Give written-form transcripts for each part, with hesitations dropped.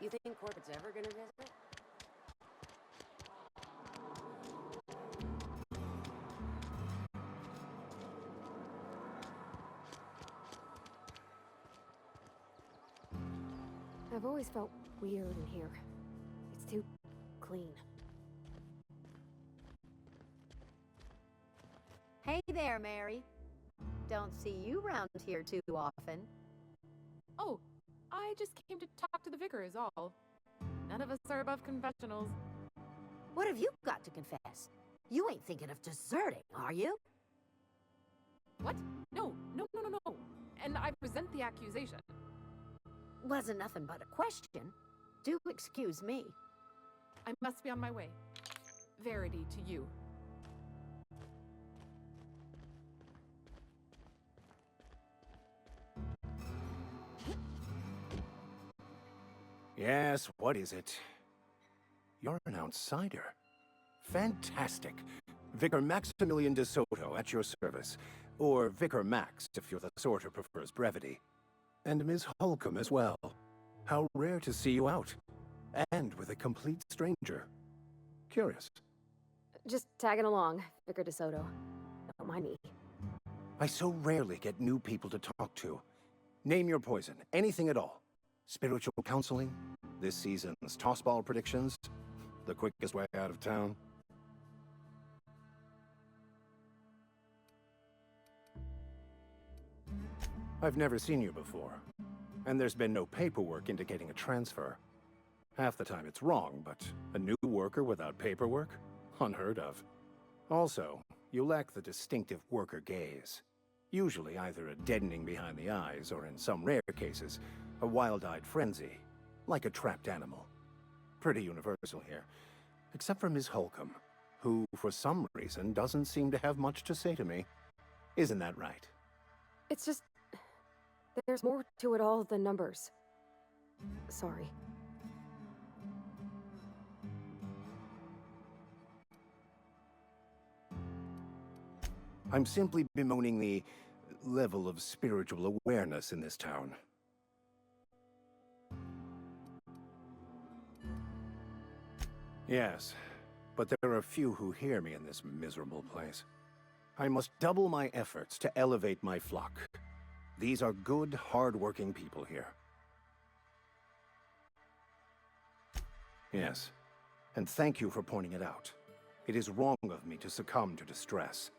You think Corbett's ever gonna visit? I've always felt weird in here. It's too clean. Hey there, Mary. Don't see you round here too often. Oh, I just came to talk to the vicar is all. None of us are above confessionals. What have you got to confess? You ain't thinking of deserting, are you? What? No. And I resent the accusation. Wasn't nothing but a question. Do excuse me. I must be on my way. Verity to you. Yes, what is it? You're an outsider. Fantastic. Vicar Maximilian de Soto at your service. Or Vicar Max, if you're the sort who prefers brevity. And Ms. Holcomb as well. How rare to see you out. And with a complete stranger. Curious. Just tagging along, Vicar DeSoto. Don't mind me. I so rarely get new people to talk to. Name your poison, anything at all. Spiritual counseling, this season's tossball predictions, the quickest way out of town. I've never seen you before, and there's been no paperwork indicating a transfer. Half the time it's wrong, but a new worker without paperwork? Unheard of. Also, you lack the distinctive worker gaze. Usually either a deadening behind the eyes, or in some rare cases, a wild-eyed frenzy, like a trapped animal. Pretty universal here, except for Ms. Holcomb, who, for some reason, doesn't seem to have much to say to me. Isn't that right? It's just... there's more to it all than numbers. Sorry. I'm simply bemoaning the level of spiritual awareness in this town. Yes, but there are few who hear me in this miserable place. I must double my efforts to elevate my flock. These are good, hard-working people here. Yes, and thank you for pointing it out. It is wrong of me to succumb to distress.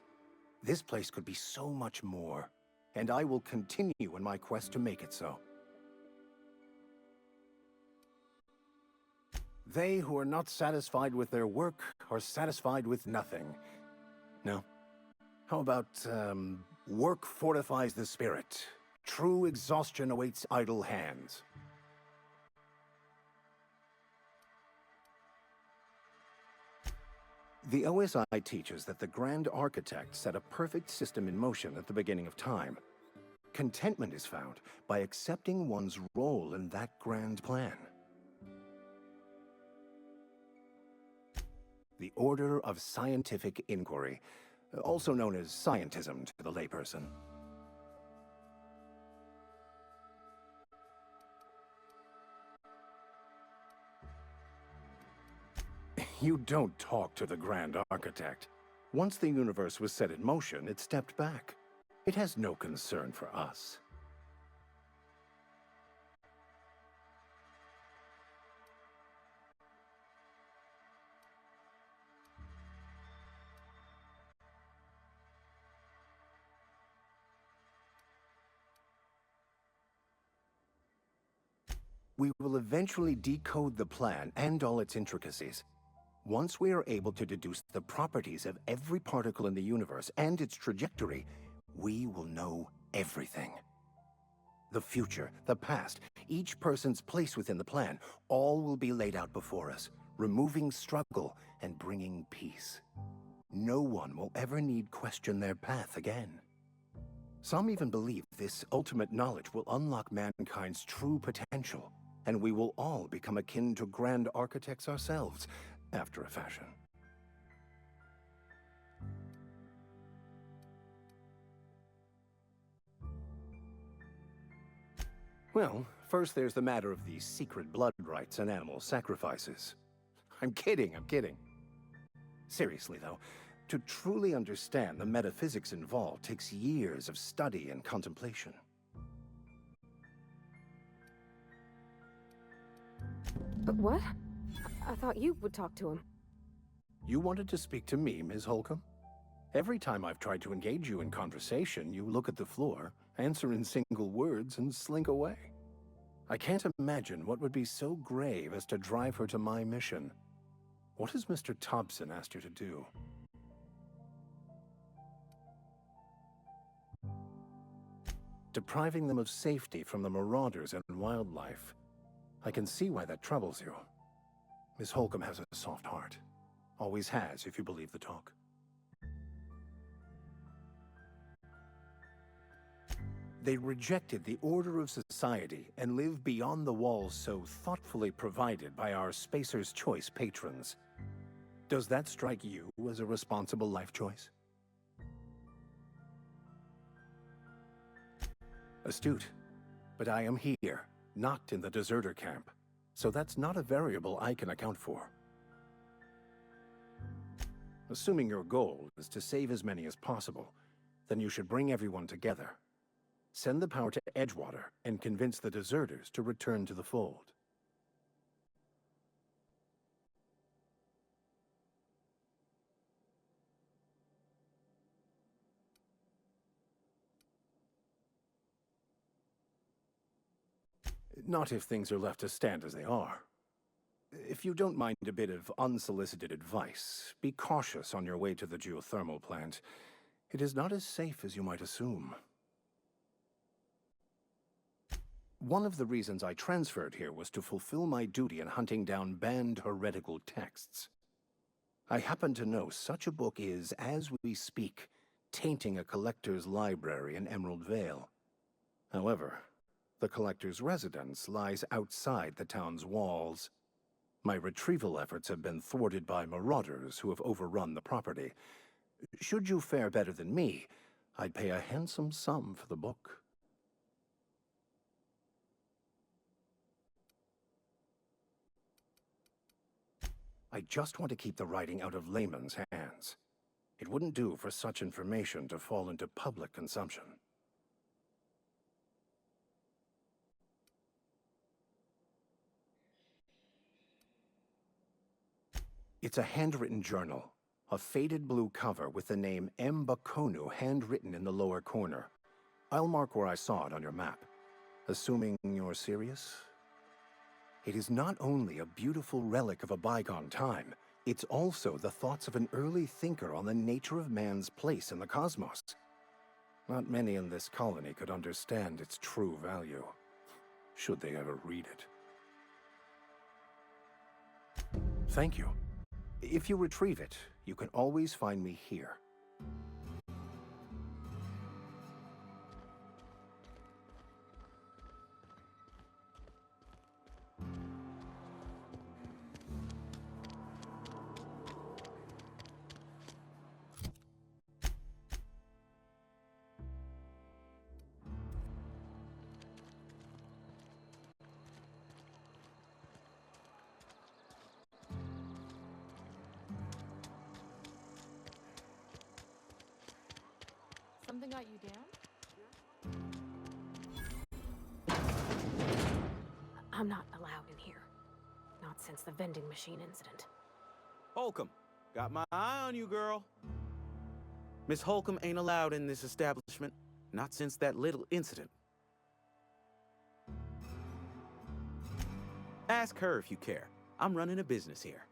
This place could be so much more, and I will continue in my quest to make it so. They who are not satisfied with their work are satisfied with nothing. No? How about, work fortifies the spirit. True exhaustion awaits idle hands. The OSI teaches that the Grand Architect set a perfect system in motion at the beginning of time. Contentment is found by accepting one's role in that grand plan. The Order of Scientific Inquiry, also known as scientism to the layperson. You don't talk to the Grand Architect. Once the universe was set in motion, it stepped back. It has no concern for us. We will eventually decode the plan and all its intricacies. Once we are able to deduce the properties of every particle in the universe and its trajectory, we will know everything. The future, the past, each person's place within the plan, all will be laid out before us, removing struggle and bringing peace. No one will ever need question their path again. Some even believe this ultimate knowledge will unlock mankind's true potential, and we will all become akin to Grand Architects ourselves, after a fashion. Well, First, there's the matter of the secret blood rites and animal sacrifices. I'm kidding, I'm kidding. Seriously, though, to truly understand the metaphysics involved takes years of study and contemplation. But what? I thought you would talk to him. You wanted to speak to me, Ms. Holcomb? Every time I've tried to engage you in conversation, you look at the floor, answer in single words, and slink away. I can't imagine what would be so grave as to drive her to my mission. What has Mr. Thompson asked you to do? Depriving them of safety from the marauders and wildlife. I can see why that troubles you. Miss Holcomb has a soft heart. Always has, if you believe the talk. They rejected the order of society and live beyond the walls so thoughtfully provided by our Spacer's Choice patrons. Does that strike you as a responsible life choice? Astute. But I am here, not in the deserter camp. So that's not a variable I can account for. Assuming your goal is to save as many as possible, then you should bring everyone together. Send the power to Edgewater and convince the deserters to return to the fold. Not if things are left to stand as they are. If you don't mind a bit of unsolicited advice, be cautious on your way to the geothermal plant. It is not as safe as you might assume. One of the reasons I transferred here was to fulfill my duty in hunting down banned heretical texts. I happen to know such a book is, as we speak, tainting a collector's library in Emerald Vale. However, the collector's residence lies outside the town's walls. My retrieval efforts have been thwarted by marauders who have overrun the property. Should you fare better than me, I'd pay a handsome sum for the book. I just want to keep the writing out of layman's hands. It wouldn't do for such information to fall into public consumption. It's a handwritten journal, a faded blue cover with the name M. Bakonu handwritten in the lower corner. I'll mark where I saw it on your map. Assuming you're serious? It is not only a beautiful relic of a bygone time, it's also the thoughts of an early thinker on the nature of man's place in the cosmos. Not many in this colony could understand its true value, should they ever read it. Thank you. If you retrieve it, you can always find me here. Something got you down? I'm not allowed in here. Not since the vending machine incident. Holcomb, got my eye on you, girl. Miss Holcomb ain't allowed in this establishment. Not since that little incident. Ask her if you care. I'm running a business here.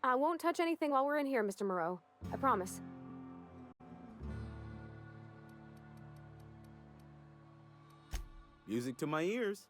I won't touch anything while we're in here, Mr. Moreau. I promise. Music to my ears.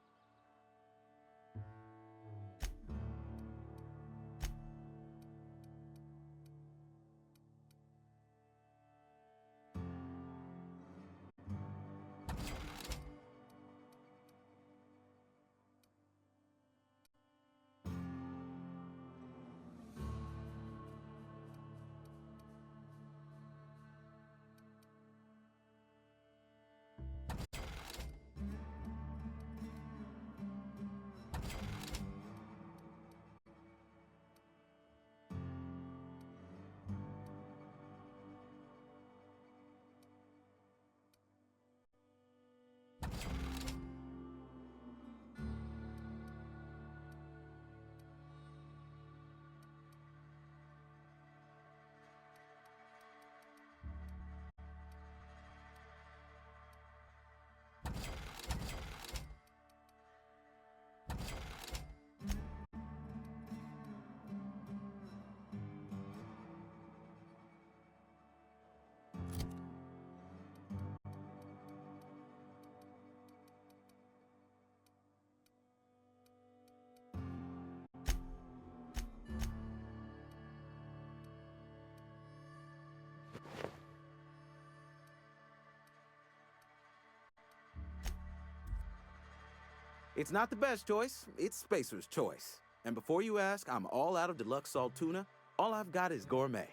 It's not the best choice, it's Spacer's choice. And before you ask, I'm all out of deluxe salt tuna. All I've got is gourmet.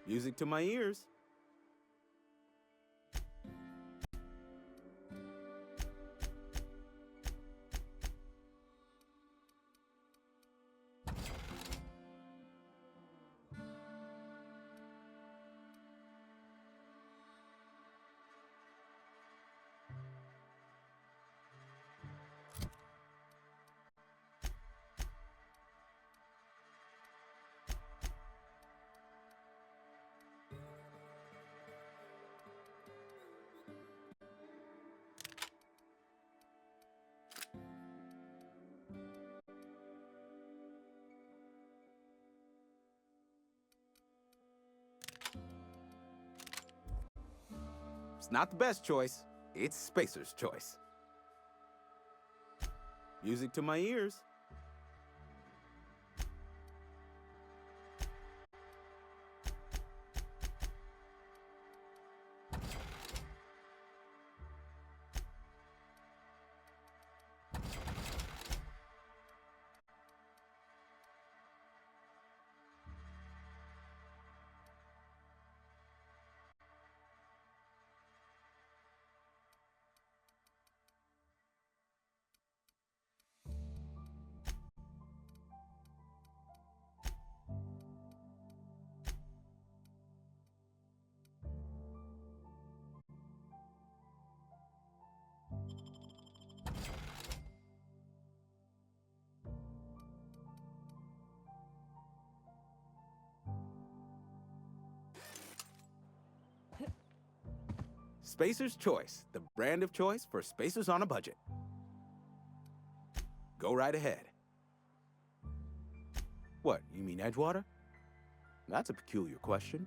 Music to my ears. It's not the best choice, it's Spacer's choice. Music to my ears. Spacer's Choice, the brand of choice for spacers on a budget. Go right ahead. What, you mean Edgewater? That's a peculiar question.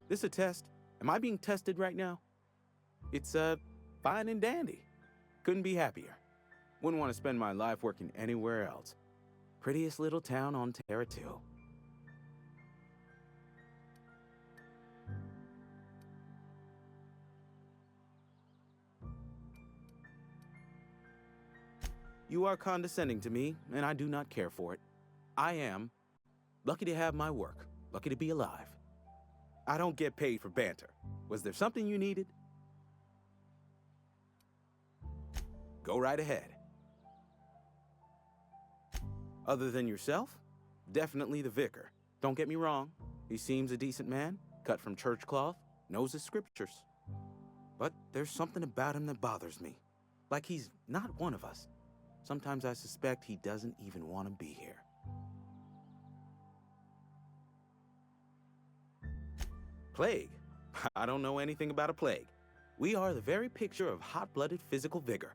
This a test? Am I being tested right now? It's, fine and dandy. Couldn't be happier. Wouldn't want to spend my life working anywhere else. Prettiest little town on Terra 2. You are condescending to me, and I do not care for it. I am lucky to have my work, lucky to be alive. I don't get paid for banter. Was there something you needed? Go right ahead. Other than yourself? Definitely the vicar. Don't get me wrong. He seems a decent man, cut from church cloth, knows his scriptures. But there's something about him that bothers me. Like he's not one of us. Sometimes I suspect he doesn't even want to be here. Plague? I don't know anything about a plague. We are the very picture of hot-blooded physical vigor.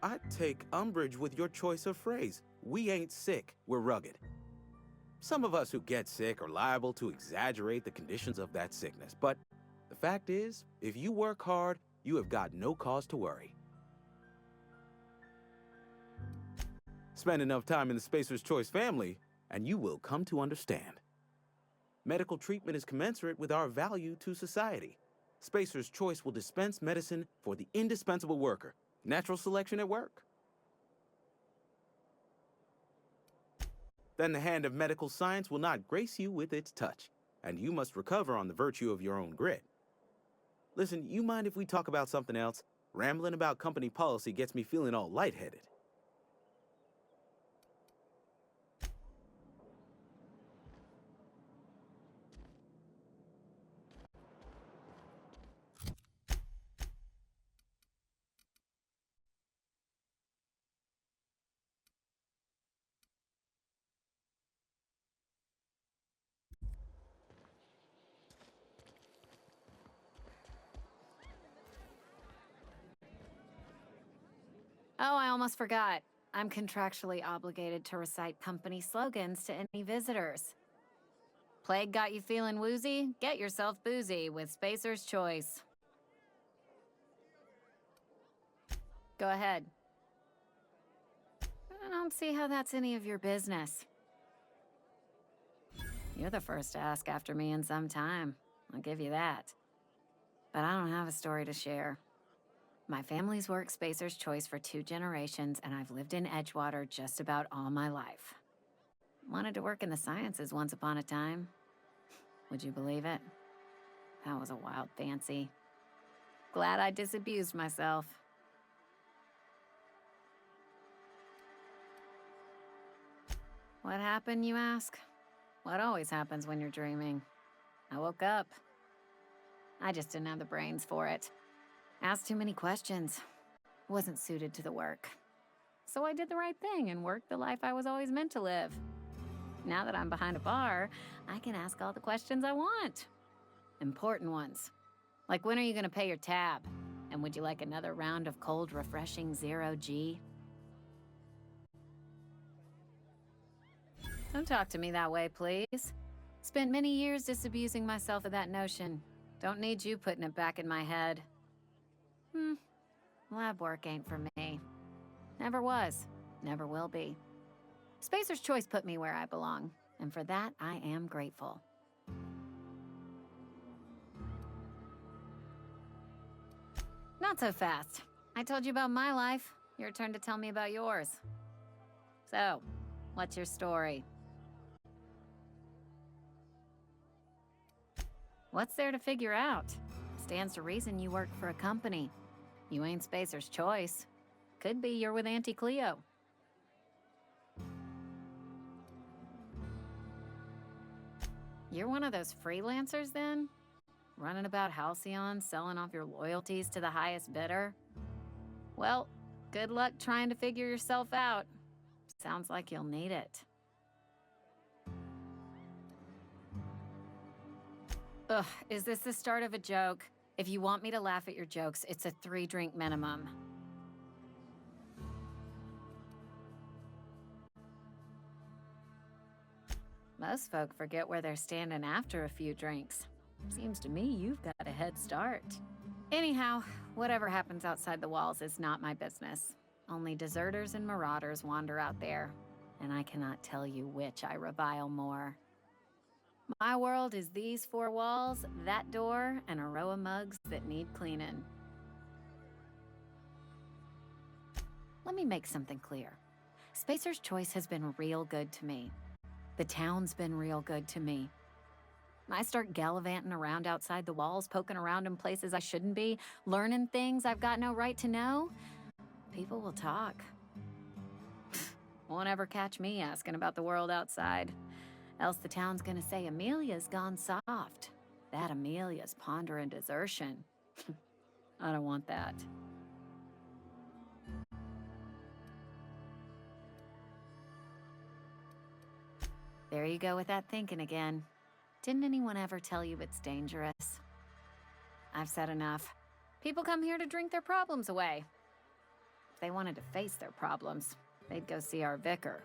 I take umbrage with your choice of phrase. We ain't sick, we're rugged. Some of us who get sick are liable to exaggerate the conditions of that sickness, but the fact is, if you work hard, you have got no cause to worry. Spend enough time in the Spacer's Choice family, and you will come to understand. Medical treatment is commensurate with our value to society. Spacer's Choice will dispense medicine for the indispensable worker. Natural selection at work. Then the hand of medical science will not grace you with its touch, and you must recover on the virtue of your own grit. Listen, you mind if we talk about something else? Rambling about company policy gets me feeling all lightheaded. Oh, I almost forgot. I'm contractually obligated to recite company slogans to any visitors. Plague got you feeling woozy? Get yourself boozy with Spacer's Choice. Go ahead. I don't see how that's any of your business. You're the first to ask after me in some time. I'll give you that. But I don't have a story to share. My family's worked Spacer's Choice for 2 generations, and I've lived in Edgewater just about all my life. Wanted to work in the sciences once upon a time. Would you believe it? That was a wild fancy. Glad I disabused myself. What happened, you ask? What always happens when you're dreaming? I woke up. I just didn't have the brains for it. Asked too many questions. Wasn't suited to the work. So I did the right thing and worked the life I was always meant to live. Now that I'm behind a bar, I can ask all the questions I want. Important ones. Like, when are you gonna pay your tab? And would you like another round of cold, refreshing 0G? Don't talk to me that way, please. Spent many years disabusing myself of that notion. Don't need you putting it back in my head. Lab work ain't for me. Never was. Never will be. Spacer's Choice put me where I belong, and for that, I am grateful. Not so fast. I told you about my life. Your turn to tell me about yours. So, what's your story? What's there to figure out? Stands to reason you work for a company. You ain't Spacer's Choice. Could be you're with Auntie Cleo. You're one of those freelancers, then? Running about Halcyon, selling off your loyalties to the highest bidder? Well, good luck trying to figure yourself out. Sounds like you'll need it. Ugh, is this the start of a joke? If you want me to laugh at your jokes, it's a 3-drink minimum. Most folk forget where they're standing after a few drinks. Seems to me you've got a head start. Anyhow, whatever happens outside the walls is not my business. Only deserters and marauders wander out there, and I cannot tell you which I revile more. My world is these 4 walls, that door, and a row of mugs that need cleaning. Let me make something clear. Spacer's Choice has been real good to me. The town's been real good to me. I start gallivanting around outside the walls, poking around in places I shouldn't be, learning things I've got no right to know. People will talk. Won't ever catch me asking about the world outside. Else the town's gonna say Amelia's gone soft. That Amelia's pondering desertion. I don't want that. There you go with that thinking again. Didn't anyone ever tell you it's dangerous? I've said enough. People come here to drink their problems away. If they wanted to face their problems, they'd go see our vicar.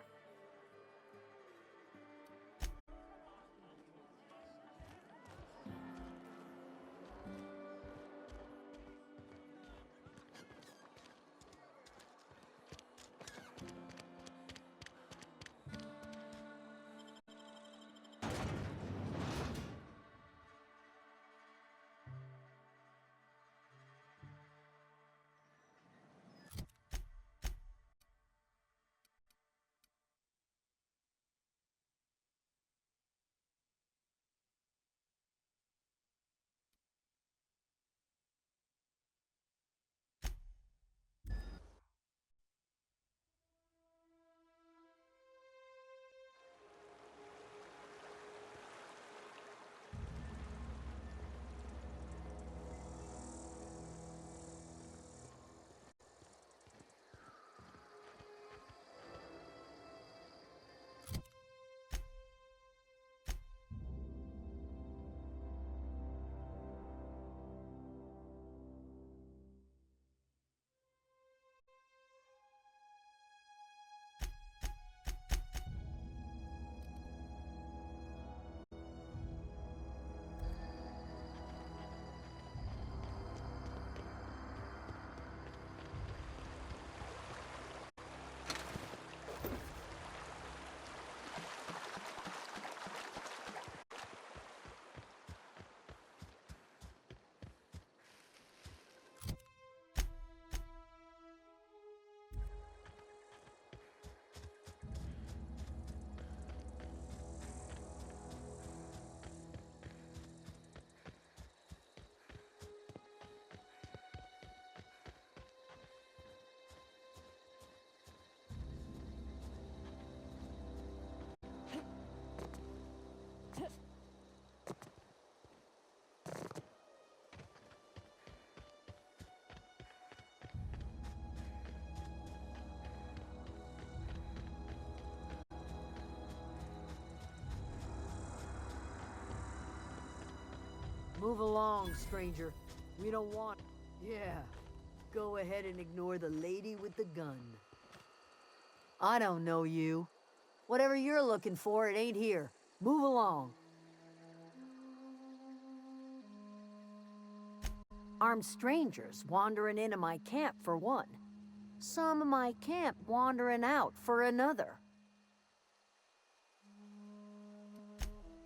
Move along, stranger. We don't want... Yeah. Go ahead and ignore the lady with the gun. I don't know you. Whatever you're looking for, it ain't here. Move along. Armed strangers wandering into my camp for one. Some of my camp wandering out for another.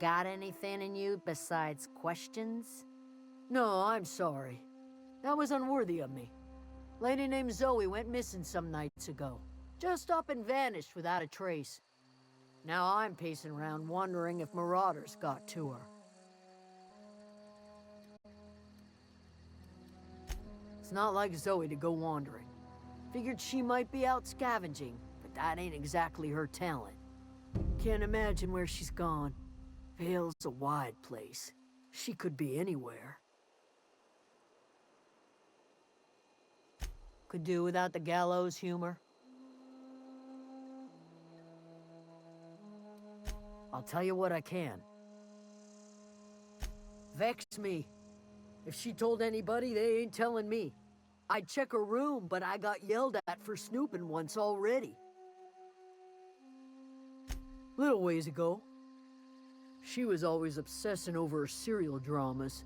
Got anything in you besides questions? No, I'm sorry. That was unworthy of me. Lady named Zoe went missing some nights ago. Just up and vanished without a trace. Now I'm pacing around wondering if marauders got to her. It's not like Zoe to go wandering. Figured she might be out scavenging, but that ain't exactly her talent. Can't imagine where she's gone. Vale's a wide place. She could be anywhere. Could do without the gallows humor. I'll tell you what I can. Vex me. If she told anybody, they ain't telling me. I'd check her room, but I got yelled at for snooping once already. Little ways ago. She was always obsessing over her serial dramas.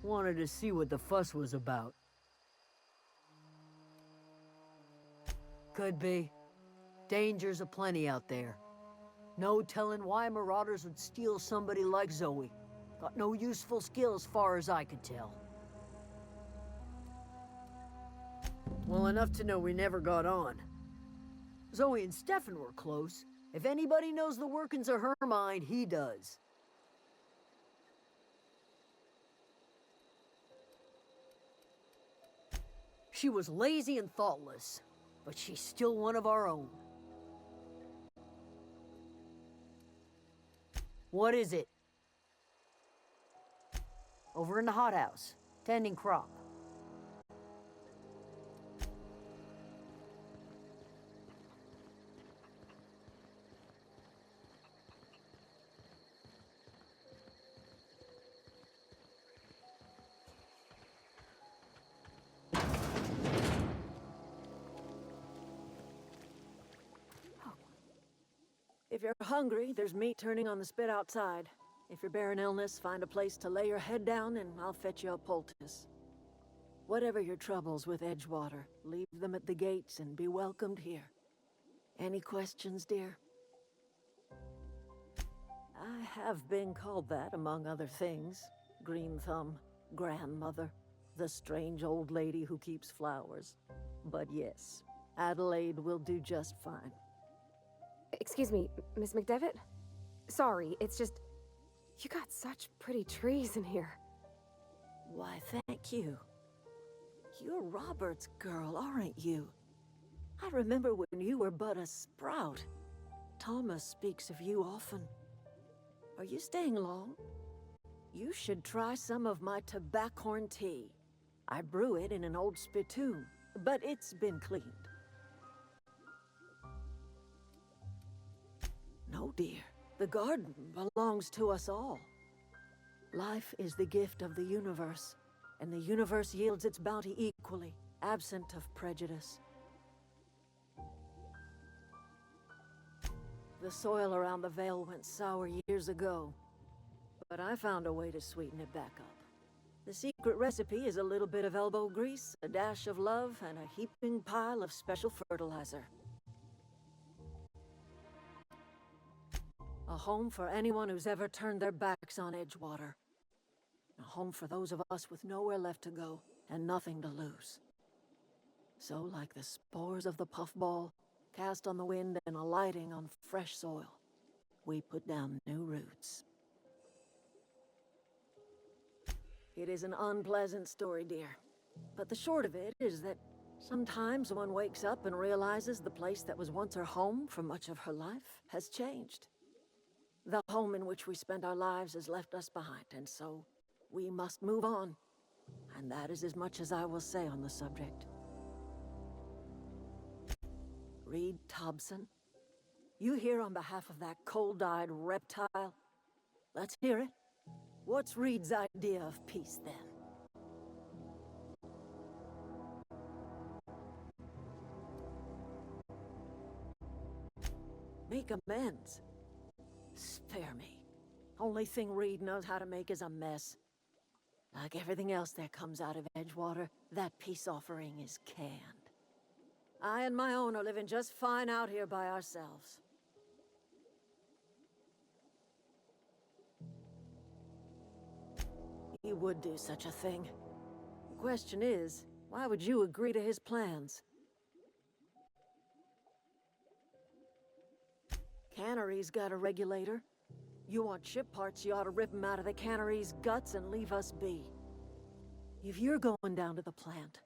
Wanted to see what the fuss was about. Could be. Dangers aplenty out there. No telling why marauders would steal somebody like Zoe. Got no useful skill as far as I could tell. Well, enough to know we never got on. Zoe and Stefan were close. If anybody knows the workings of her mind, he does. She was lazy and thoughtless, but she's still one of our own. What is it? Over in the hothouse, tending crop. If you're hungry, there's meat turning on the spit outside. If you're bearing illness, find a place to lay your head down and I'll fetch you a poultice. Whatever your troubles with Edgewater, leave them at the gates and be welcomed here. Any questions, dear? I have been called that, among other things. Green Thumb, grandmother, the strange old lady who keeps flowers. But yes, Adelaide will do just fine. Excuse me, Miss McDevitt? Sorry, it's just... You got such pretty trees in here. Why, thank you. You're Robert's girl, aren't you? I remember when you were but a sprout. Thomas speaks of you often. Are you staying long? You should try some of my tobaccorn tea. I brew it in an old spittoon, but it's been cleaned. No, dear. The garden belongs to us all. Life is the gift of the universe, and the universe yields its bounty equally, absent of prejudice. The soil around the Vale went sour years ago, but I found a way to sweeten it back up. The secret recipe is a little bit of elbow grease, a dash of love, and a heaping pile of special fertilizer. A home for anyone who's ever turned their backs on Edgewater. A home for those of us with nowhere left to go and nothing to lose. So, like the spores of the puffball, cast on the wind and alighting on fresh soil, we put down new roots. It is an unpleasant story, dear. But the short of it is that sometimes one wakes up and realizes the place that was once her home for much of her life has changed. The home in which we spent our lives has left us behind, and so we must move on. And that is as much as I will say on the subject. Reed Thompson, you here on behalf of that cold-eyed reptile? Let's hear it. What's Reed's idea of peace, then? Make amends. Spare me. Only thing Reed knows how to make is a mess. Like everything else that comes out of Edgewater, that peace offering is canned. I and my own are living just fine out here by ourselves. He would do such a thing. The question is, why would you agree to his plans? Cannery's got a regulator. You want ship parts, you ought to rip them out of the cannery's guts and leave us be. If you're going down to the plant,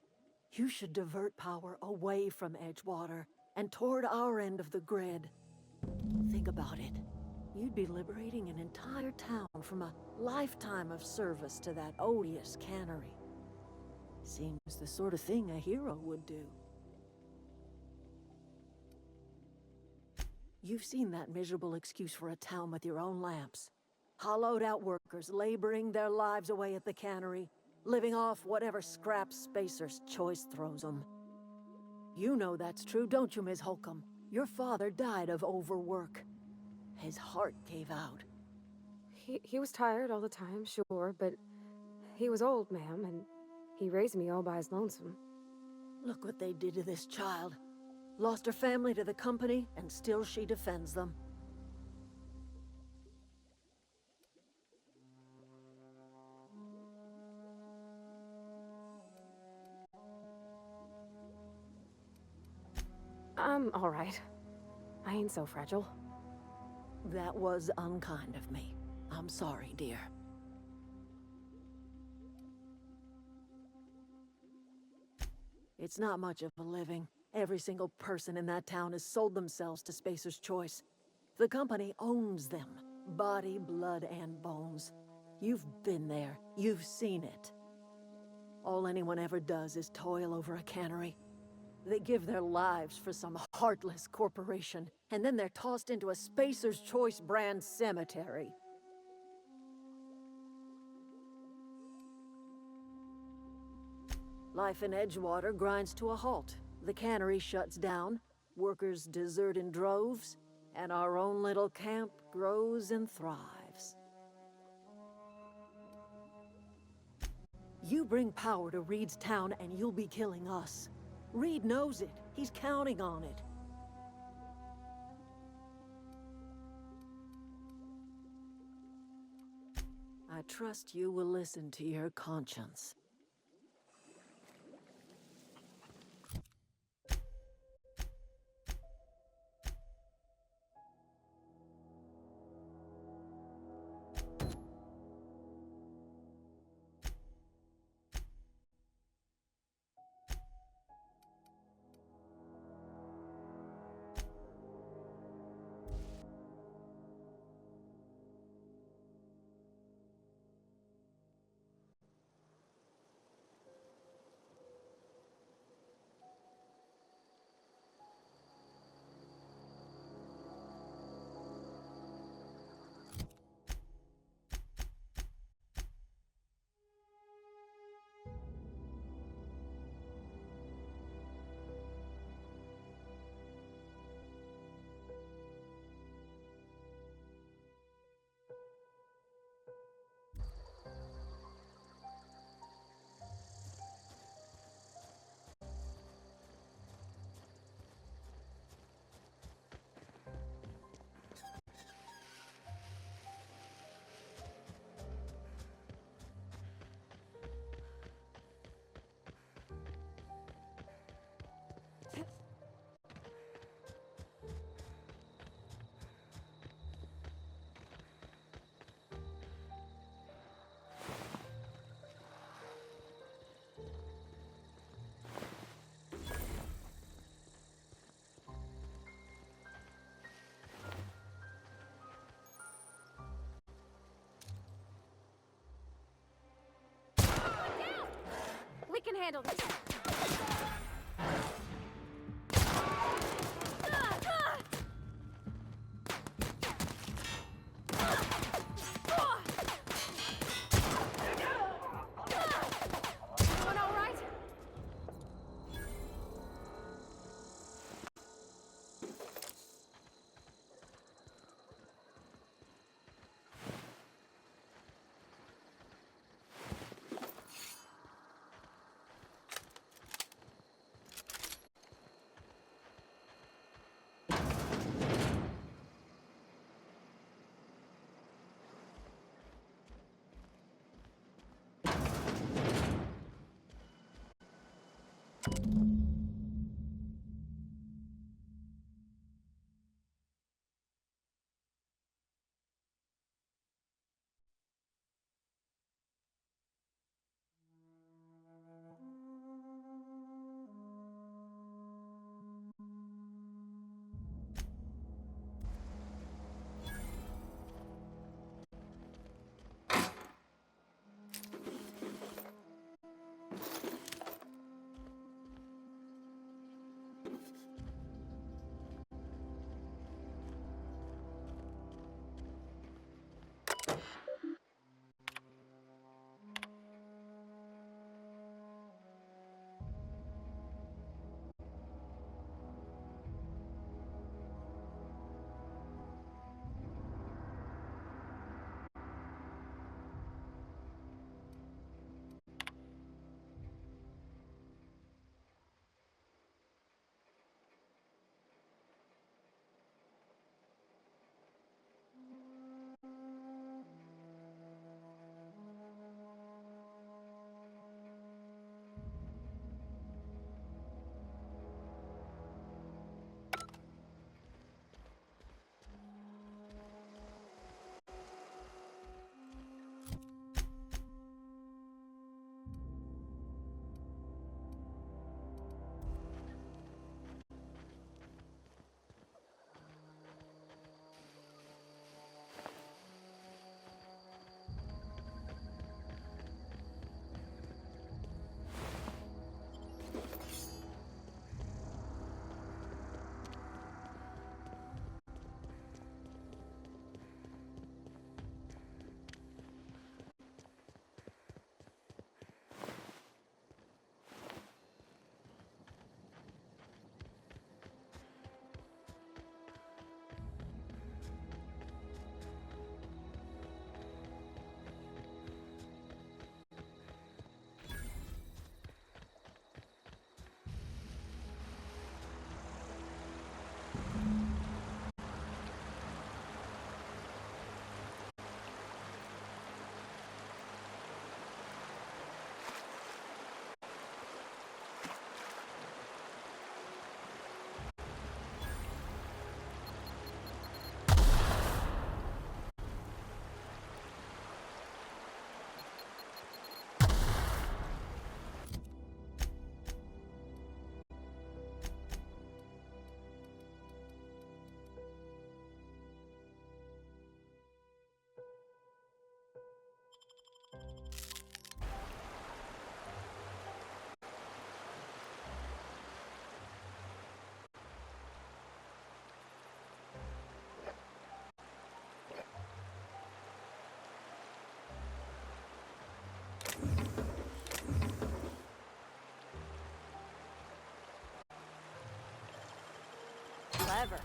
you should divert power away from Edgewater and toward our end of the grid. Think about it. You'd be liberating an entire town from a lifetime of service to that odious cannery. Seems the sort of thing a hero would do. You've seen that miserable excuse for a town with your own lamps. Hollowed out workers laboring their lives away at the cannery, living off whatever scraps Spacer's Choice throws them. You know that's true, don't you, Ms. Holcomb? Your father died of overwork. His heart gave out. He was tired all the time, sure, but he was old, ma'am, and he raised me all by his lonesome. Look what they did to this child. Lost her family to the company, and still she defends them. I'm all right. I ain't so fragile. That was unkind of me. I'm sorry, dear. It's not much of a living. Every single person in that town has sold themselves to Spacer's Choice. The company owns them. Body, blood, and bones. You've been there. You've seen it. All anyone ever does is toil over a cannery. They give their lives for some heartless corporation, and then they're tossed into a Spacer's Choice brand cemetery. Life in Edgewater grinds to a halt. The cannery shuts down, workers desert in droves, and our own little camp grows and thrives. You bring power to Reed's town and you'll be killing us. Reed knows it. He's counting on it. I trust you will listen to your conscience. We can handle this. Clever.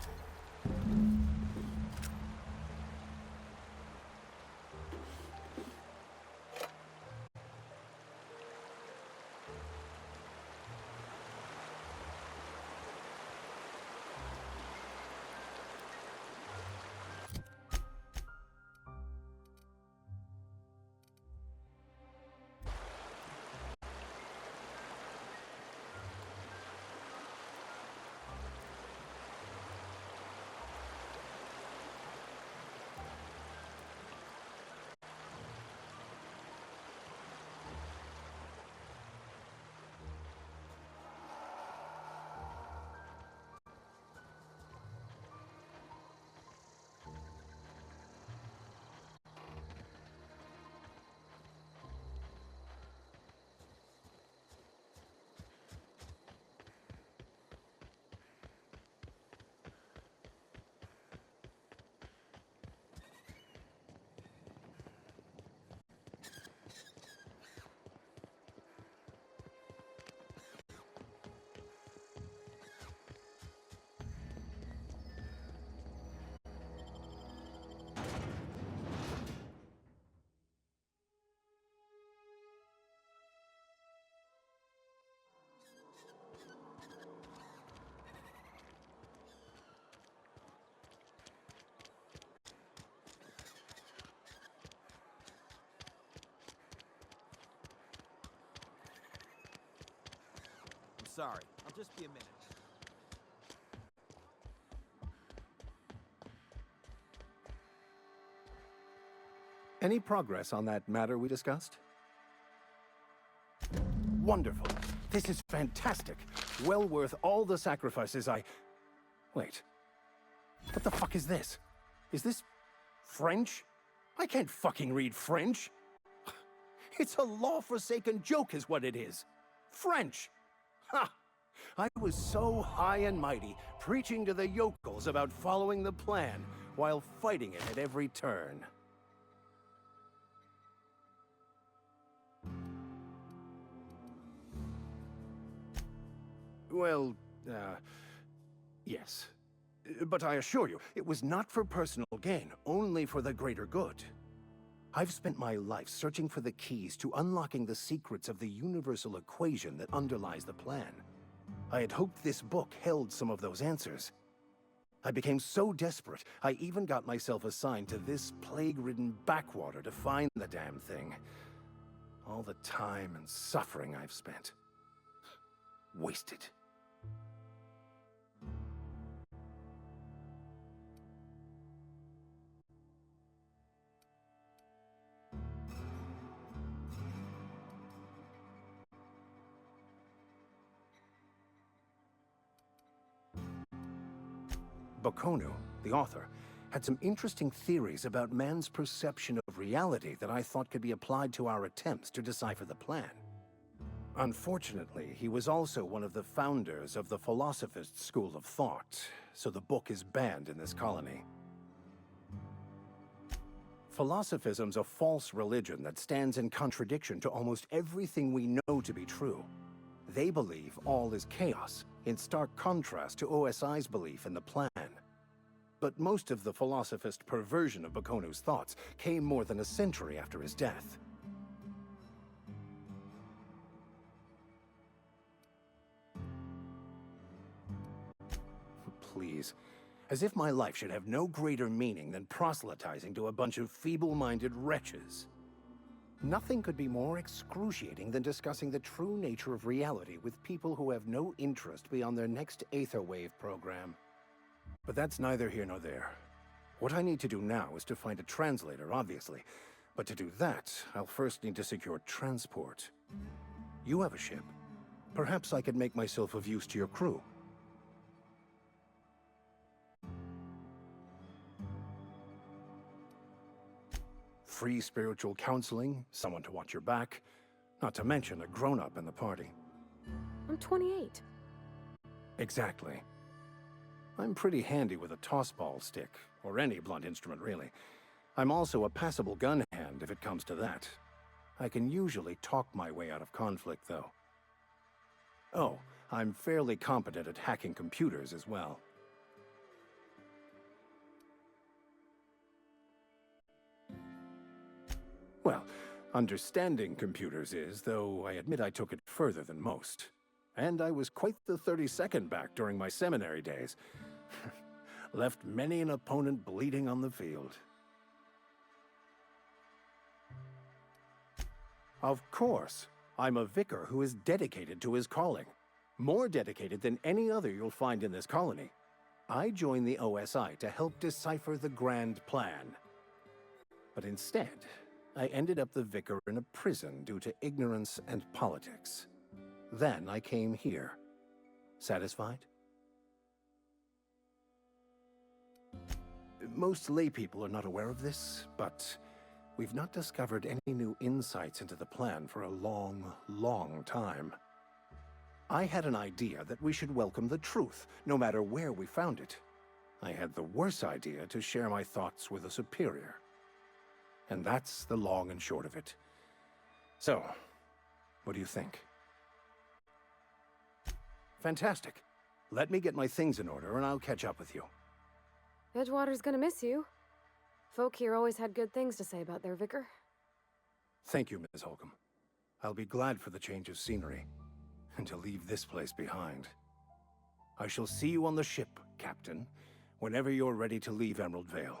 Sorry, I'll just be a minute. Any progress on that matter we discussed? Wonderful. This is fantastic. Well worth all the sacrifices I... Wait. What the fuck is this? Is this... French? I can't fucking read French. It's a law-forsaken joke is what it is. French! Ha! I was so high and mighty, preaching to the yokels about following the plan, while fighting it at every turn. Well, yes. But I assure you, it was not for personal gain, only for the greater good. I've spent my life searching for the keys to unlocking the secrets of the universal equation that underlies the plan. I had hoped this book held some of those answers. I became so desperate, I even got myself assigned to this plague-ridden backwater to find the damn thing. All the time and suffering I've spent. Wasted. Bakonu, the author, had some interesting theories about man's perception of reality that I thought could be applied to our attempts to decipher the plan. Unfortunately, he was also one of the founders of the Philosophist school of thought, so the book is banned in this colony. Philosophism's a false religion that stands in contradiction to almost everything we know to be true. They believe all is chaos, in stark contrast to OSI's belief in the plan. But most of the philosophist perversion of Bakonu's thoughts came more than a century after his death. Please. As if my life should have no greater meaning than proselytizing to a bunch of feeble-minded wretches. Nothing could be more excruciating than discussing the true nature of reality with people who have no interest beyond their next Aetherwave program. But that's neither here nor there. What I need to do now is to find a translator, obviously. But to do that, I'll first need to secure transport. You have a ship. Perhaps I could make myself of use to your crew. Free spiritual counseling, someone to watch your back, not to mention a grown-up in the party. I'm 28. Exactly. I'm pretty handy with a tossball stick, or any blunt instrument really. I'm also a passable gun hand if it comes to that. I can usually talk my way out of conflict, though. Oh, I'm fairly competent at hacking computers as well. Understanding computers is, though I admit I took it further than most. And I was quite the 32nd back during my seminary days. Left many an opponent bleeding on the field. Of course, I'm a vicar who is dedicated to his calling. More dedicated than any other you'll find in this colony. I joined the OSI to help decipher the grand plan. But instead, I ended up the vicar in a prison due to ignorance and politics. Then I came here. Satisfied? Most laypeople are not aware of this, but we've not discovered any new insights into the plan for a long, long time. I had an idea that we should welcome the truth, no matter where we found it. I had the worse idea to share my thoughts with a superior. And that's the long and short of it. So, what do you think? Fantastic. Let me get my things in order and I'll catch up with you. Edgewater's gonna miss you. Folk here always had good things to say about their vicar. Thank you, Ms. Holcomb. I'll be glad for the change of scenery, and to leave this place behind. I shall see you on the ship, Captain, whenever you're ready to leave Emerald Vale.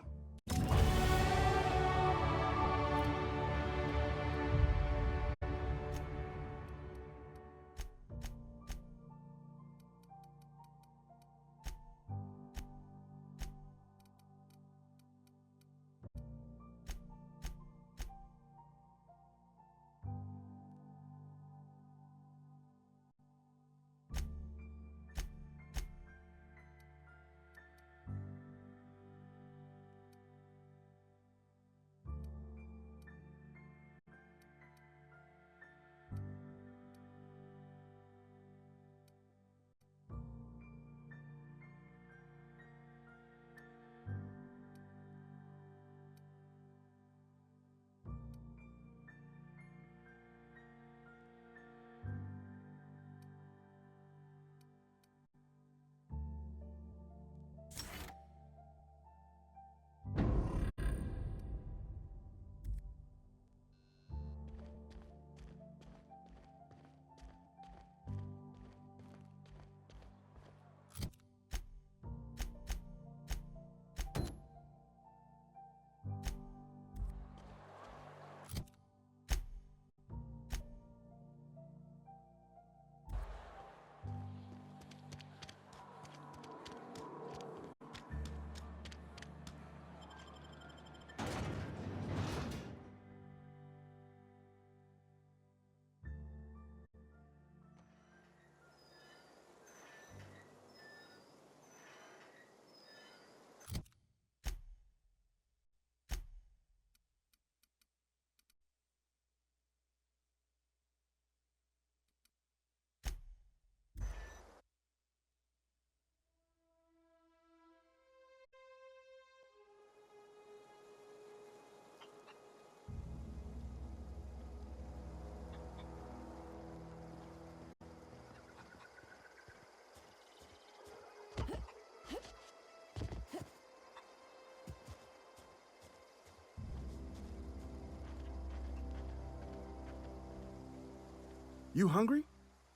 You hungry?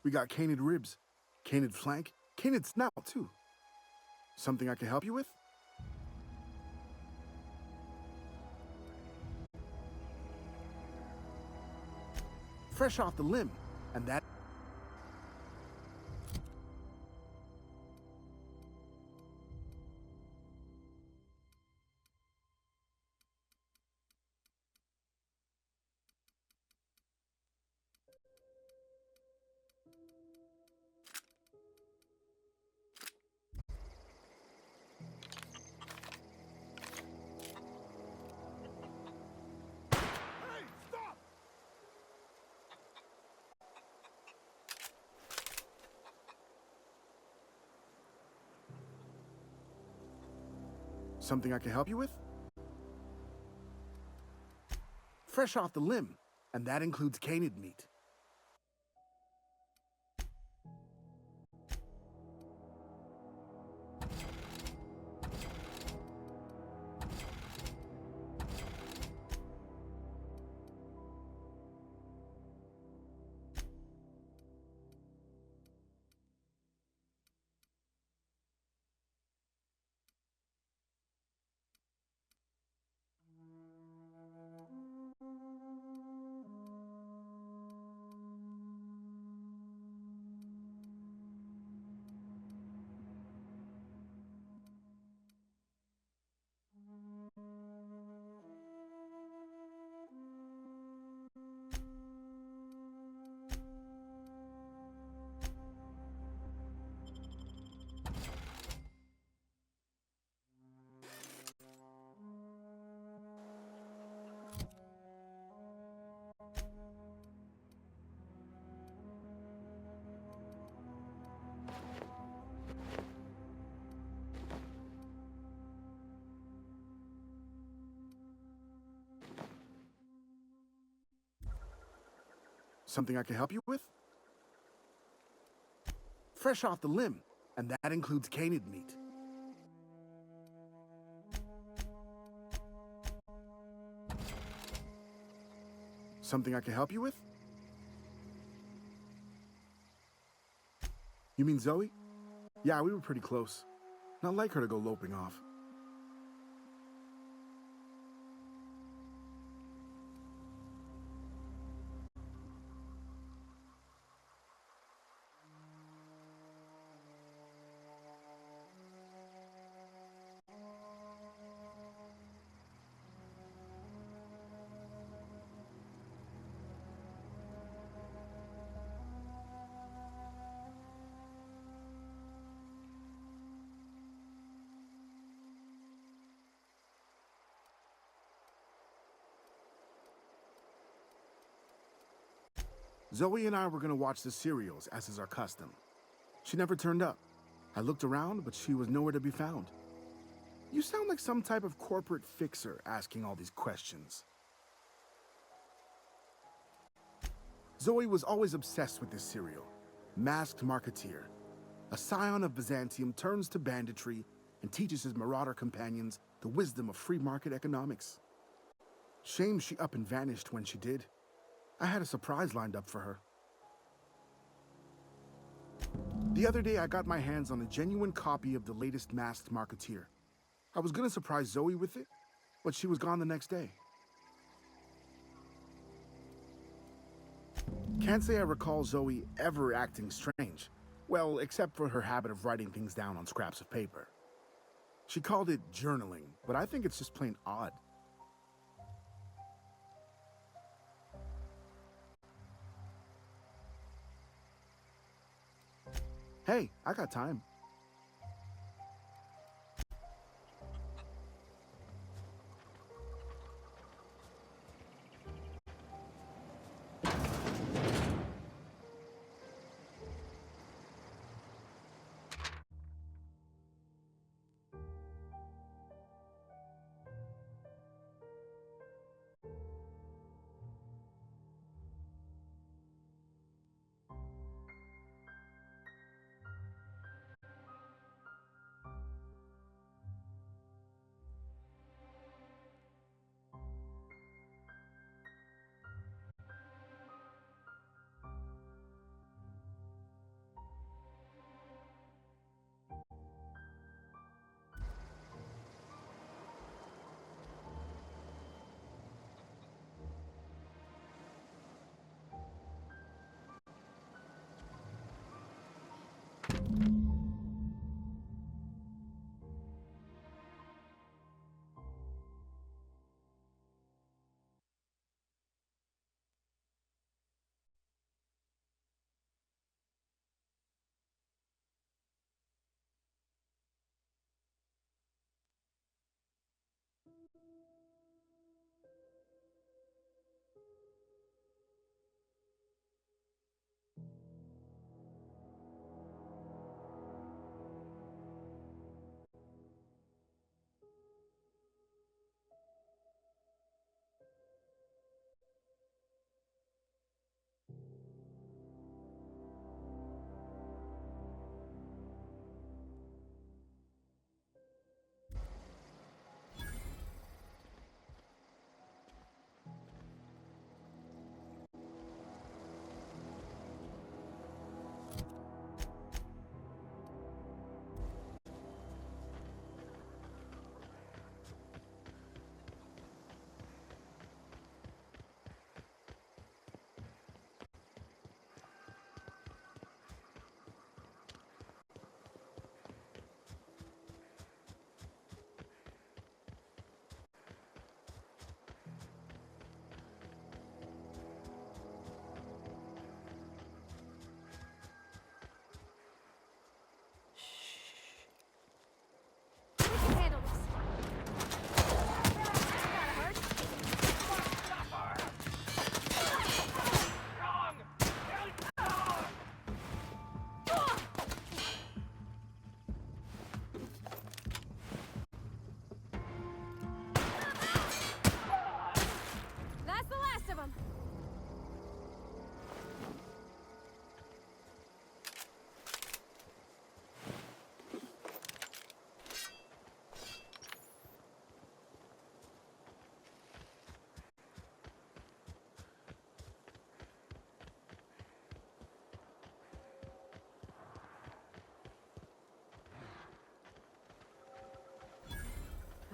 We got canid ribs, canid flank, canid snout, too. Something I can help you with? Fresh off the limb, and that... Something I can help you with? Fresh off the limb, and that includes canid meat. Something I can help you with? Fresh off the limb, and that includes canid meat. Something I can help you with? You mean Zoe? Yeah, we were pretty close. Not like her to go loping off. Zoe and I were gonna watch the serials, as is our custom. She never turned up. I looked around, but she was nowhere to be found. You sound like some type of corporate fixer asking all these questions. Zoe was always obsessed with this serial. Masked Marketeer. A scion of Byzantium turns to banditry and teaches his marauder companions the wisdom of free market economics. Shame she up and vanished when she did. I had a surprise lined up for her. The other day, I got my hands on a genuine copy of the latest Masked Marketeer. I was gonna surprise Zoe with it, but she was gone the next day. Can't say I recall Zoe ever acting strange. Well, except for her habit of writing things down on scraps of paper. She called it journaling, but I think it's just plain odd. Hey, I got time.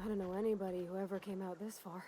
I don't know anybody who ever came out this far.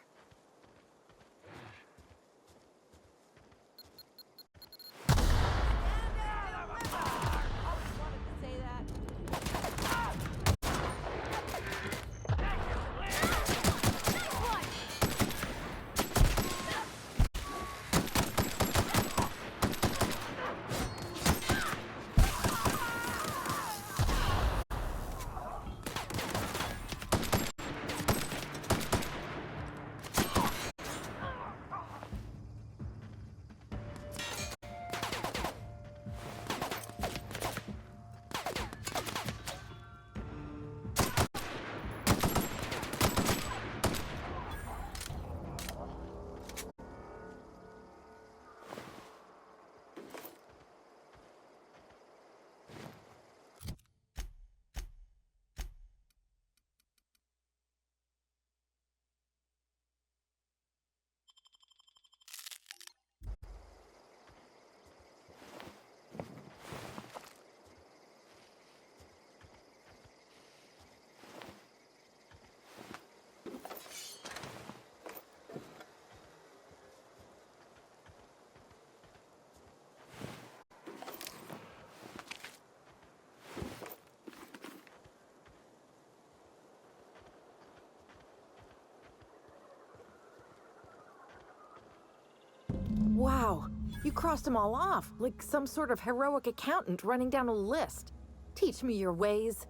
Wow, you crossed them all off, like some sort of heroic accountant running down a list. Teach me your ways.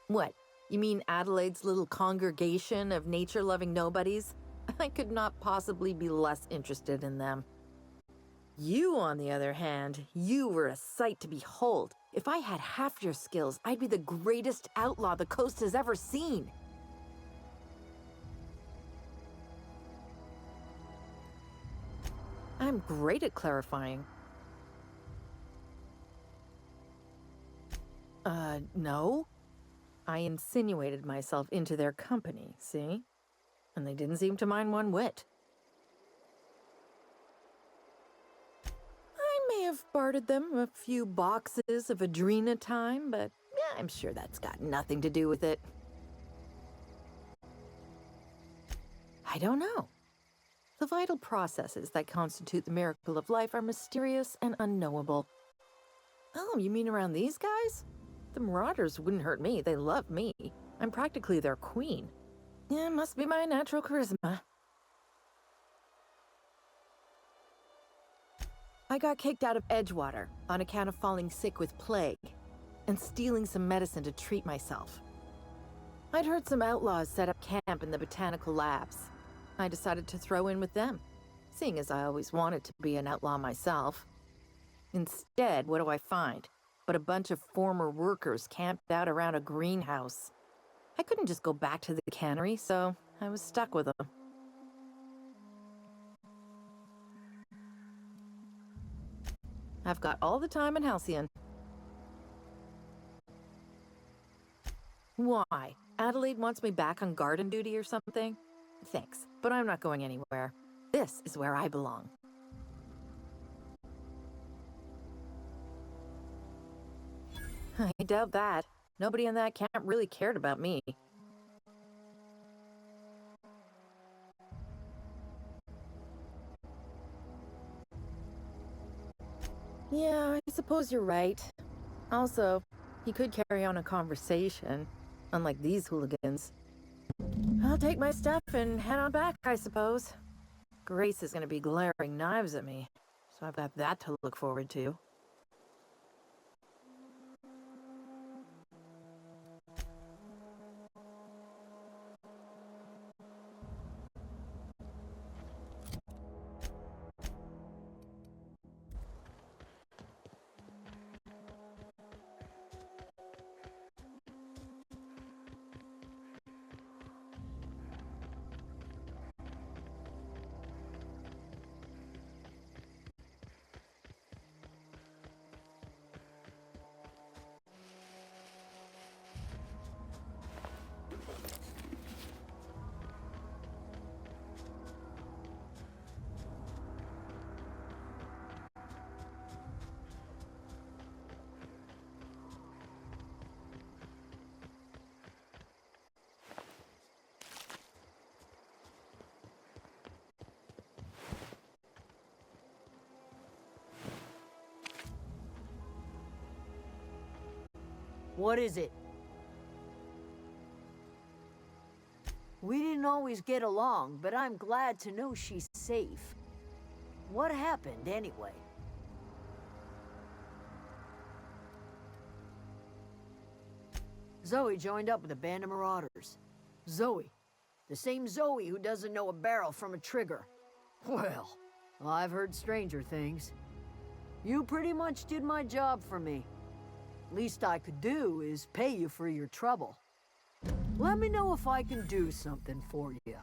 What? You mean Adelaide's little congregation of nature-loving nobodies? I could not possibly be less interested in them. You, on the other hand, you were a sight to behold. If I had half your skills, I'd be the greatest outlaw the coast has ever seen. I'm great at clarifying. No. I insinuated myself into their company, see? And they didn't seem to mind one whit. I may have bartered them a few boxes of Adrena time, but yeah, I'm sure that's got nothing to do with it. I don't know. The vital processes that constitute the miracle of life are mysterious and unknowable. Oh, you mean around these guys? The Marauders wouldn't hurt me. They love me. I'm practically their queen. Yeah, it must be my natural charisma. I got kicked out of Edgewater on account of falling sick with plague and stealing some medicine to treat myself. I'd heard some outlaws set up camp in the botanical labs. I decided to throw in with them, seeing as I always wanted to be an outlaw myself. Instead, what do I find? But a bunch of former workers camped out around a greenhouse. I couldn't just go back to the cannery, so I was stuck with them. I've got all the time in Halcyon. Why? Adelaide wants me back on garden duty or something? Thanks, but I'm not going anywhere. This is where I belong. I doubt that. Nobody in that camp really cared about me. Yeah, I suppose you're right. Also, he could carry on a conversation, unlike these hooligans. I'll take my stuff and head on back, I suppose. Grace is gonna be glaring knives at me, so I've got that to look forward to. What is it? We didn't always get along, but I'm glad to know she's safe. What happened, anyway? Zoe joined up with a band of marauders. Zoe. The same Zoe who doesn't know a barrel from a trigger. Well, I've heard stranger things. You pretty much did my job for me. Least I could do is pay you for your trouble. Let me know if I can do something for you.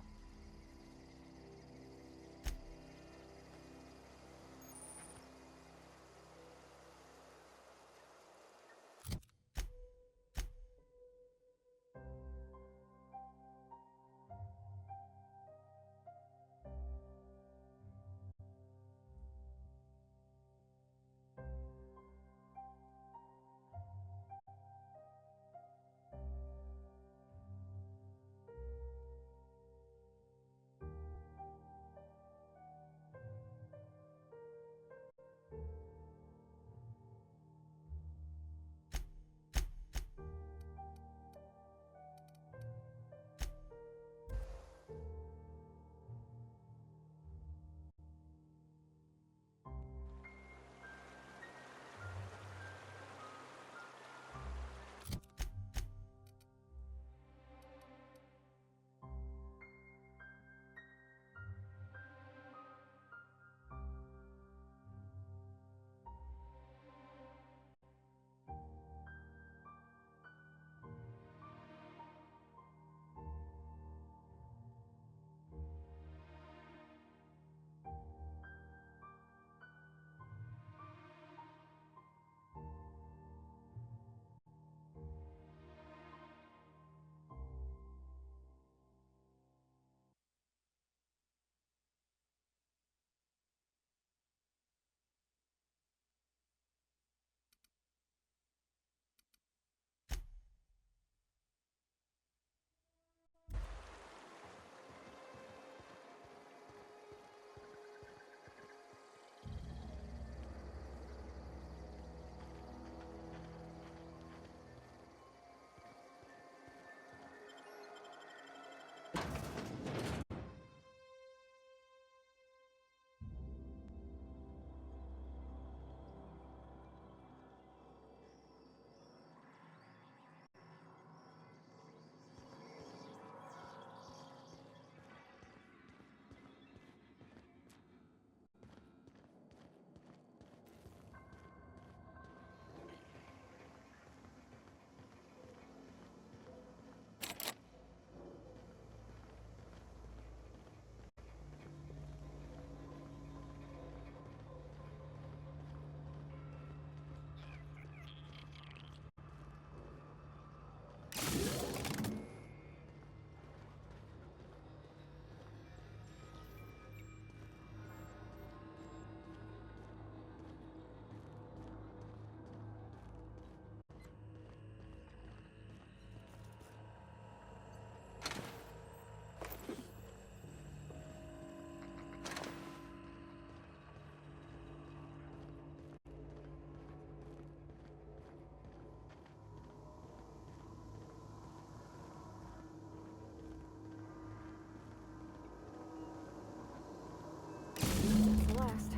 Last.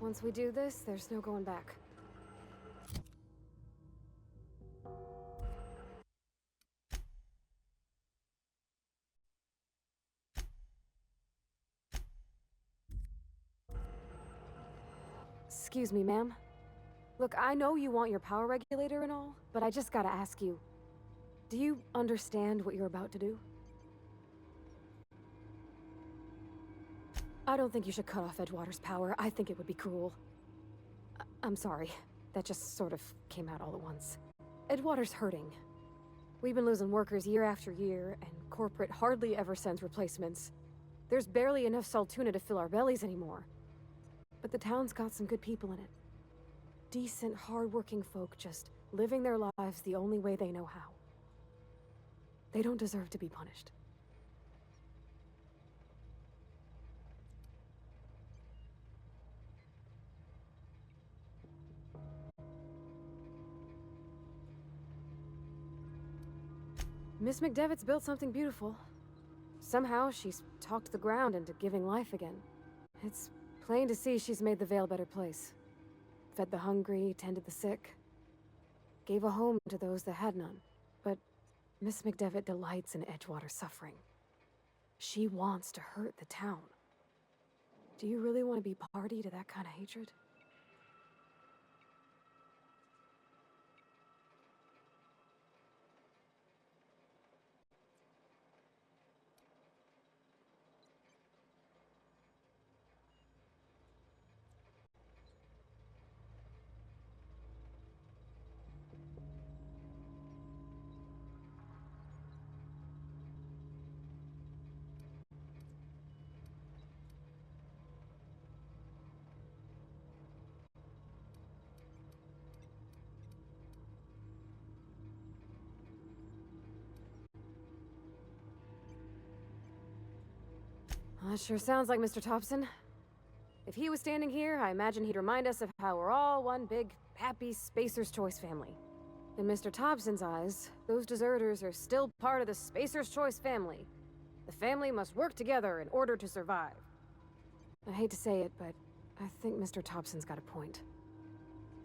Once we do this, there's no going back. Excuse me, ma'am. Look, I know you want your power regulator and all, but I just gotta ask you, do you understand what you're about to do? I don't think you should cut off Edgewater's power. I think it would be cruel. I'm sorry. That just sort of came out all at once. Edgewater's hurting. We've been losing workers year after year, and corporate hardly ever sends replacements. There's barely enough Saltuna to fill our bellies anymore. But the town's got some good people in it. Decent, hard-working folk just living their lives the only way they know how. They don't deserve to be punished. Miss McDevitt's built something beautiful. Somehow, she's talked the ground into giving life again. It's plain to see she's made the Vale a better place. Fed the hungry, tended the sick. Gave a home to those that had none. But Miss McDevitt delights in Edgewater's suffering. She wants to hurt the town. Do you really want to be party to that kind of hatred? That sure sounds like Mr. Thompson. If he was standing here, I imagine he'd remind us of how we're all one big, happy Spacer's Choice family. In Mr. Thompson's eyes, those deserters are still part of the Spacer's Choice family. The family must work together in order to survive. I hate to say it, but I think Mr. Thompson's got a point.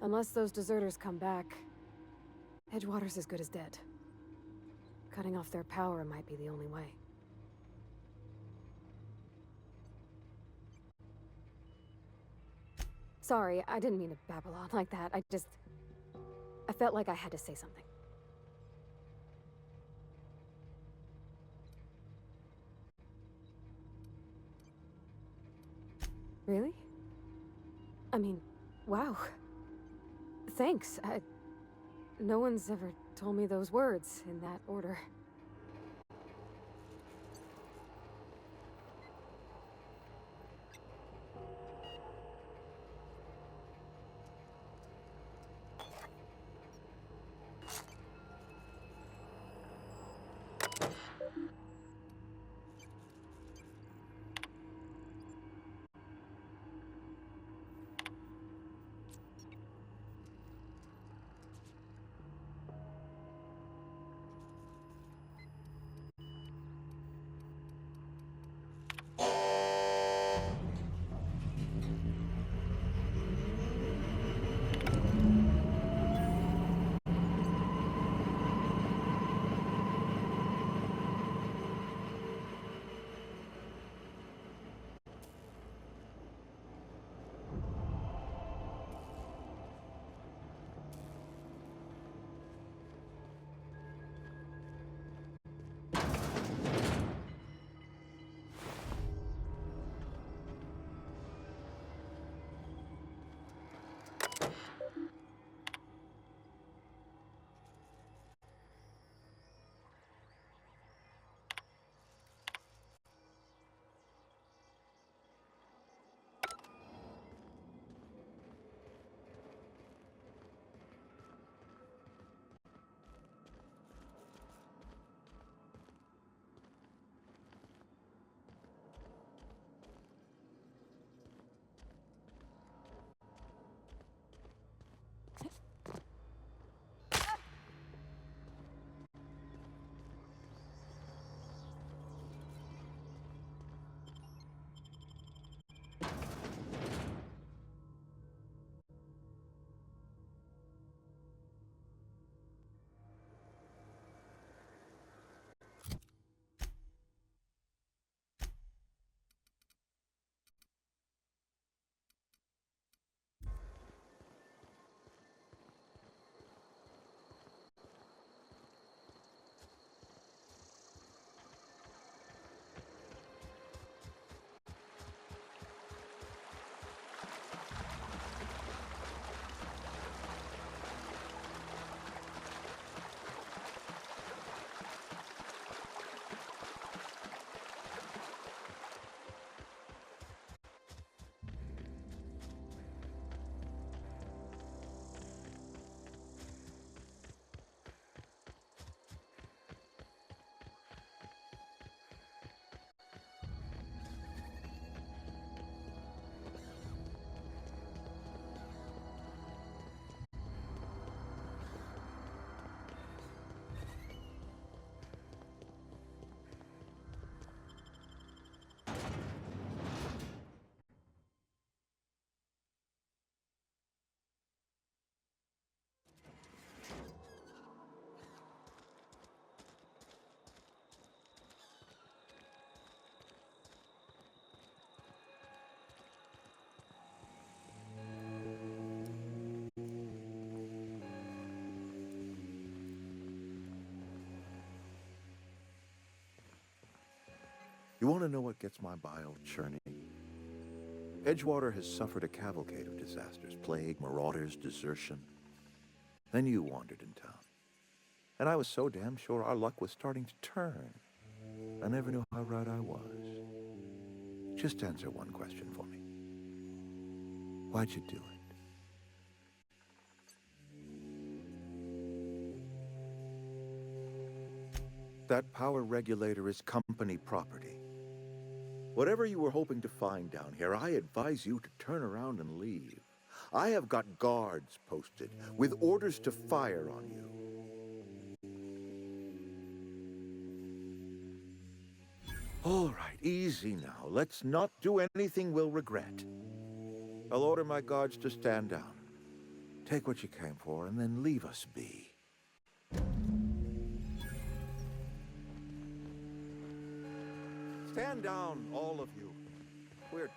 Unless those deserters come back, Edgewater's as good as dead. Cutting off their power might be the only way. Sorry, I didn't mean to babble on like that. I felt like I had to say something. Really? I mean, wow. Thanks. No one's ever told me those words in that order. You want to know what gets my bile churning? Edgewater has suffered a cavalcade of disasters. Plague, marauders, desertion. Then you wandered in town. And I was so damn sure our luck was starting to turn. I never knew how right I was. Just answer one question for me. Why'd you do it? That power regulator is company property. Whatever you were hoping to find down here, I advise you to turn around and leave. I have got guards posted with orders to fire on you. All right, easy now. Let's not do anything we'll regret. I'll order my guards to stand down. Take what you came for and then leave us be. Stand down, all of you. We're done.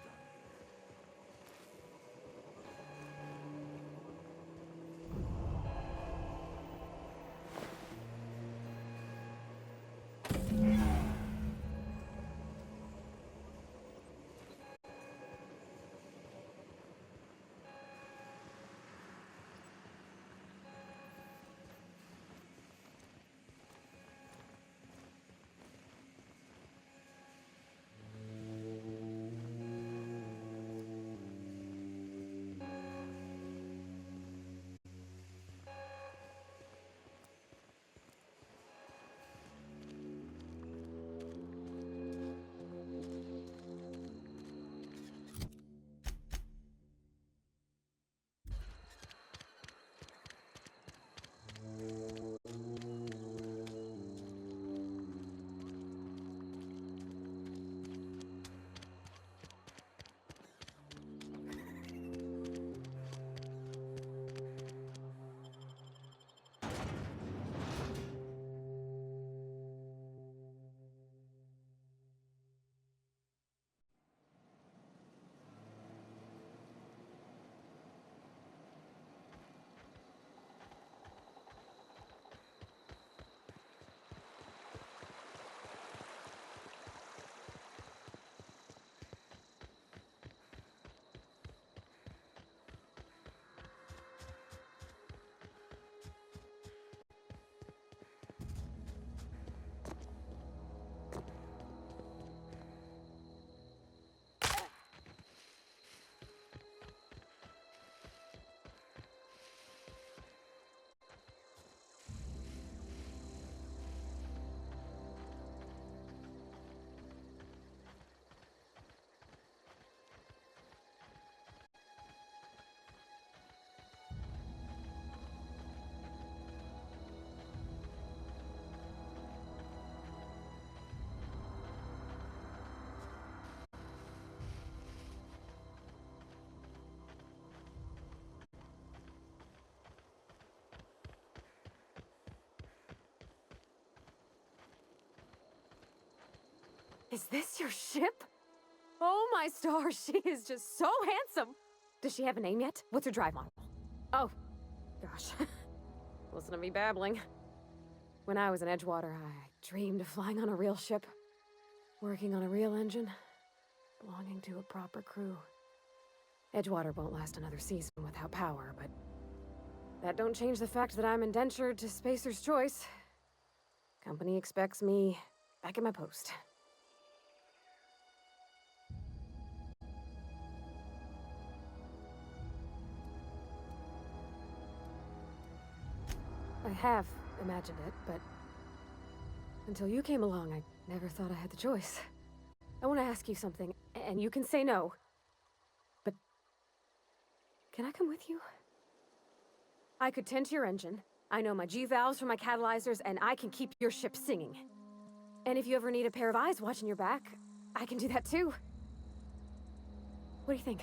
Is this your ship? Oh my stars, she is just so handsome! Does she have a name yet? What's her drive model? Oh, gosh. Listen to me babbling. When I was in Edgewater, I dreamed of flying on a real ship, working on a real engine, belonging to a proper crew. Edgewater won't last another season without power, but that don't change the fact that I'm indentured to Spacer's Choice. Company expects me back at my post. I have imagined it, but until you came along, I never thought I had the choice. I want to ask you something, and you can say no. But can I come with you? I could tend to your engine. I know my G-valves for my catalyzers, and I can keep your ship singing. And if you ever need a pair of eyes watching your back, I can do that too. What do you think?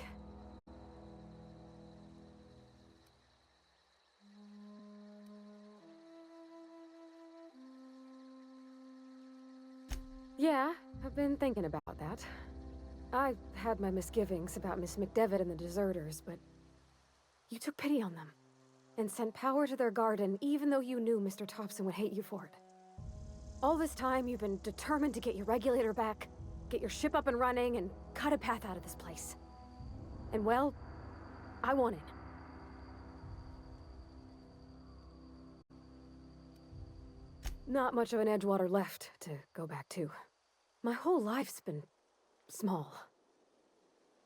Yeah, I've been thinking about that. I had my misgivings about Miss McDevitt and the deserters, but you took pity on them and sent power to their garden even though you knew Mr. Thompson would hate you for it. All this time, you've been determined to get your regulator back, get your ship up and running, and cut a path out of this place. And well, I want in. Not much of an Edgewater left to go back to. My whole life's been small.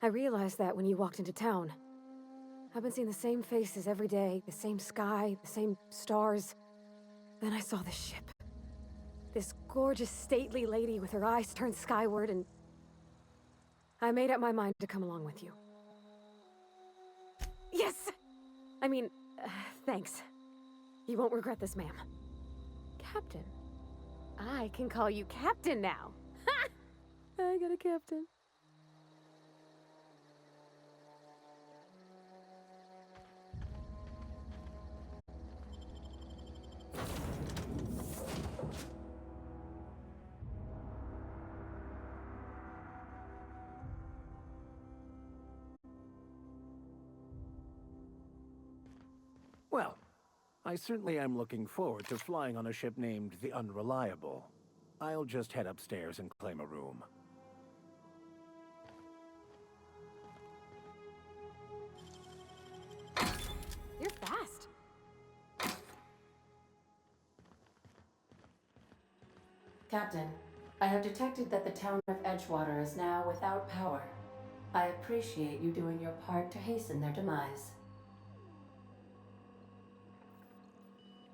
I realized that when you walked into town. I've been seeing the same faces every day, the same sky, the same stars. Then I saw this ship. This gorgeous, stately lady with her eyes turned skyward, and I made up my mind to come along with you. Yes! I mean, thanks. You won't regret this, ma'am. Captain. I can call you Captain now. Ha! I got a captain. Well, I certainly am looking forward to flying on a ship named the Unreliable. I'll just head upstairs and claim a room. You're fast. Captain, I have detected that the town of Edgewater is now without power. I appreciate you doing your part to hasten their demise.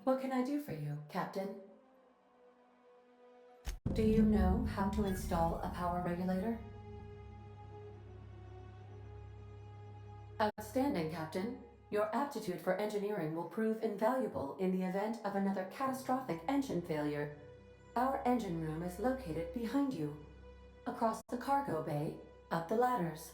What can I do for you, Captain? Do you know how to install a power regulator? Outstanding, Captain. Your aptitude for engineering will prove invaluable in the event of another catastrophic engine failure. Our engine room is located behind you, across the cargo bay, up the ladders.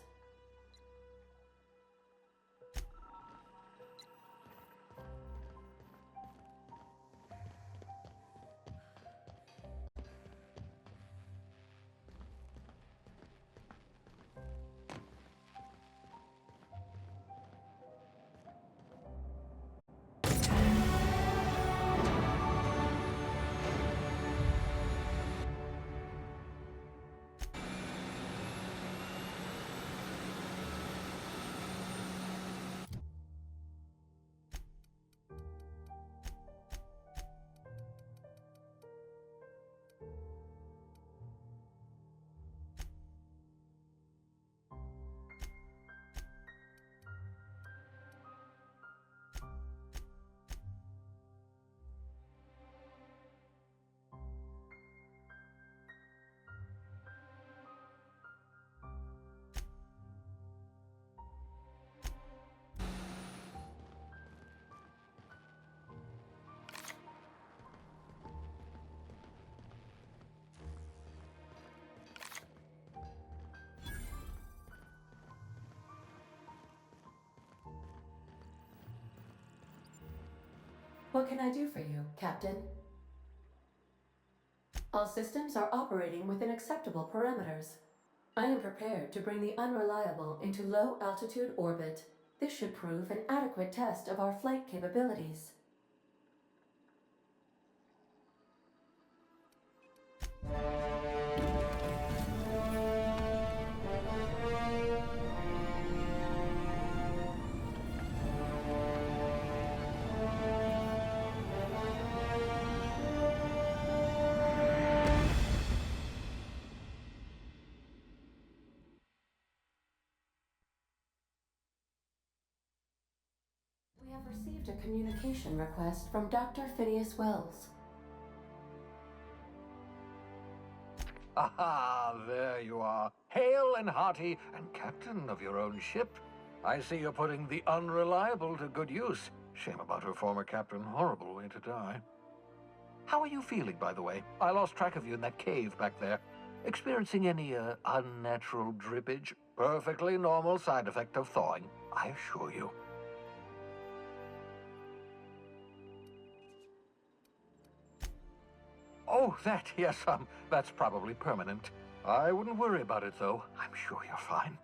What can I do for you, Captain? All systems are operating within acceptable parameters. I am prepared to bring the Unreliable into low-altitude orbit. This should prove an adequate test of our flight capabilities. We have received a communication request from Dr. Phineas Wells. Aha, there you are. Hale and hearty, and captain of your own ship. I see you're putting the Unreliable to good use. Shame about her former captain. Horrible way to die. How are you feeling, by the way? I lost track of you in that cave back there. Experiencing any, unnatural drippage? Perfectly normal side effect of thawing, I assure you. Oh, that, yes, that's probably permanent. I wouldn't worry about it, though. I'm sure you're fine.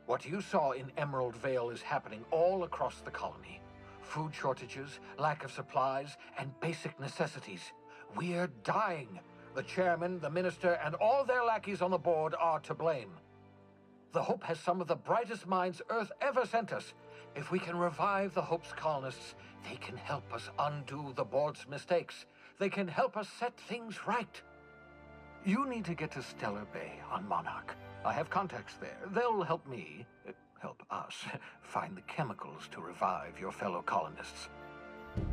What you saw in Emerald Vale is happening all across the colony. Food shortages, lack of supplies, and basic necessities. We're dying. The chairman, the minister, and all their lackeys on the board are to blame. The Hope has some of the brightest minds Earth ever sent us. If we can revive the Hope's colonists, they can help us undo the board's mistakes. They can help us set things right. You need to get to Stellar Bay on Monarch. I have contacts there. They'll help me, help us, find the chemicals to revive your fellow colonists.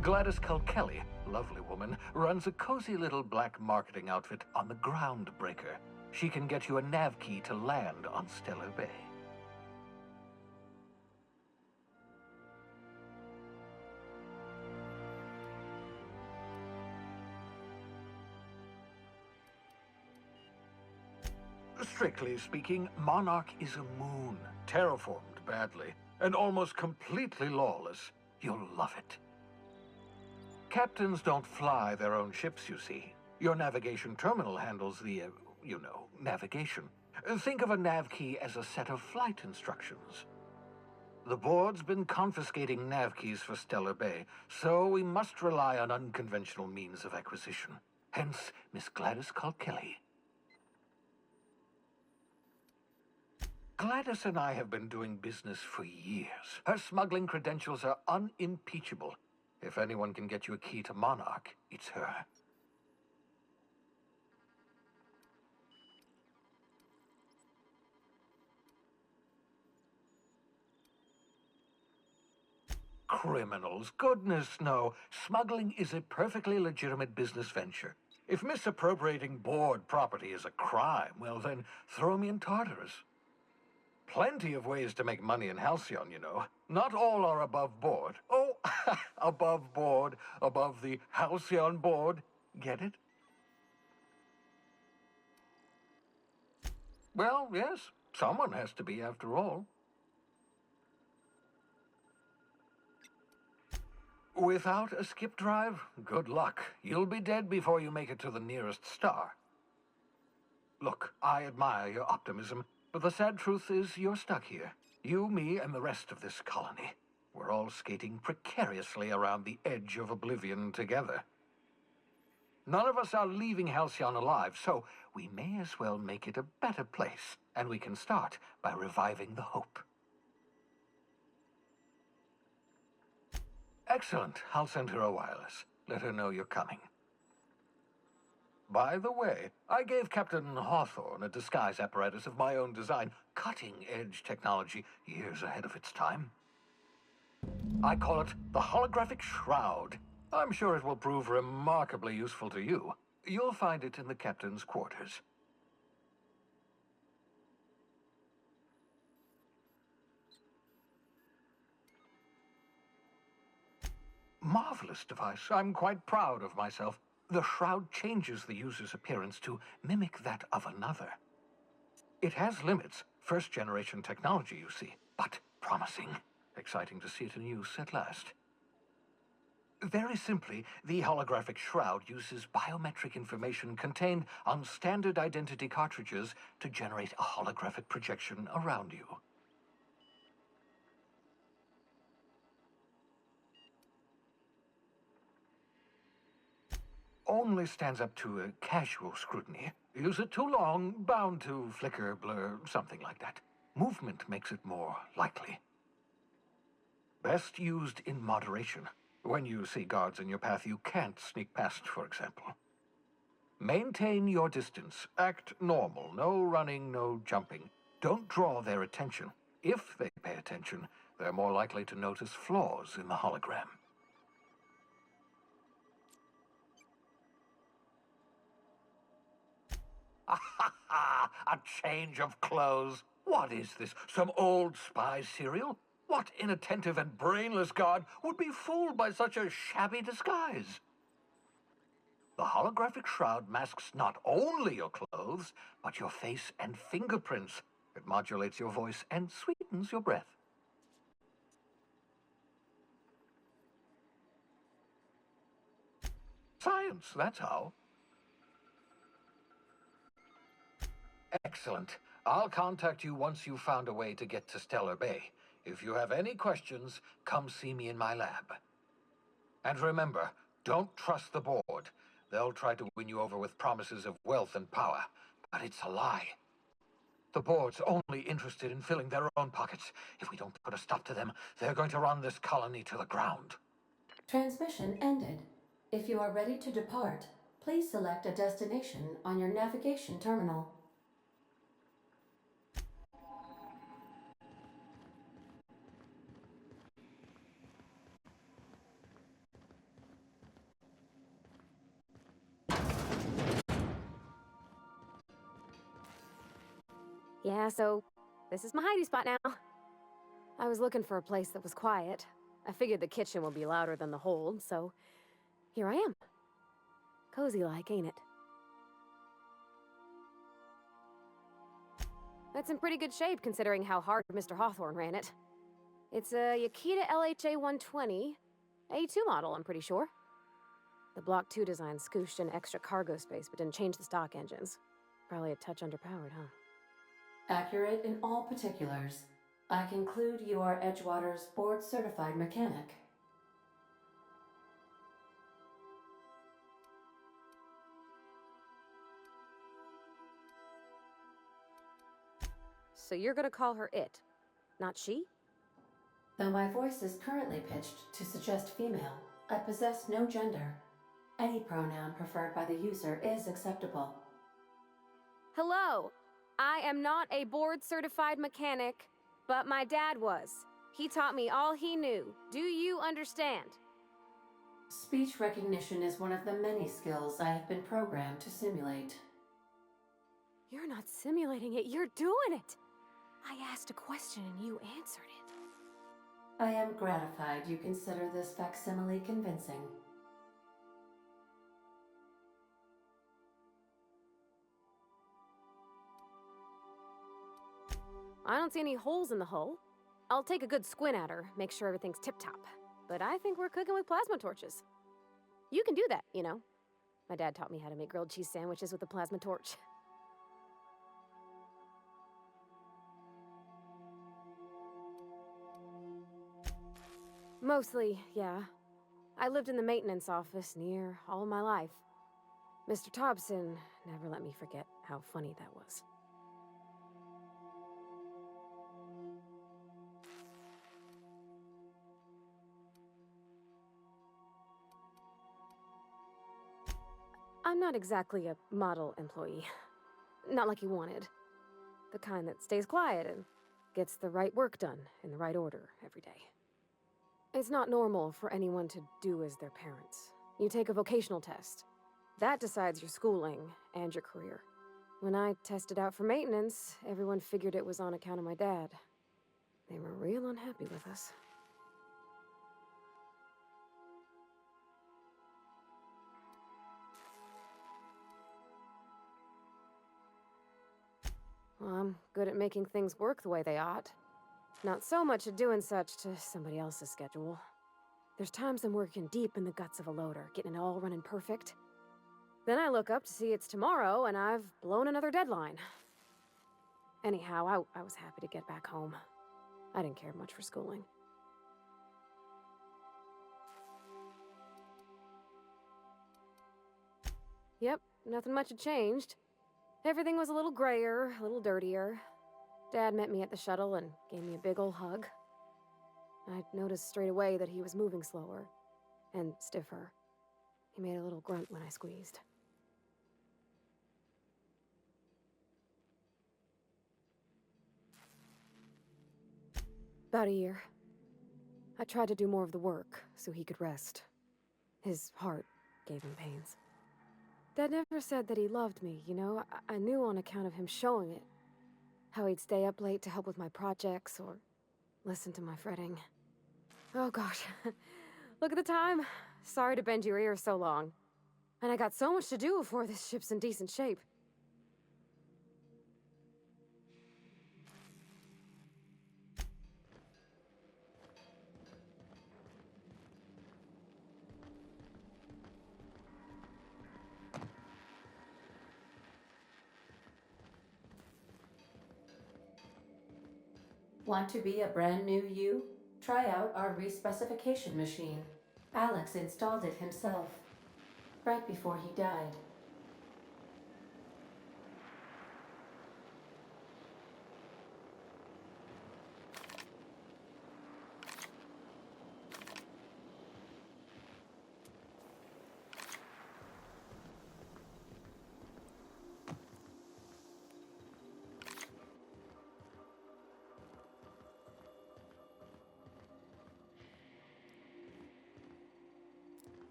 Gladys Kelly, lovely woman, runs a cozy little black marketing outfit on the Groundbreaker. She can get you a nav key to land on Stellar Bay. Strictly speaking, Monarch is a moon, terraformed badly, and almost completely lawless. You'll love it. Captains don't fly their own ships, you see. Your navigation terminal handles the, navigation. Think of a nav key as a set of flight instructions. The board's been confiscating nav keys for Stellar Bay, so we must rely on unconventional means of acquisition. Hence, Miss Gladys Kelly. Gladys and I have been doing business for years. Her smuggling credentials are unimpeachable. If anyone can get you a key to Monarch, it's her. Criminals? Goodness, no. Smuggling is a perfectly legitimate business venture. If misappropriating board property is a crime, well then, throw me in Tartarus. Plenty of ways to make money in Halcyon, you know. Not all are above board. Oh, above board, above the Halcyon board. Get it? Well, yes, someone has to be after all. Without a skip drive, good luck. You'll be dead before you make it to the nearest star. Look, I admire your optimism. But the sad truth is you're stuck here. You, me, and the rest of this colony. We're all skating precariously around the edge of oblivion together. None of us are leaving Halcyon alive, so we may as well make it a better place. And we can start by reviving the Hope. Excellent. I'll send her a wireless. Let her know you're coming. By the way, I gave Captain Hawthorne a disguise apparatus of my own design, cutting-edge technology, years ahead of its time. I call it the Holographic Shroud. I'm sure it will prove remarkably useful to you. You'll find it in the captain's quarters. Marvelous device. I'm quite proud of myself. The shroud changes the user's appearance to mimic that of another. It has limits, first-generation technology, you see, but promising. Exciting to see it in use at last. Very simply, the holographic shroud uses biometric information contained on standard identity cartridges to generate a holographic projection around you. Only stands up to a casual scrutiny. Use it too long, bound to flicker, blur, something like that. Movement makes it more likely. Best used in moderation. When you see guards in your path you can't sneak past, for example. Maintain your distance. Act normal. No running, no jumping. Don't draw their attention. If they pay attention, they're more likely to notice flaws in the hologram. A change of clothes. What is this? Some old spy serial? What inattentive and brainless guard would be fooled by such a shabby disguise? The holographic shroud masks not only your clothes, but your face and fingerprints. It modulates your voice and sweetens your breath. Science, that's how. Excellent. I'll contact you once you've found a way to get to Stellar Bay. If you have any questions, come see me in my lab. And remember, don't trust the board. They'll try to win you over with promises of wealth and power, but it's a lie. The board's only interested in filling their own pockets. If we don't put a stop to them, they're going to run this colony to the ground. Transmission ended. If you are ready to depart, please select a destination on your navigation terminal. Yeah, so this is my hidey spot now. I was looking for a place that was quiet. I figured the kitchen would be louder than the hold, so here I am. Cozy-like, ain't it? That's in pretty good shape considering how hard Mr. Hawthorne ran it. It's a Yakita LHA 120, A2 model, I'm pretty sure. The Block 2 design scooshed in extra cargo space but didn't change the stock engines. Probably a touch underpowered, huh? Accurate in all particulars. I conclude you are Edgewater's board-certified mechanic. So you're gonna call her it, not she? Though my voice is currently pitched to suggest female, I possess no gender. Any pronoun preferred by the user is acceptable. Hello! I am not a board-certified mechanic, but my dad was. He taught me all he knew. Do you understand? Speech recognition is one of the many skills I have been programmed to simulate. You're not simulating it, you're doing it! I asked a question and you answered it. I am gratified you consider this facsimile convincing. I don't see any holes in the hull. I'll take a good squint at her, make sure everything's tip-top. But I think we're cooking with plasma torches. You can do that, you know. My dad taught me how to make grilled cheese sandwiches with a plasma torch. Mostly, yeah. I lived in the maintenance office near all my life. Mr. Thompson never let me forget how funny that was. I'm not exactly a model employee. Not like you wanted. The kind that stays quiet and gets the right work done in the right order every day. It's not normal for anyone to do as their parents. You take a vocational test. That decides your schooling and your career. When I tested out for maintenance, everyone figured it was on account of my dad. They were real unhappy with us. Well, I'm good at making things work the way they ought. Not so much at doing such to somebody else's schedule. There's times I'm working deep in the guts of a loader, getting it all running perfect. Then I look up to see it's tomorrow and I've blown another deadline. Anyhow, I was happy to get back home. I didn't care much for schooling. Yep, nothing much had changed. Everything was a little grayer, a little dirtier. Dad met me at the shuttle and gave me a big ol' hug. I noticed straight away that he was moving slower and stiffer. He made a little grunt when I squeezed. About a year. I tried to do more of the work so he could rest. His heart gave him pains. Dad never said that he loved me, you know? I knew on account of him showing it. How he'd stay up late to help with my projects or listen to my fretting. Oh gosh, look at the time. Sorry to bend your ear so long. And I got so much to do before this ship's in decent shape. Want to be a brand new you? Try out our respecification machine. Alex installed it himself. right before he died.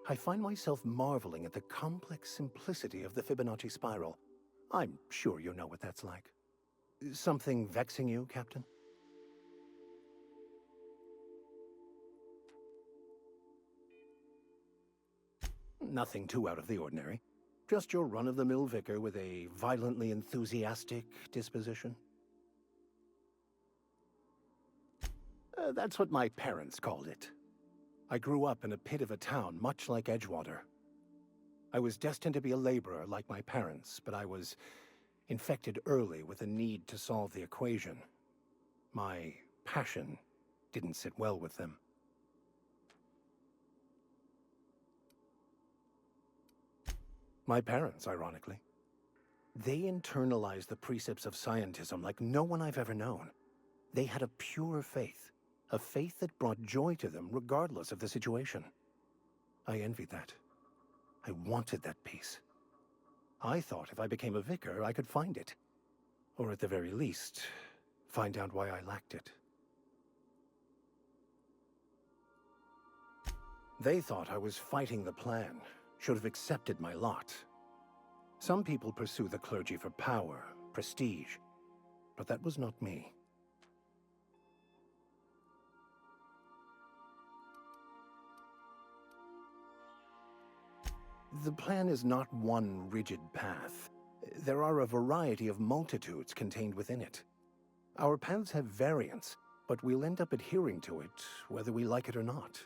I find myself marveling at the complex simplicity of the Fibonacci spiral. I'm sure you know what that's like. Something vexing you, Captain? Nothing too out of the ordinary. Just your run-of-the-mill vicar with a violently enthusiastic disposition. That's what my parents called it. I grew up in a pit of a town, much like Edgewater. I was destined to be a laborer like my parents, but I was infected early with a need to solve the equation. My passion didn't sit well with them. My parents, ironically. They internalized the precepts of scientism like no one I've ever known. They had a pure faith, a faith that brought joy to them regardless of the situation. I envied that. I wanted that peace. I thought if I became a vicar, I could find it. Or at the very least, find out why I lacked it. They thought I was fighting the plan, should have accepted my lot. Some people pursue the clergy for power, prestige, but that was not me. The plan is not one rigid path. There are a variety of multitudes contained within it. Our paths have variance, but we'll end up adhering to it, whether we like it or not.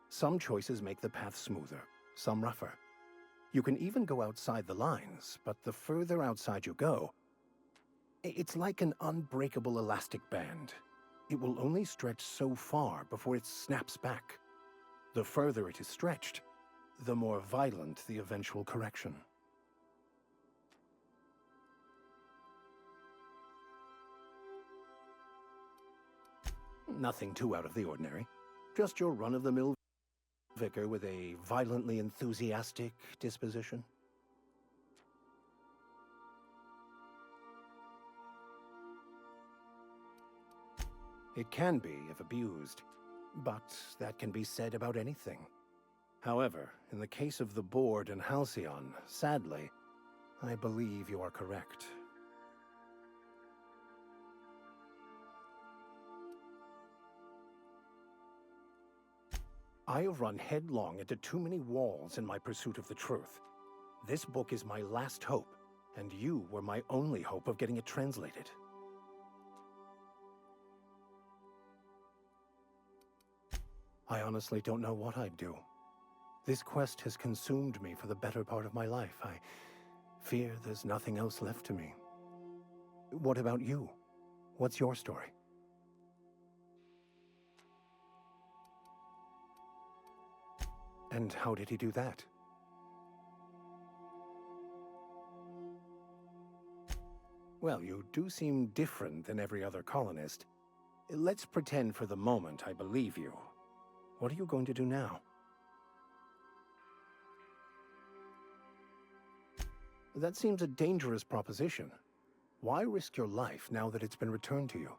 Some choices make the path smoother, some rougher. You can even go outside the lines, but the further outside you go, it's like an unbreakable elastic band. It will only stretch so far before it snaps back. The further it is stretched, the more violent the eventual correction. Nothing too out of the ordinary. Just your run-of-the-mill vicar with a violently enthusiastic disposition. It can be if abused, but that can be said about anything. However, in the case of the board and Halcyon, sadly, I believe you are correct. I have run headlong into too many walls in my pursuit of the truth. This book is my last hope, and you were my only hope of getting it translated. I honestly don't know what I'd do. This quest has consumed me for the better part of my life. I fear there's nothing else left to me. What about you? What's your story? And how did he do that? Well, you do seem different than every other colonist. Let's pretend for the moment I believe you. What are you going to do now? That seems a dangerous proposition. Why risk your life now that it's been returned to you?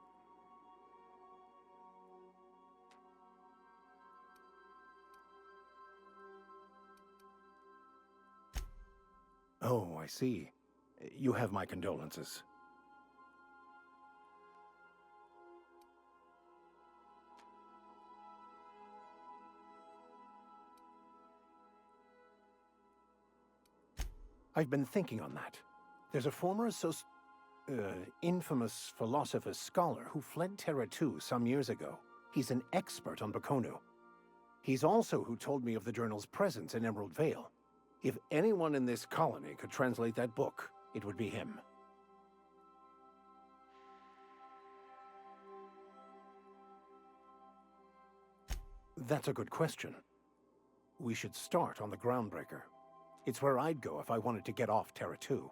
Oh, I see. You have my condolences. I've been thinking on that. There's a former infamous philosopher scholar who fled Terra 2 some years ago. He's an expert on Bakonu. He's also who told me of the journal's presence in Emerald Vale. If anyone in this colony could translate that book, it would be him. That's a good question. We should start on the Groundbreaker. It's where I'd go if I wanted to get off Terra 2.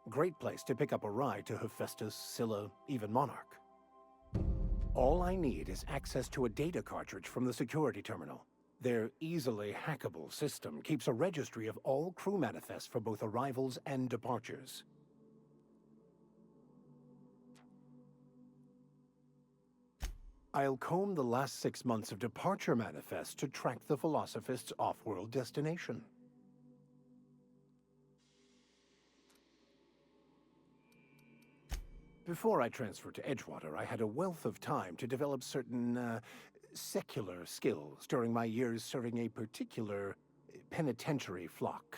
Great place to pick up a ride to Hephaestus, Scylla, even Monarch. All I need is access to a data cartridge from the security terminal. Their easily hackable system keeps a registry of all crew manifests for both arrivals and departures. I'll comb the last 6 months of departure manifests to track the Philosophist's off-world destination. Before I transferred to Edgewater, I had a wealth of time to develop certain, secular skills during my years serving a particular penitentiary flock.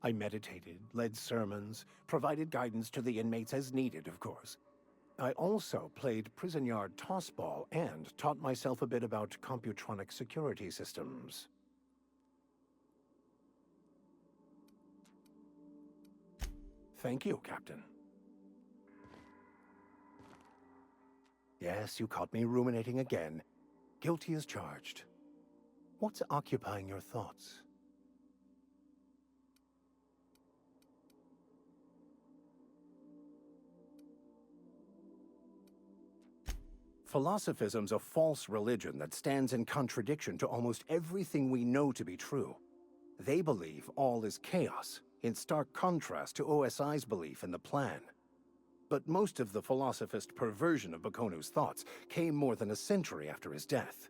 I meditated, led sermons, provided guidance to the inmates as needed, of course. I also played prison yard tossball and taught myself a bit about computronic security systems. Thank you, Captain. Yes, you caught me ruminating again. Guilty as charged. What's occupying your thoughts? Philosophism's a false religion that stands in contradiction to almost everything we know to be true. They believe all is chaos, in stark contrast to OSI's belief in the plan. But most of the philosophist perversion of Bakonu's thoughts came more than a century after his death.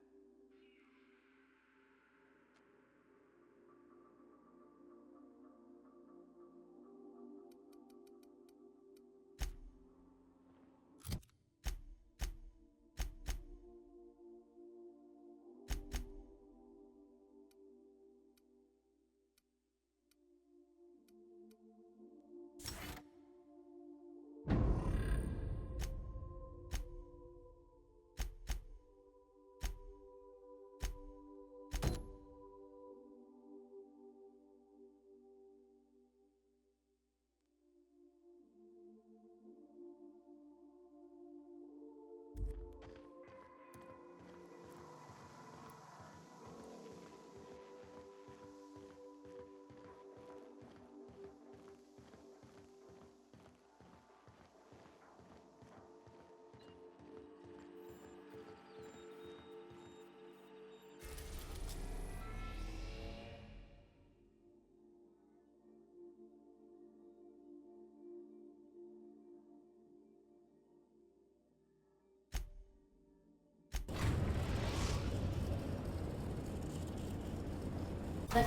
The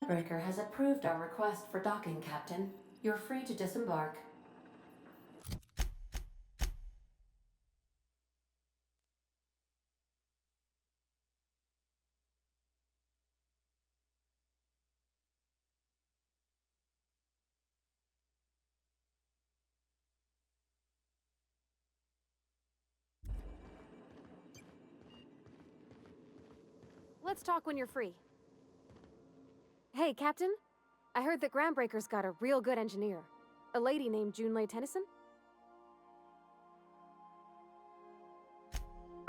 Groundbreaker has approved our request for docking, Captain. You're free to disembark. Let's talk when you're free. Hey, Captain. I heard that Groundbreaker's got a real good engineer. A lady named Junlei Tennyson?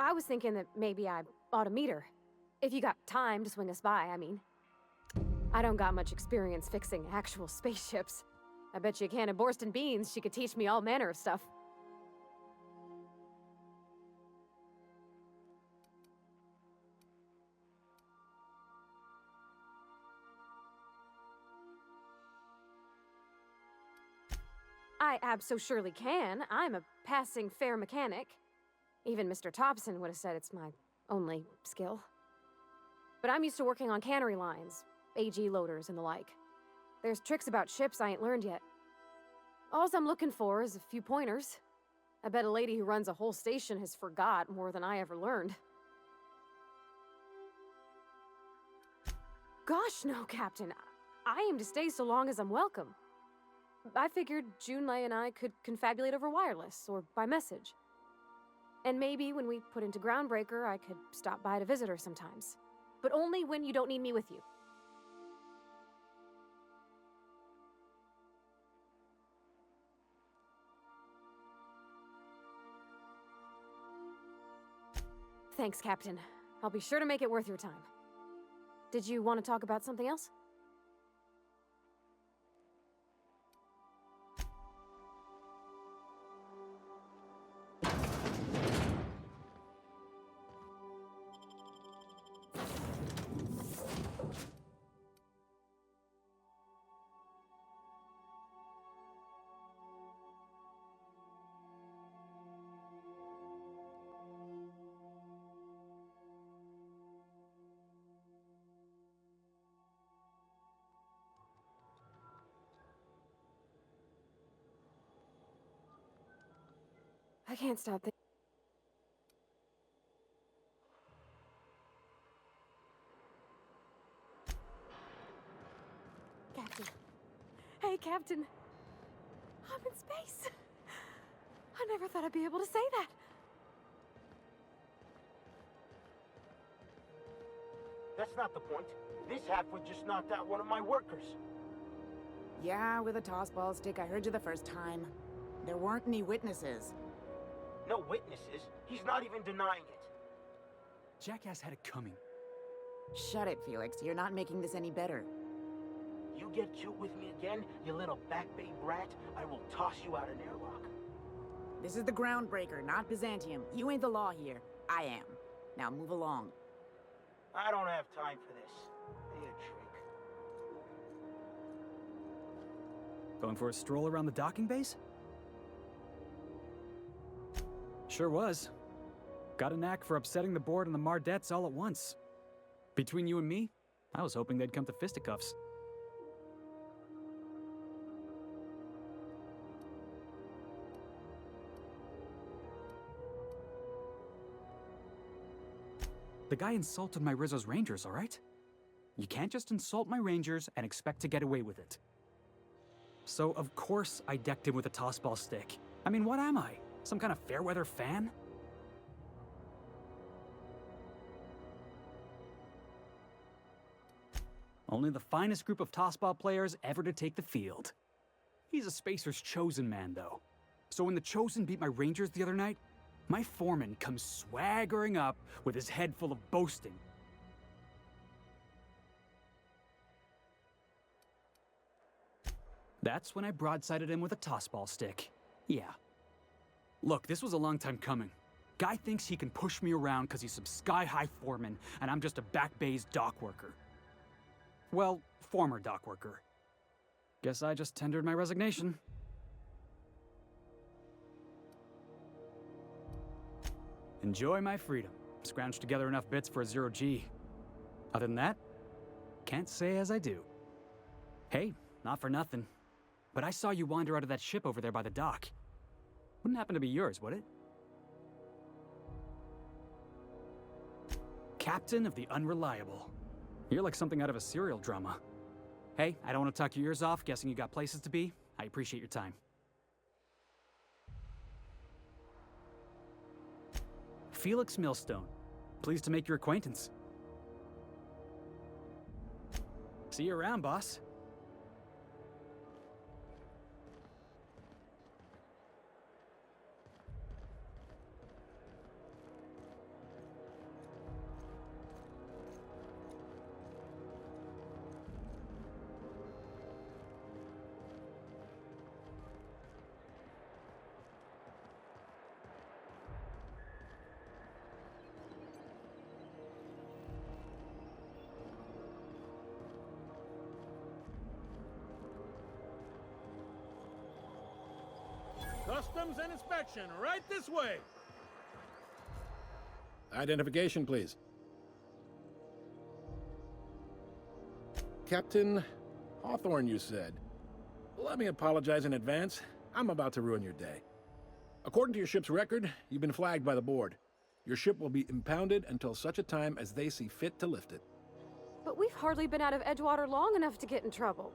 I was thinking that maybe I ought to meet her. If you got time to swing us by, I mean. I don't got much experience fixing actual spaceships. I bet you a can of Borston beans she could teach me all manner of stuff. I abso-surely can. I'm a passing fair mechanic. Even Mr. Thompson would have said it's my only skill. But I'm used to working on cannery lines, AG loaders and the like. There's tricks about ships I ain't learned yet. All I'm looking for is a few pointers. I bet a lady who runs a whole station has forgot more than I ever learned. Gosh, no, Captain. I aim to stay so long as I'm welcome. I figured Junlei and I could confabulate over wireless or by message. And maybe when we put into Groundbreaker, I could stop by to visit her sometimes. But only when you don't need me with you. Thanks, Captain. I'll be sure to make it worth your time. Did you want to talk about something else? I can't stop thinking. Captain. Hey, Captain. I'm in space. I never thought I'd be able to say that. That's not the point. This halfwit just knocked out one of my workers. Yeah, with a tossball stick. I heard you the first time. There weren't any witnesses. No witnesses. He's not even denying it. Jackass had it coming. Shut it, Felix. You're not making this any better. You get cute with me again, you little back bay brat, I will toss you out an airlock. This is the Groundbreaker, not Byzantium. You ain't the law here. I am. Now move along. I don't have time for this. Be a trick. Going for a stroll around the docking base? Sure was. Got a knack for upsetting the board and the Mardettes all at once. Between you and me, I was hoping they'd come to fisticuffs. The guy insulted my Rizzo's Rangers, all right? You can't just insult my Rangers and expect to get away with it. So, of course, I decked him with a tossball stick. I mean, what am I? Some kind of fair-weather fan? Only the finest group of tossball players ever to take the field. He's a Spacer's chosen man, though. So when the Chosen beat my Rangers the other night, my foreman comes swaggering up with his head full of boasting. That's when I broadsided him with a tossball stick. Yeah. Look, this was a long time coming. Guy thinks he can push me around because he's some sky-high foreman, and I'm just a back bay's dock worker. Well, former dock worker. Guess I just tendered my resignation. Enjoy my freedom. Scrounged together enough bits for a 0G. Other than that, can't say as I do. Hey, not for nothing, but I saw you wander out of that ship over there by the dock. Wouldn't happen to be yours, would it? Captain of the Unreliable. You're like something out of a serial drama. Hey, I don't want to talk your ears off, guessing you got places to be. I appreciate your time. Felix Millstone. Pleased to make your acquaintance. See you around, boss. Customs and inspection, right this way. Identification, please. Captain Hawthorne, you said. Let me apologize in advance. I'm about to ruin your day. According to your ship's record, you've been flagged by the board. Your ship will be impounded until such a time as they see fit to lift it. But we've hardly been out of Edgewater long enough to get in trouble.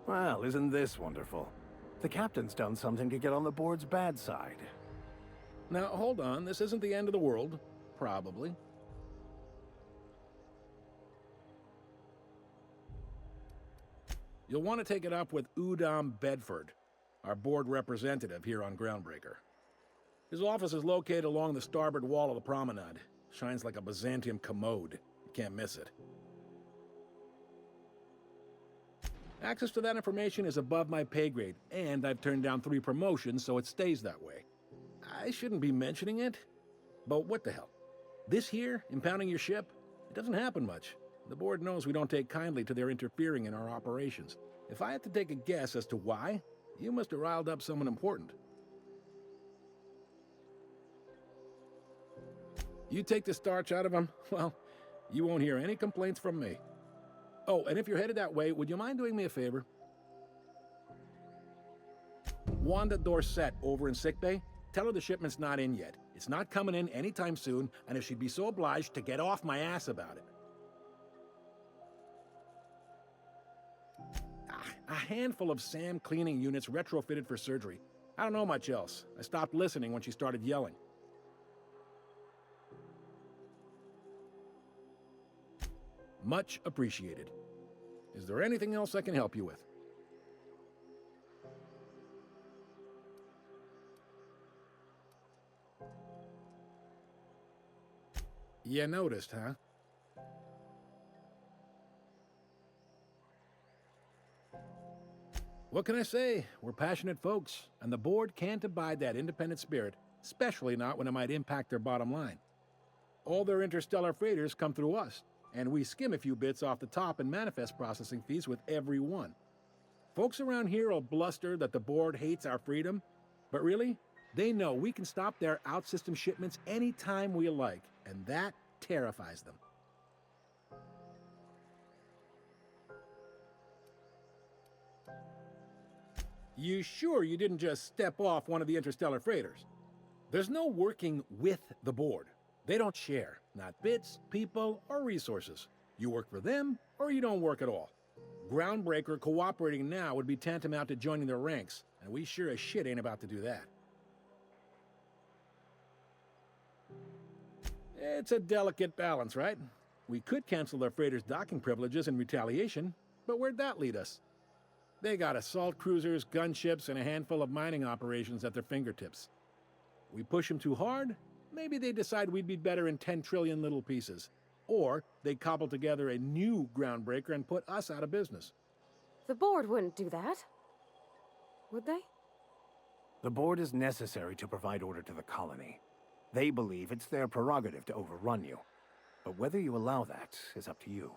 Well, isn't this wonderful? The captain's done something to get on the board's bad side. Now, hold on. This isn't the end of the world. Probably. You'll want to take it up with Udom Bedford, our board representative here on Groundbreaker. His office is located along the starboard wall of the promenade. Shines like a Byzantium commode. You can't miss it. Access to that information is above my pay grade, and I've turned down 3 promotions, so it stays that way. I shouldn't be mentioning it, but what the hell? This here, impounding your ship, it doesn't happen much. The board knows we don't take kindly to their interfering in our operations. If I had to take a guess as to why, you must have riled up someone important. You take the starch out of them, well, you won't hear any complaints from me. Oh, and if you're headed that way, would you mind doing me a favor? Wanda Dorset over in sickbay, tell her the shipment's not in yet. It's not coming in anytime soon, and if she'd be so obliged to get off my ass about it. A handful of SAM cleaning units retrofitted for surgery. I don't know much else. I stopped listening when she started yelling. Much appreciated. Is there anything else I can help you with? You noticed, huh? What can I say? We're passionate folks, and the board can't abide that independent spirit, especially not when it might impact their bottom line. All their interstellar freighters come through us, and we skim a few bits off the top in manifest processing fees with every one. Folks around here will bluster that the board hates our freedom, but really, they know we can stop their out-system shipments anytime we like, and that terrifies them. You sure you didn't just step off one of the interstellar freighters? There's no working with the board. They don't share, not bits, people, or resources. You work for them, or you don't work at all. Groundbreaker cooperating now would be tantamount to joining their ranks, and we sure as shit ain't about to do that. It's a delicate balance, right? We could cancel their freighters' docking privileges in retaliation, but where'd that lead us? They got assault cruisers, gunships, and a handful of mining operations at their fingertips. We push them too hard, maybe they decide we'd be better in 10 trillion little pieces. Or they cobble together a new Groundbreaker and put us out of business. The board wouldn't do that. Would they? The board is necessary to provide order to the colony. They believe it's their prerogative to overrun you. But whether you allow that is up to you.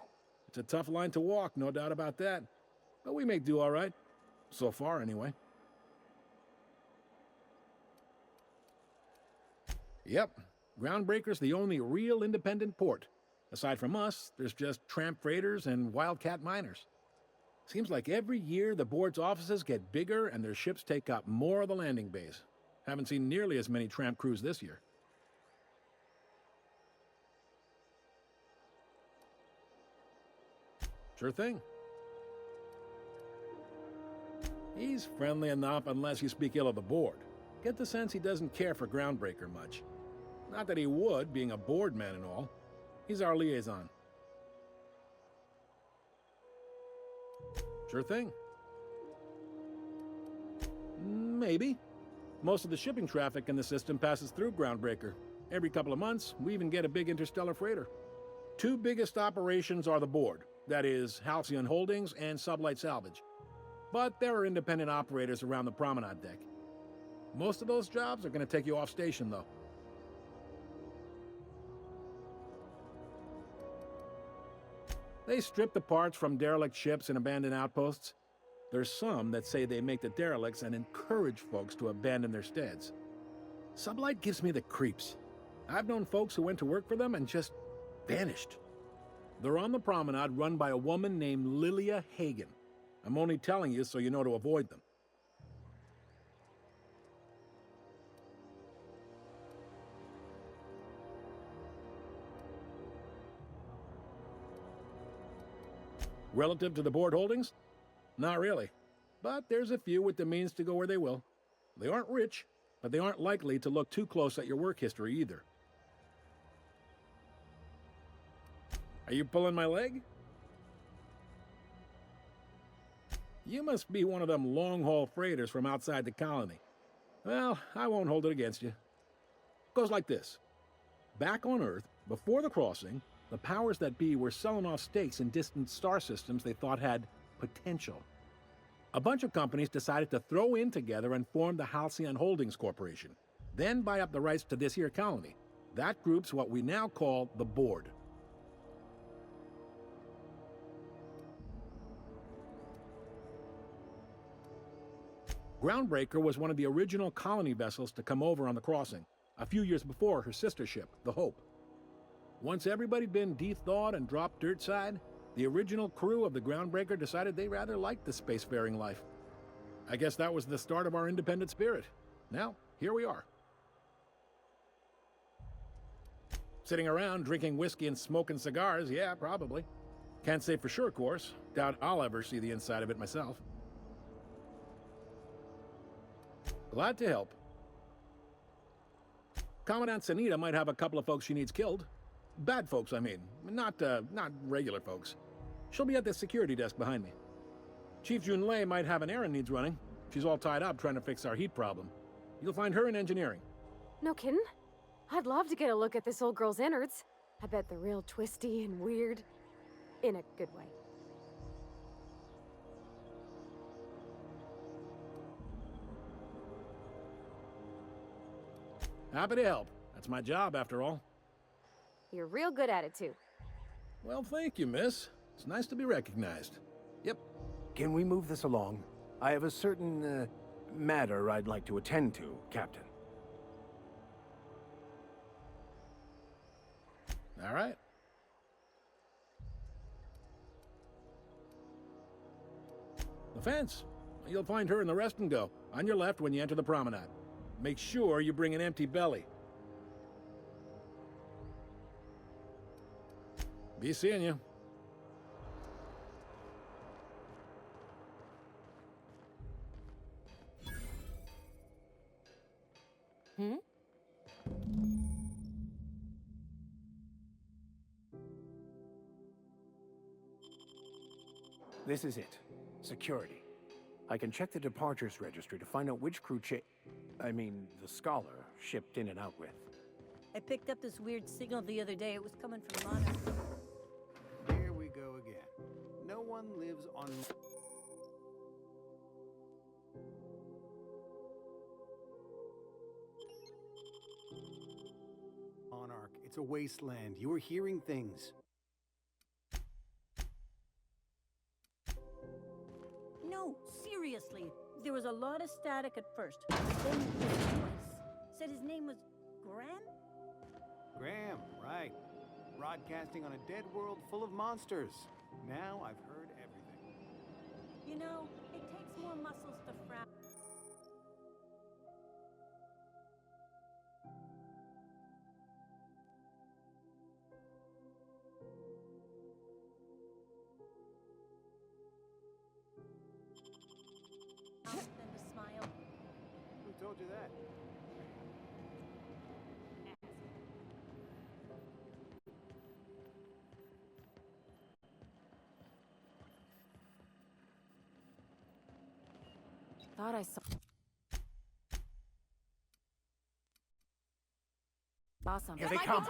It's a tough line to walk, no doubt about that. But we make do all right. So far, anyway. Yep, Groundbreaker's the only real independent port. Aside from us, there's just tramp freighters and wildcat miners. Seems like every year the board's offices get bigger and their ships take up more of the landing bays. Haven't seen nearly as many tramp crews this year. Sure thing. He's friendly enough unless you speak ill of the board. Get the sense he doesn't care for Groundbreaker much. Not that he would, being a board man and all. He's our liaison. Sure thing. Maybe. Most of the shipping traffic in the system passes through Groundbreaker. Every couple of months, we even get a big interstellar freighter. 2 biggest operations are the board. That is, Halcyon Holdings and Sublight Salvage. But there are independent operators around the promenade deck. Most of those jobs are going to take you off station, though. They strip the parts from derelict ships and abandoned outposts. There's some that say they make the derelicts and encourage folks to abandon their steads. Sublight gives me the creeps. I've known folks who went to work for them and just vanished. They're on the promenade run by a woman named Lilia Hagen. I'm only telling you so you know to avoid them. Relative to the board holdings? Not really. But there's a few with the means to go where they will. They aren't rich, but they aren't likely to look too close at your work history either. Are you pulling my leg? You must be one of them long-haul freighters from outside the colony. Well, I won't hold it against you. Goes like this. Back on Earth, before the crossing, the powers that be were selling off stakes in distant star systems they thought had potential. A bunch of companies decided to throw in together and form the Halcyon Holdings Corporation, then buy up the rights to this here colony. That group's what we now call the Board. Groundbreaker was one of the original colony vessels to come over on the crossing, a few years before her sister ship, the Hope. Once everybody'd been de-thawed and dropped dirt side, the original crew of the Groundbreaker decided they rather liked the spacefaring life. I guess that was the start of our independent spirit. Now, here we are. Sitting around drinking whiskey and smoking cigars, yeah, probably. Can't say for sure, of course. Doubt I'll ever see the inside of it myself. Glad to help. Commandant Sanita might have a couple of folks she needs killed. Bad folks, I mean. Not regular folks. She'll be at the security desk behind me. Chief Junlei might have an errand needs running. She's all tied up trying to fix our heat problem. You'll find her in engineering. No kidding? I'd love to get a look at this old girl's innards. I bet they're real twisty and weird. In a good way. Happy to help. That's my job, after all. You're real good at it, too. Well, thank you, miss. It's nice to be recognized. Yep. Can we move this along? I have a certain, matter I'd like to attend to, Captain. All right. The fence. You'll find her in the rest and go, on your left when you enter the promenade. Make sure you bring an empty belly. Be seeing you. This is it. Security. I can check the departures registry to find out which crew the Scholar shipped in and out with. I picked up this weird signal the other day. It was coming from Monarch. Here we go again. No one lives on... Monarch, it's a wasteland. You are hearing things. No, seriously. There was a lot of static at first. Then his voice said his name was Graham? Graham, right. Broadcasting on a dead world full of monsters. Now I've heard everything. You know, it takes more muscles to frown. Than to smile. Who told you that? Thought I saw something. Here they come.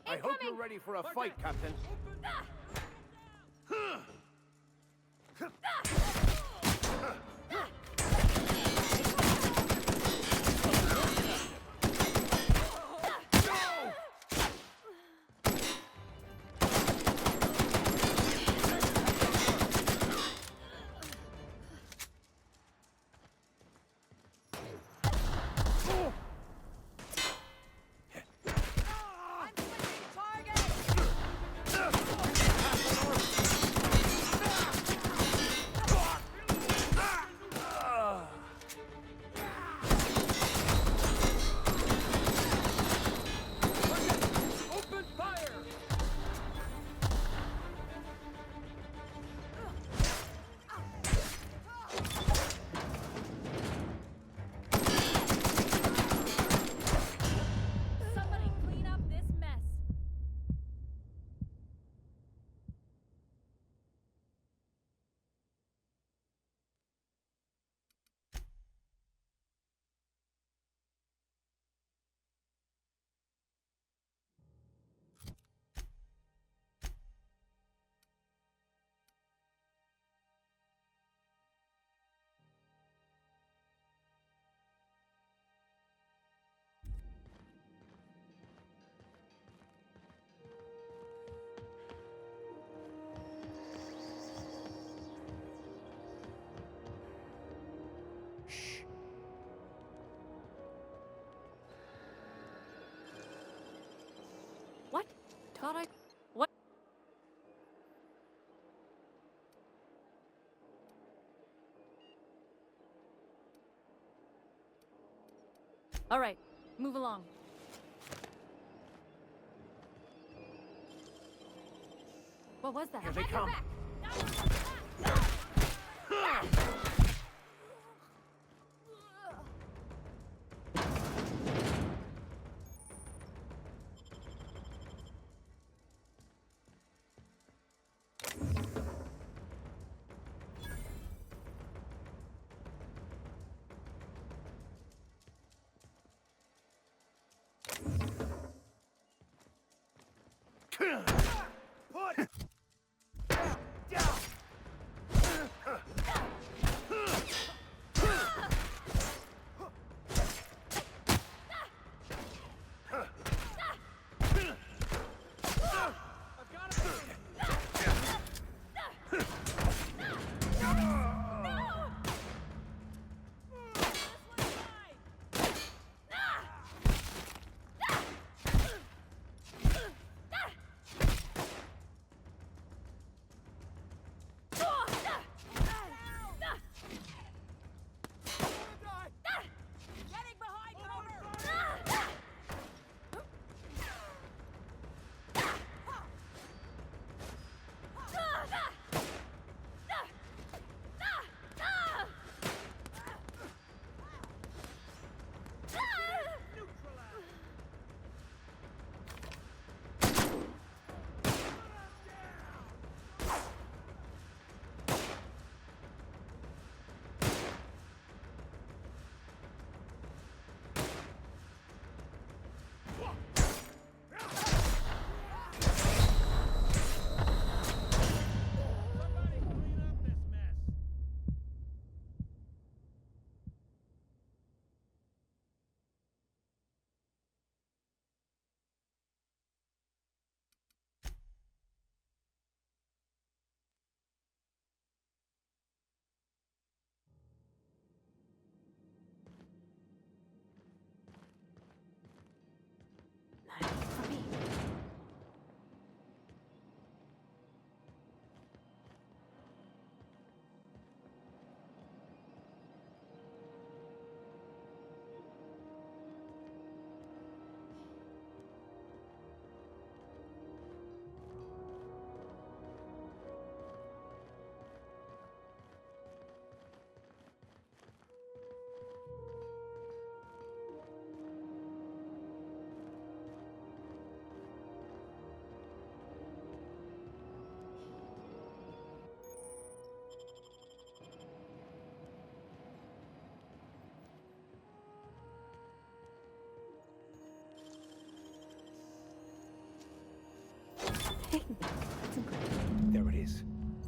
I hope you're ready for a fight, Captain. Somebody clean up this mess. What? Thought I... What? All right, move along. What was that? Here they come.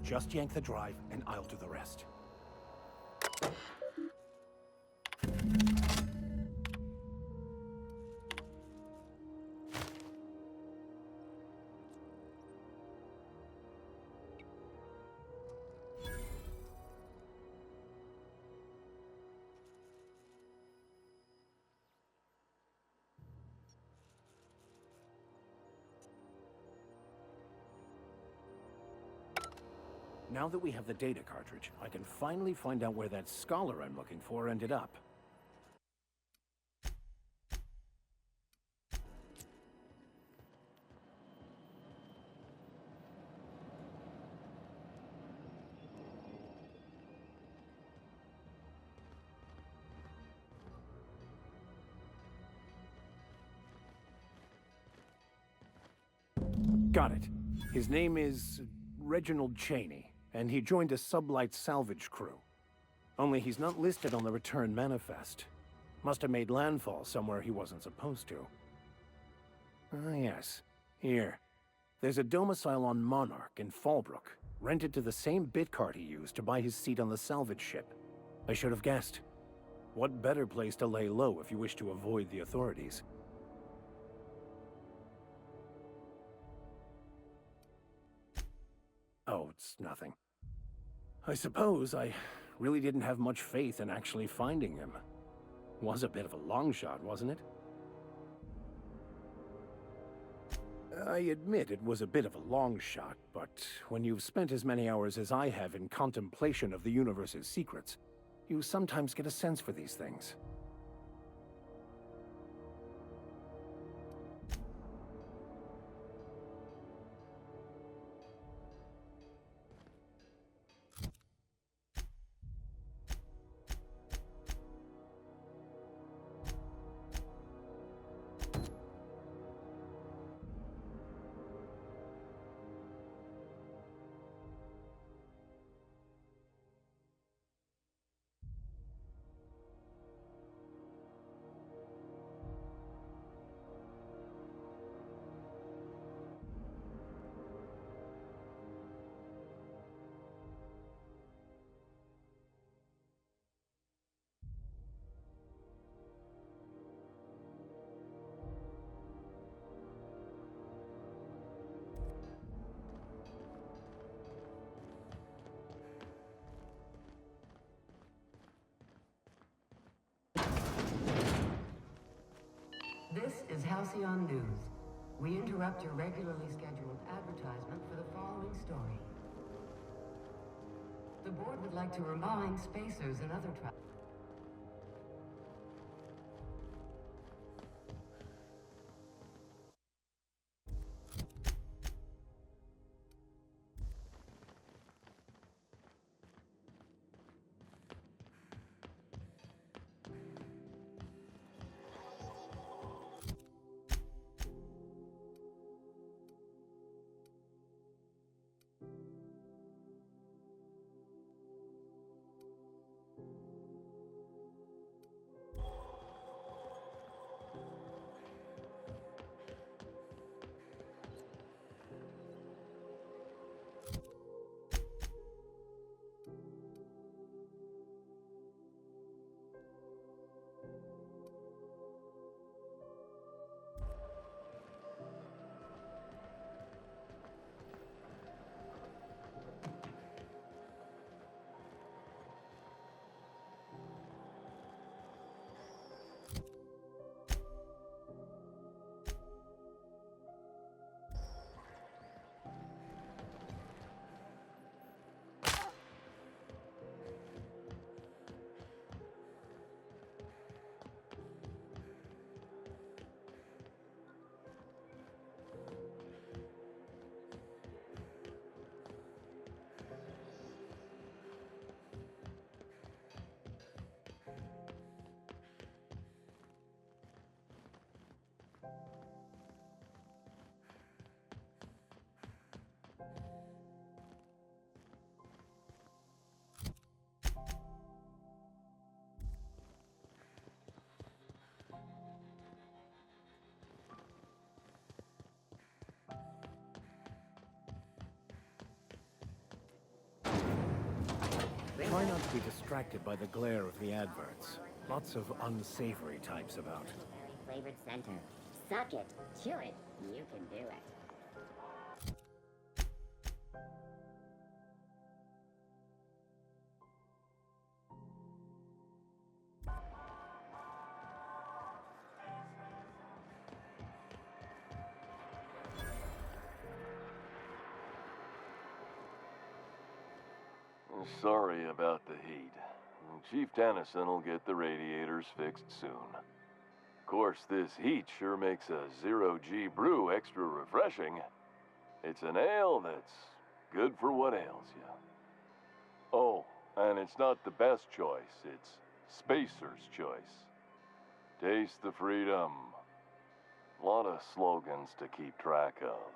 Just yank the drive, and I'll do the rest. Now that we have the data cartridge, I can finally find out where that scholar I'm looking for ended up. Got it. His name is Reginald Cheney, and he joined a sublight salvage crew. Only he's not listed on the return manifest. Must have made landfall somewhere he wasn't supposed to. Ah, yes. Here. There's a domicile on Monarch in Fallbrook, rented to the same bit card he used to buy his seat on the salvage ship. I should have guessed. What better place to lay low if you wish to avoid the authorities? Oh, it's nothing. I suppose I really didn't have much faith in actually finding him. Was a bit of a long shot, wasn't it? I admit it was a bit of a long shot, but when you've spent as many hours as I have in contemplation of the universe's secrets, you sometimes get a sense for these things. This is Halcyon News. We interrupt your regularly scheduled advertisement for the following story. The board would like to remind spacers and other travelers. to be distracted by the glare of the adverts. Lots of unsavory types about. Flavored center. Suck it. Chew it. You can do it. Sorry about the heat. Chief Tennyson will get the radiators fixed soon. Of course, this heat sure makes a zero-G brew extra refreshing. It's an ale that's good for what ails you. Oh, and it's not the best choice, it's Spacer's choice. Taste the freedom. A lot of slogans to keep track of.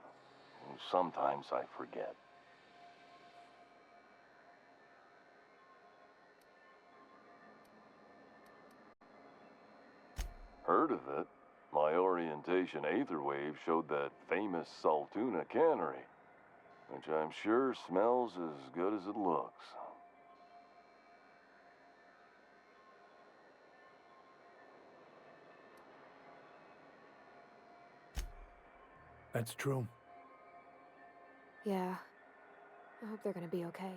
Sometimes I forget. Heard of it. My orientation Aetherwave showed that famous Saltuna cannery, which I'm sure smells as good as it looks. That's true. Yeah. I hope they're gonna be okay.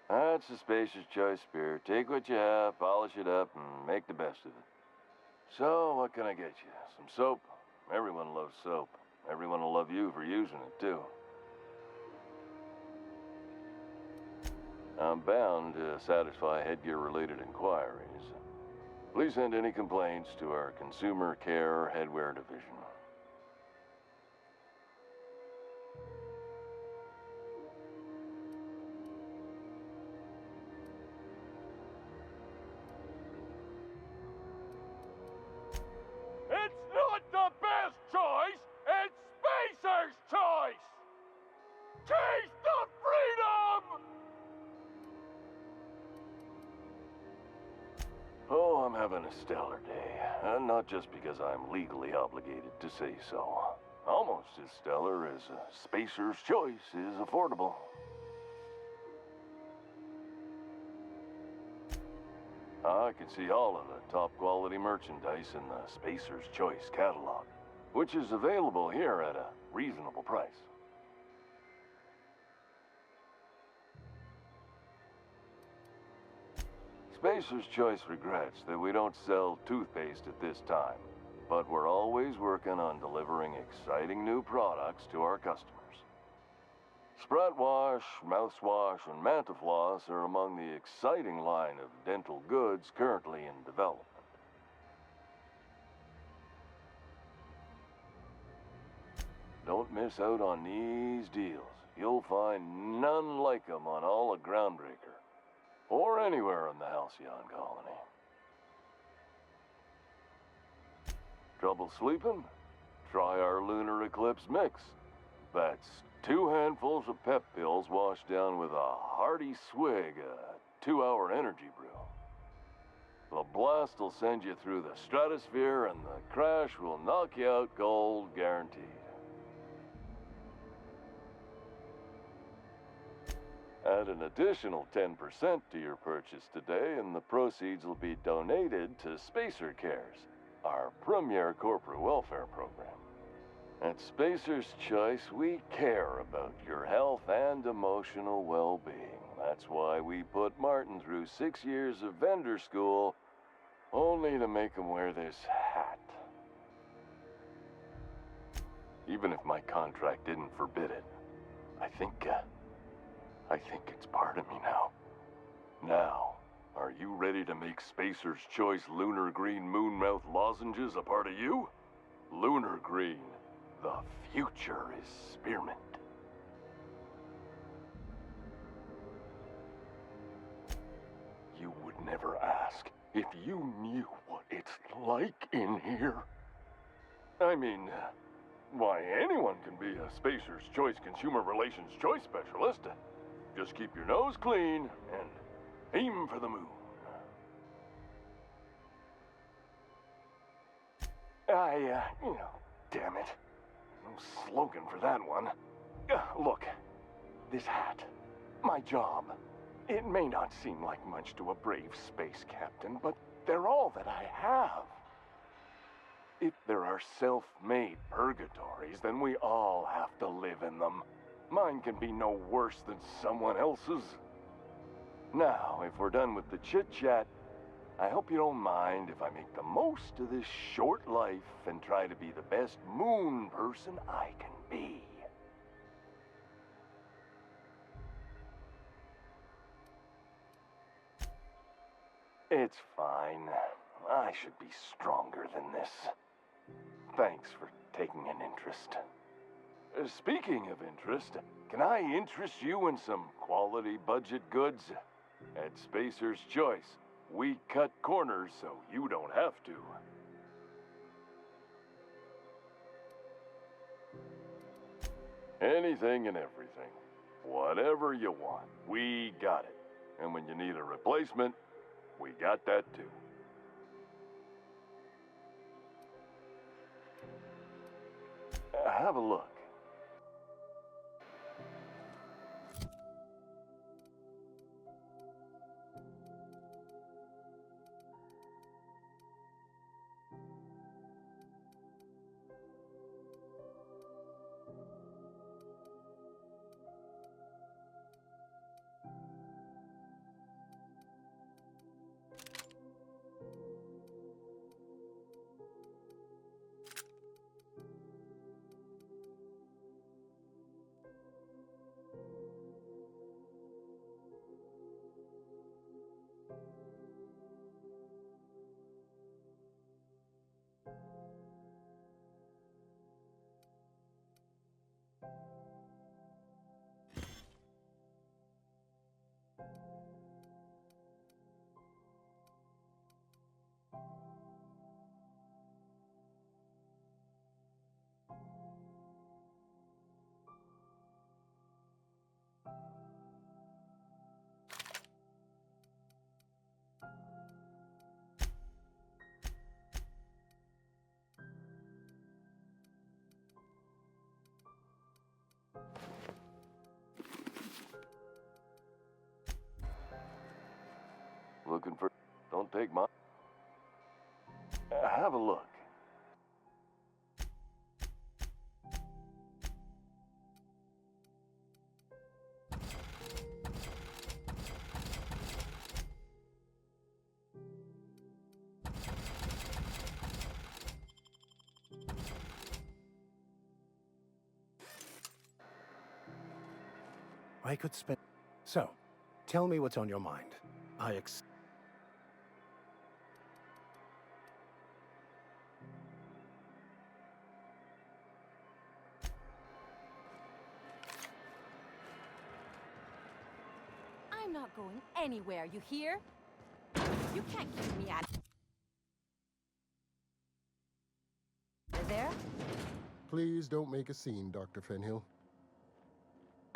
That's a Spacer's Choice beer. Take what you have, polish it up, and make the best of it. So, what can I get you? Some soap? Everyone loves soap. Everyone will love you for using it, too. I'm bound to satisfy headgear-related inquiries. Please send any complaints to our Consumer Care Headwear Division. It's not the best choice, it's Spacer's choice! Taste the freedom! Oh, I'm having a stellar day. And not just because I'm legally obligated to say so. Almost as stellar as Spacer's Choice is affordable. I can see all of the top quality merchandise in the Spacer's Choice catalog, which is available here at a reasonable price. Spacer's Choice regrets that we don't sell toothpaste at this time, but we're always working on delivering exciting new products to our customers. Sprat Wash, Mouthwash, and Mantafloss are among the exciting line of dental goods currently in development. Don't miss out on these deals. You'll find none like them on all of Groundbreaker, or anywhere in the Halcyon Colony. Trouble sleeping? Try our Lunar Eclipse Mix. That's 2 handfuls of pep pills washed down with a hearty swig of 2-hour energy brew. The blast will send you through the stratosphere, and the crash will knock you out cold, guaranteed. Add an additional 10% to your purchase today, and the proceeds will be donated to Spacer Cares, our premier corporate welfare program. At Spacer's Choice, we care about your health and emotional well-being. That's why we put Martin through 6 years of vendor school, only to make him wear this hat. Even if my contract didn't forbid it, I think it's part of me now. Now, are you ready to make Spacer's Choice Lunar Green Moonmouth lozenges a part of you? Lunar Green. The future is spearmint. You would never ask if you knew what it's like in here. I mean, why, anyone can be a Spacer's Choice Consumer Relations Choice Specialist. Just keep your nose clean and aim for the moon. Damn it. No slogan for that one. Look, this hat, my job, It may not seem like much to a brave space captain, but they're all that I have. If there are self-made purgatories, then we all have to live in them. Mine can be no worse than someone else's. Now, if we're done with the chit-chat, I hope you don't mind if I make the most of this short life and try to be the best moon person I can be. It's fine. I should be stronger than this. Thanks for taking an interest. Speaking of interest, can I interest you in some quality budget goods? At Spacer's Choice, we cut corners so you don't have to. Anything and everything. Whatever you want, we got it. And when you need a replacement, we got that too. Have a look. Looking for... Don't take my... Have a look. I could spend... So, tell me what's on your mind. I'm not going anywhere, you hear? You can't keep me out. There? Please don't make a scene, Dr. Fenhill.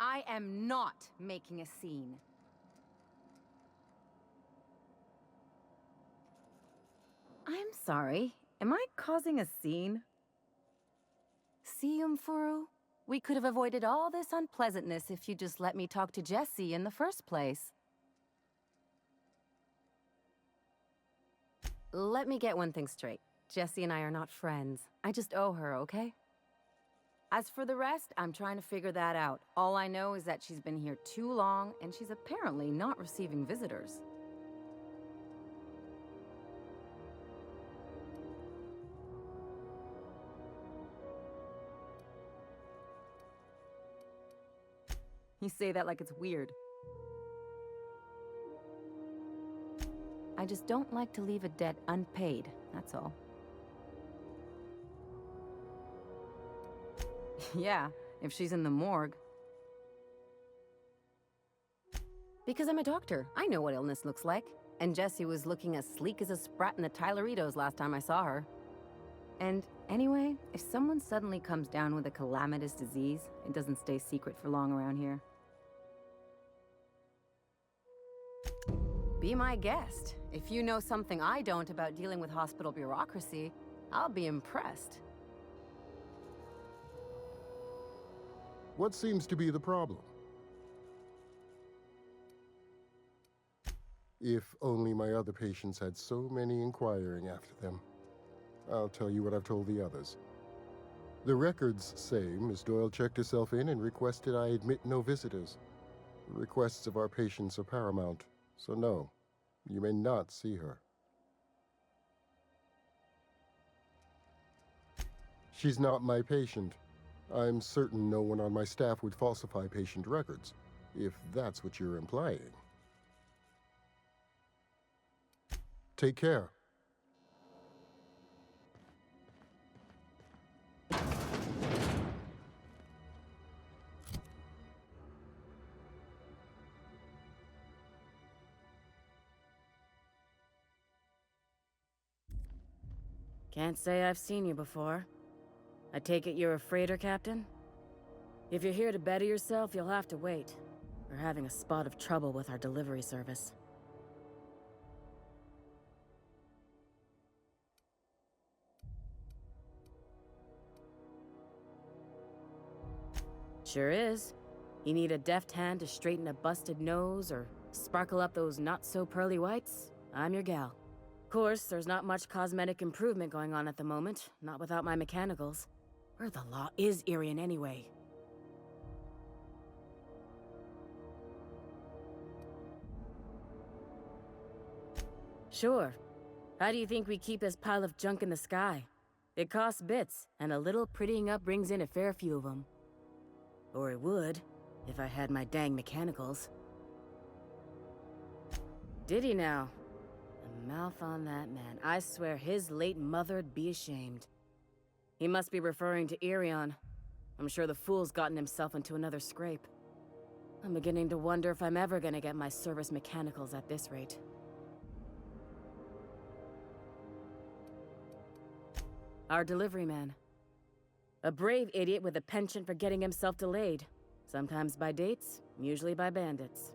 I am not making a scene. I'm sorry. Am I causing a scene? See, Umfuru? We could have avoided all this unpleasantness if you just let me talk to Jessie in the first place. Let me get one thing straight. Jessie and I are not friends. I just owe her, okay? As for the rest, I'm trying to figure that out. All I know is that she's been here too long, and she's apparently not receiving visitors. You say that like it's weird. I just don't like to leave a debt unpaid, that's all. Yeah, if she's in the morgue. Because I'm a doctor. I know what illness looks like. And Jessie was looking as sleek as a sprat in the Tyleritos last time I saw her. And anyway, if someone suddenly comes down with a calamitous disease, it doesn't stay secret for long around here. Be my guest. If you know something I don't about dealing with hospital bureaucracy, I'll be impressed. What seems to be the problem? If only my other patients had so many inquiring after them. I'll tell you what I've told the others. The records say Miss Doyle checked herself in and requested I admit no visitors. The requests of our patients are paramount, so no, you may not see her. She's not my patient. I'm certain no one on my staff would falsify patient records, if that's what you're implying. Take care. Can't say I've seen you before. I take it you're a freighter captain? If you're here to better yourself, you'll have to wait. We're having a spot of trouble with our delivery service. Sure is. You need a deft hand to straighten a busted nose or sparkle up those not-so-pearly whites? I'm your gal. Of course, there's not much cosmetic improvement going on at the moment, not without my mechanicals. Where the law is Irian anyway? Sure. How do you think we keep this pile of junk in the sky? It costs bits, and a little prettying up brings in a fair few of them. Or it would, if I had my dang mechanicals. Did he now? The mouth on that man. I swear his late mother'd be ashamed. He must be referring to Irion. I'm sure the fool's gotten himself into another scrape. I'm beginning to wonder if I'm ever gonna get my service mechanicals at this rate. Our delivery man. A brave idiot with a penchant for getting himself delayed. Sometimes by dates, usually by bandits.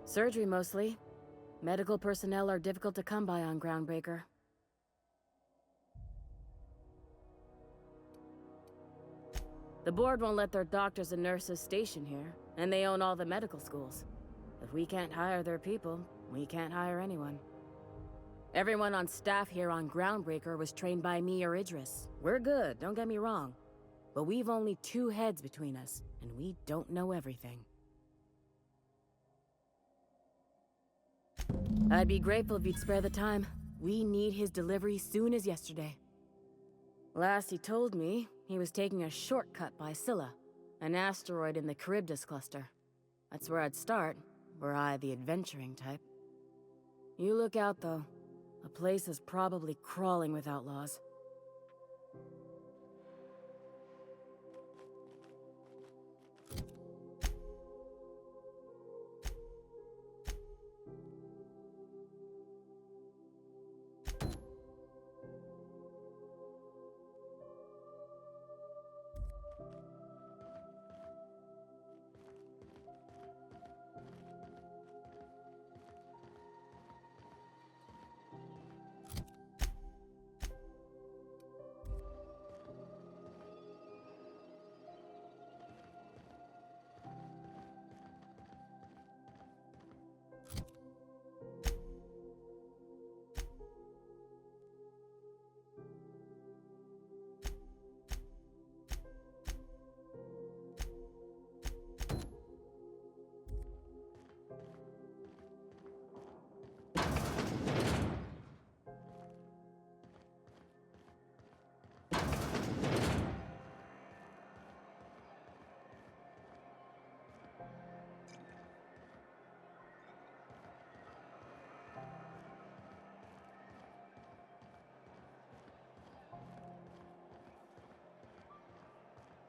Surgery mostly. Medical personnel are difficult to come by on Groundbreaker. The board won't let their doctors and nurses station here, and they own all the medical schools. If we can't hire their people, we can't hire anyone. Everyone on staff here on Groundbreaker was trained by me or Idris. We're good, don't get me wrong. But we've only 2 heads between us, and we don't know everything. I'd be grateful if you'd spare the time. We need his delivery soon as yesterday. Last he told me, he was taking a shortcut by Scylla, an asteroid in the Charybdis cluster. That's where I'd start, were I the adventuring type. You look out, though. The place is probably crawling with outlaws.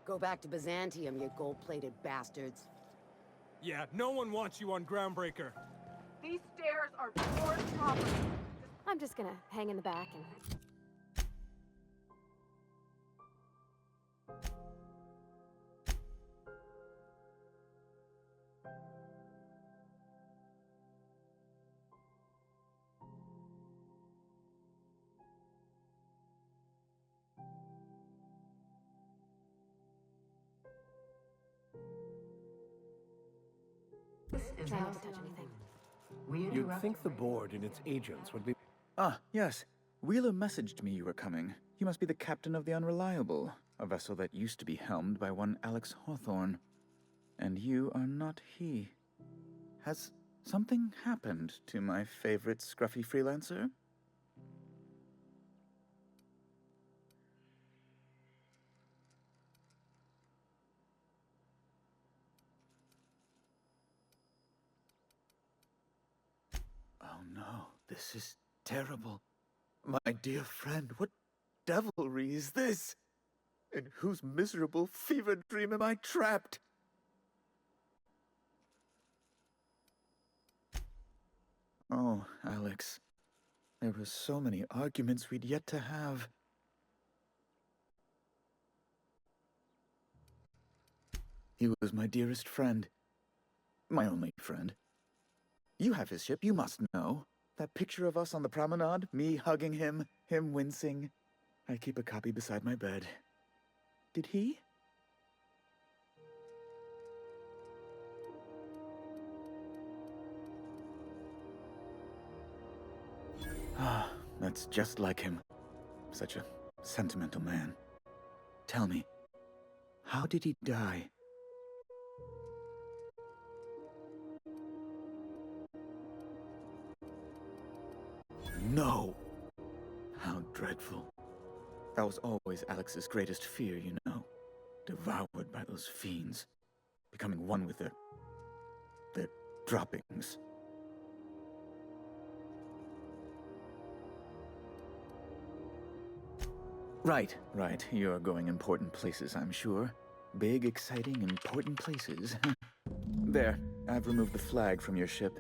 Go back to Byzantium, you gold-plated bastards. Yeah, no one wants you on Groundbreaker. These stairs are board property. I'm just gonna hang in the back and... Try not to touch anything. You'd think the board and its agents would be... Ah, yes. Wheeler messaged me you were coming. You must be the captain of the Unreliable, a vessel that used to be helmed by one Alex Hawthorne. And you are not he. Has something happened to my favorite scruffy freelancer? Oh no, this is terrible. My dear friend, what devilry is this? In whose miserable fever dream am I trapped? Oh, Alex. There were so many arguments we'd yet to have. He was my dearest friend. My only friend. You have his ship, you must know. That picture of us on the promenade, me hugging him, him wincing. I keep a copy beside my bed. Did he? Ah, that's just like him. Such a sentimental man. Tell me, how did he die? No! How dreadful. That was always Alex's greatest fear, you know. Devoured by those fiends. Becoming one with their droppings. Right. You're going important places, I'm sure. Big, exciting, important places. There, I've removed the flag from your ship.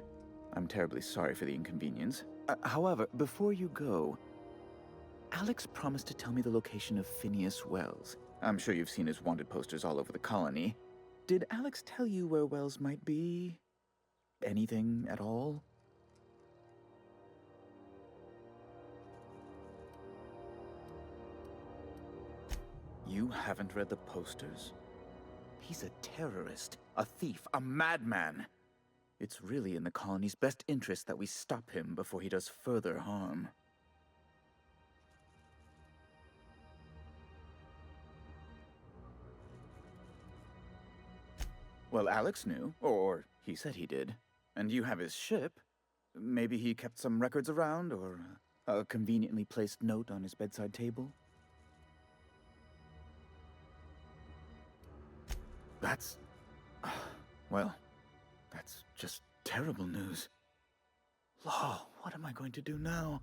I'm terribly sorry for the inconvenience. However, before you go, Alex promised to tell me the location of Phineas Wells. I'm sure you've seen his wanted posters all over the colony. Did Alex tell you where Wells might be? Anything at all? You haven't read the posters? He's a terrorist, a thief, a madman. It's really in the colony's best interest that we stop him before he does further harm. Well, Alex knew, or he said he did. And you have his ship. Maybe he kept some records around, or a conveniently placed note on his bedside table. That's... well, that's just terrible news. Law, what am I going to do now?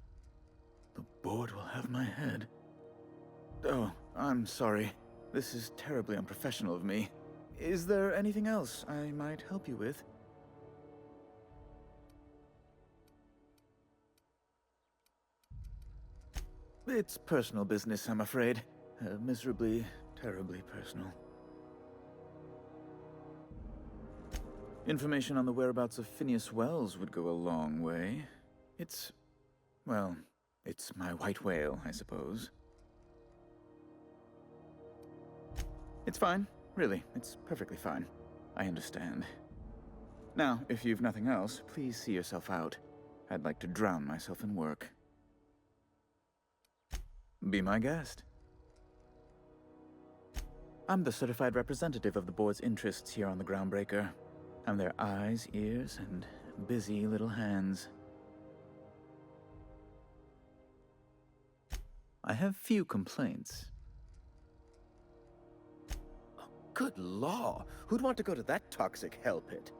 The board will have my head. Oh, I'm sorry. This is terribly unprofessional of me. Is there anything else I might help you with? It's personal business, I'm afraid. Miserably, terribly personal. Information on the whereabouts of Phineas Wells would go a long way. It's... well, it's my white whale, I suppose. It's fine. Really, it's perfectly fine. I understand. Now, if you've nothing else, please see yourself out. I'd like to drown myself in work. Be my guest. I'm the certified representative of the board's interests here on the Groundbreaker. I'm their eyes, ears, and busy little hands. I have few complaints. Oh, good law! Who'd want to go to that toxic hell pit?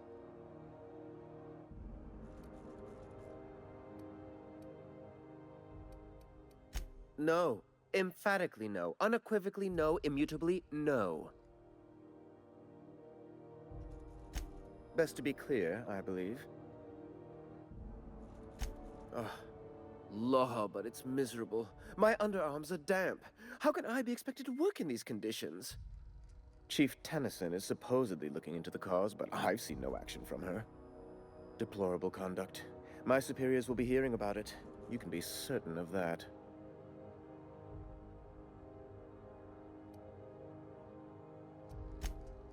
No. Emphatically no. Unequivocally no. Immutably no. Best to be clear, I believe. Ugh. Law, but it's miserable. My underarms are damp. How can I be expected to work in these conditions? Chief Tennyson is supposedly looking into the cause, but I've seen no action from her. Deplorable conduct. My superiors will be hearing about it. You can be certain of that.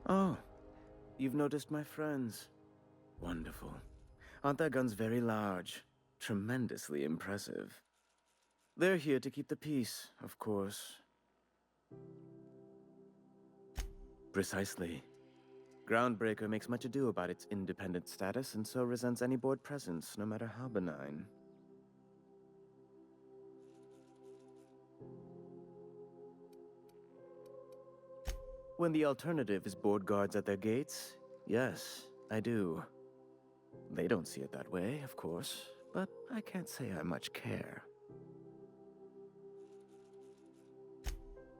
Oh, you've noticed my friends. Wonderful. Aren't their guns very large? Tremendously impressive. They're here to keep the peace, of course. Precisely. Groundbreaker makes much ado about its independent status and so resents any board presence, no matter how benign. When the alternative is board guards at their gates, yes, I do. They don't see it that way, of course, but I can't say I much care.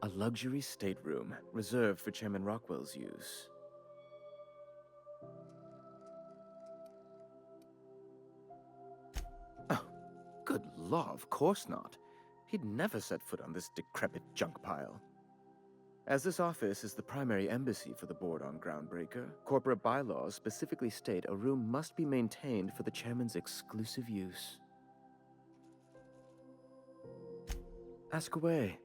A luxury stateroom reserved for Chairman Rockwell's use. Oh, good law, of course not. He'd never set foot on this decrepit junk pile. As this office is the primary embassy for the board on Groundbreaker, corporate bylaws specifically state a room must be maintained for the chairman's exclusive use. Ask away.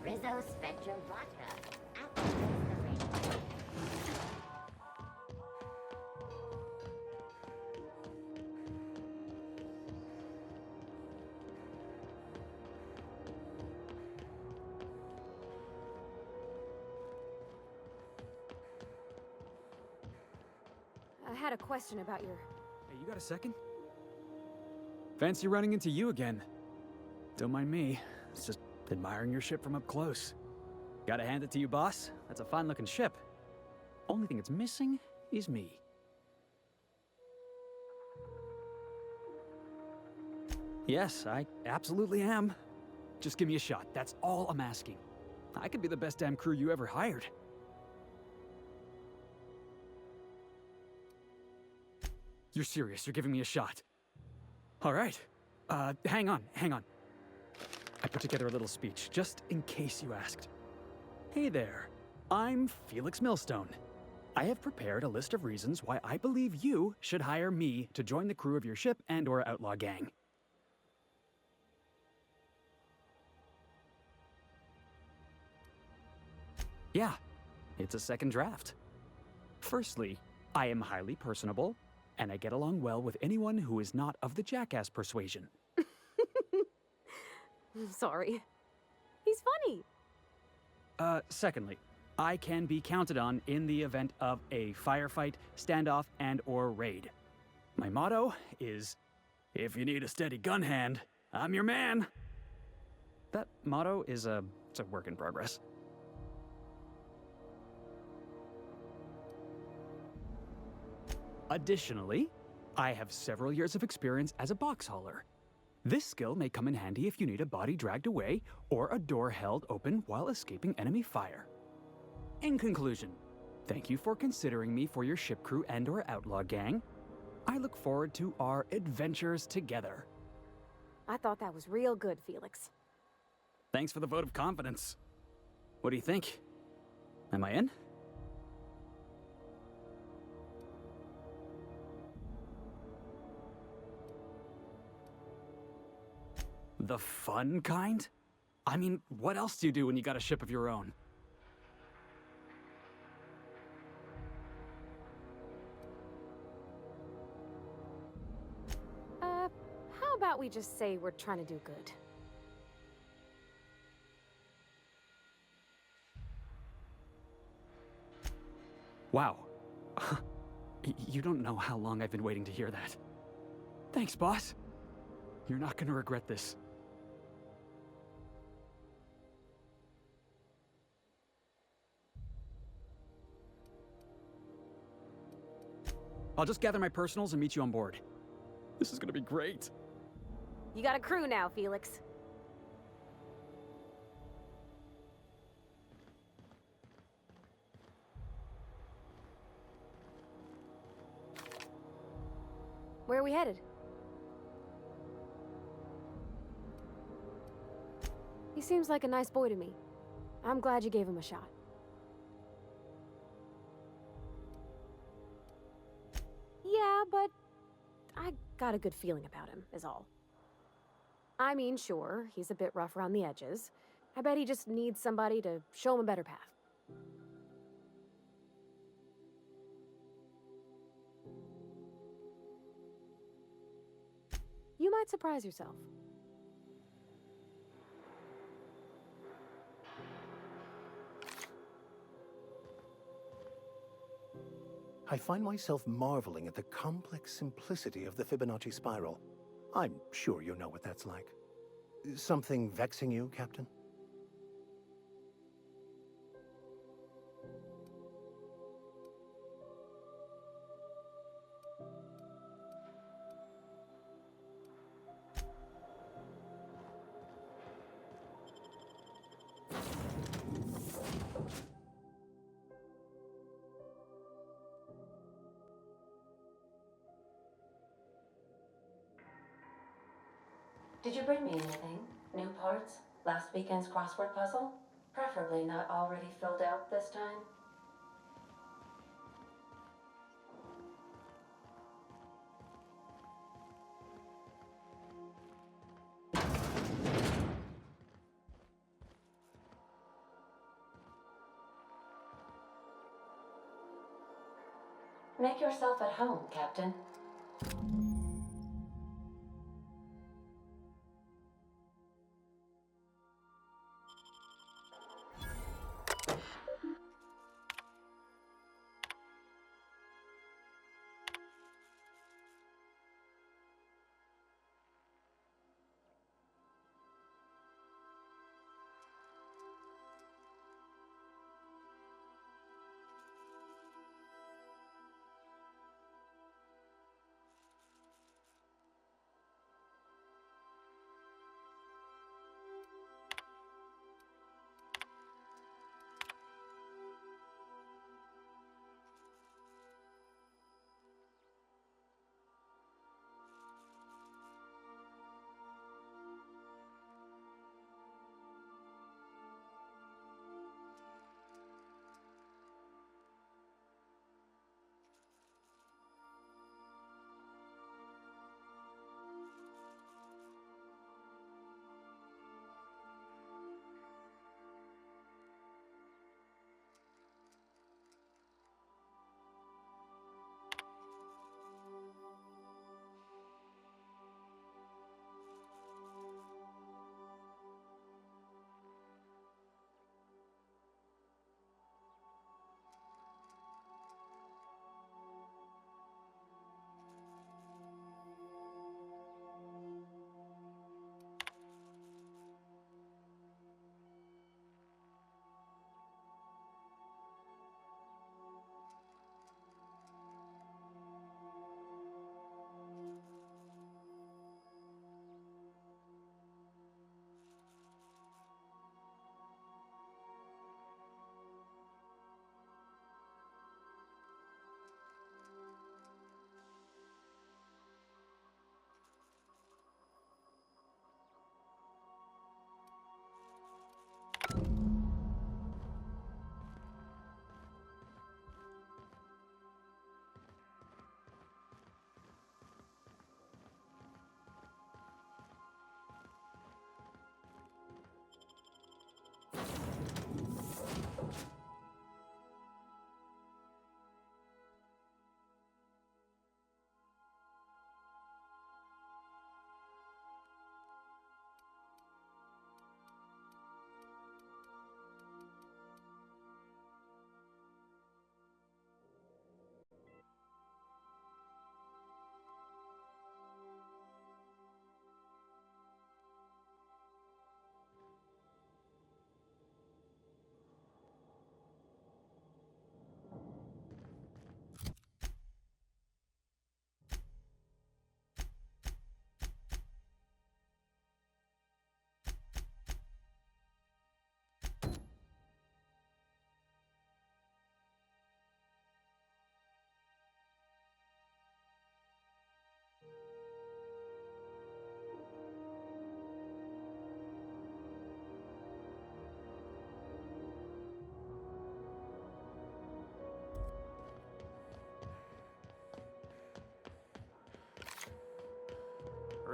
Rizzo Spectrum Vodka. Activates the radio. I had a question about your... Hey, you got a second? Fancy running into you again. Don't mind me. It's just admiring your ship from up close. Gotta hand it to you, boss. That's a fine-looking ship. Only thing it's missing is me. Yes, I absolutely am. Just give me a shot. That's all I'm asking. I could be the best damn crew you ever hired. You're serious. You're giving me a shot. All right. Hang on. I put together a little speech, just in case you asked. Hey there. I'm Felix Millstone. I have prepared a list of reasons why I believe you should hire me to join the crew of your ship and/or outlaw gang. Yeah, it's a second draft. Firstly, I am highly personable, and I get along well with anyone who is not of the jackass persuasion. Sorry. He's funny. Secondly, I can be counted on in the event of a firefight, standoff, and/or raid. My motto is, if you need a steady gun hand, I'm your man. That motto is it's a work in progress. Additionally, I have several years of experience as a box hauler. This skill may come in handy if you need a body dragged away or a door held open while escaping enemy fire. In conclusion, thank you for considering me for your ship crew and/or outlaw gang. I look forward to our adventures together. I thought that was real good, Felix. Thanks for the vote of confidence. What do you think? Am I in? The fun kind? I mean, what else do you do when you got a ship of your own? How about we just say we're trying to do good? Wow. You don't know how long I've been waiting to hear that. Thanks, boss. You're not gonna regret this. I'll just gather my personals and meet you on board. This is gonna be great. You got a crew now, Felix. Where are we headed? He seems like a nice boy to me. I'm glad you gave him a shot. Yeah, but I got a good feeling about him, is all. I mean, sure, he's a bit rough around the edges. I bet he just needs somebody to show him a better path. You might surprise yourself. I find myself marveling at the complex simplicity of the Fibonacci spiral. I'm sure you know what that's like. Something vexing you, Captain? Did you bring me anything? New parts? Last weekend's crossword puzzle? Preferably not already filled out this time. Make yourself at home, Captain.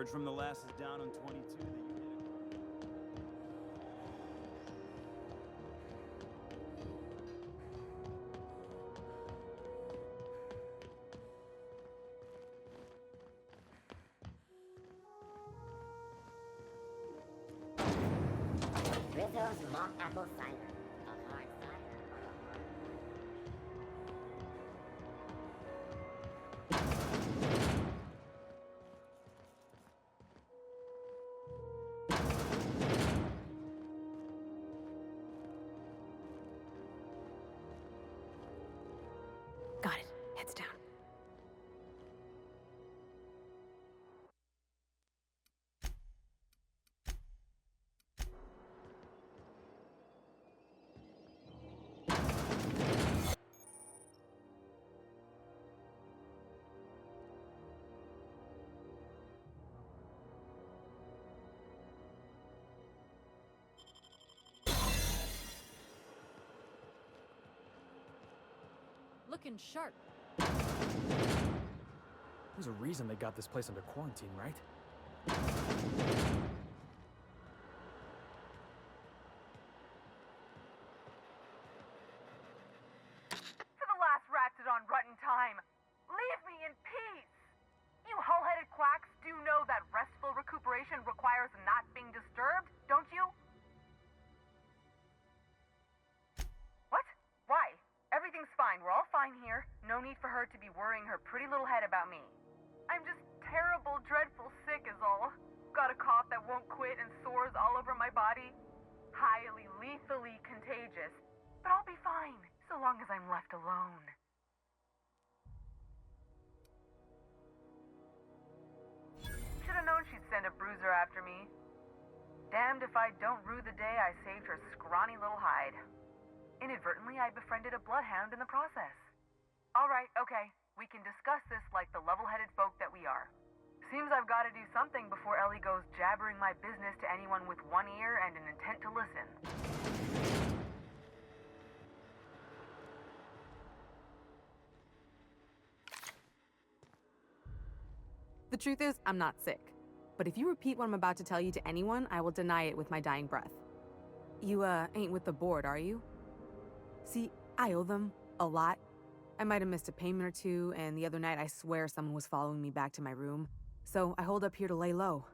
Heard from the lasses down on 22 that you did it. Rizzo's mock apple cider. A hard cider. Got it. Heads down. Looking sharp. There's a reason they got this place under quarantine, right? For the last ratted on rotten time, leave me in peace! You hull-headed quacks do know that restful recuperation requires not being disturbed, don't you? What? Why? Everything's fine. We're all fine here. No need for her to be worrying her pretty little head about me. I'm just terrible, dreadful sick is all. Got a cough that won't quit and sores all over my body. Highly, lethally contagious. But I'll be fine, so long as I'm left alone. Should've known she'd send a bruiser after me. Damned if I don't rue the day I saved her scrawny little hide. Inadvertently, I befriended a bloodhound in the process. Alright, okay. We can discuss this like the level-headed folk that we are. Seems I've got to do something before Ellie goes jabbering my business to anyone with one ear and an intent to listen. The truth is, I'm not sick. But if you repeat what I'm about to tell you to anyone, I will deny it with my dying breath. You, ain't with the board, are you? See, I owe them a lot. I might have missed a payment or two, and the other night I swear someone was following me back to my room. So I hold up here to lay low.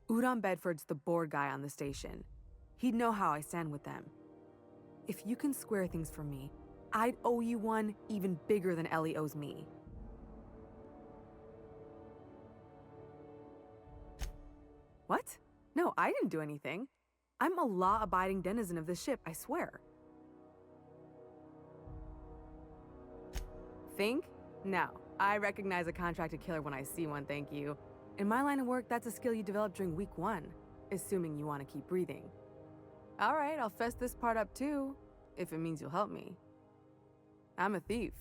Udon Bedford's the board guy on the station. He'd know how I stand with them. If you can square things for me, I'd owe you one even bigger than Ellie owes me. What? No, I didn't do anything. I'm a law-abiding denizen of this ship, I swear. Think? No. I recognize a contracted killer when I see one, thank you. In my line of work, that's a skill you develop during week 1, assuming you want to keep breathing. All right, I'll fess this part up too, if it means you'll help me. I'm a thief.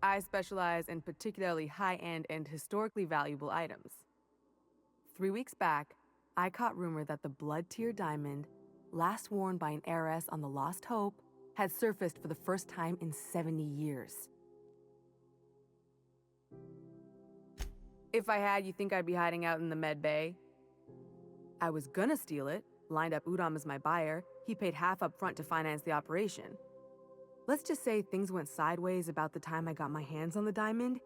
I specialize in particularly high-end and historically valuable items. 3 weeks back, I caught rumor that the blood-tier diamond, last worn by an heiress on the Lost Hope, had surfaced for the first time in 70 years. If I had, you think I'd be hiding out in the med bay? I was gonna steal it, lined up Udom as my buyer. He paid half up front to finance the operation. Let's just say things went sideways about the time I got my hands on the diamond,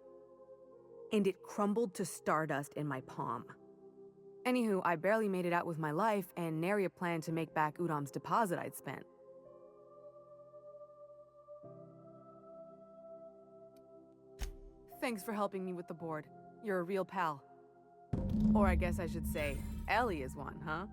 and it crumbled to stardust in my palm. Anywho, I barely made it out with my life, and nary a plan to make back Udom's deposit I'd spent. Thanks for helping me with the board. You're a real pal. Or I guess I should say, Ellie is one, huh?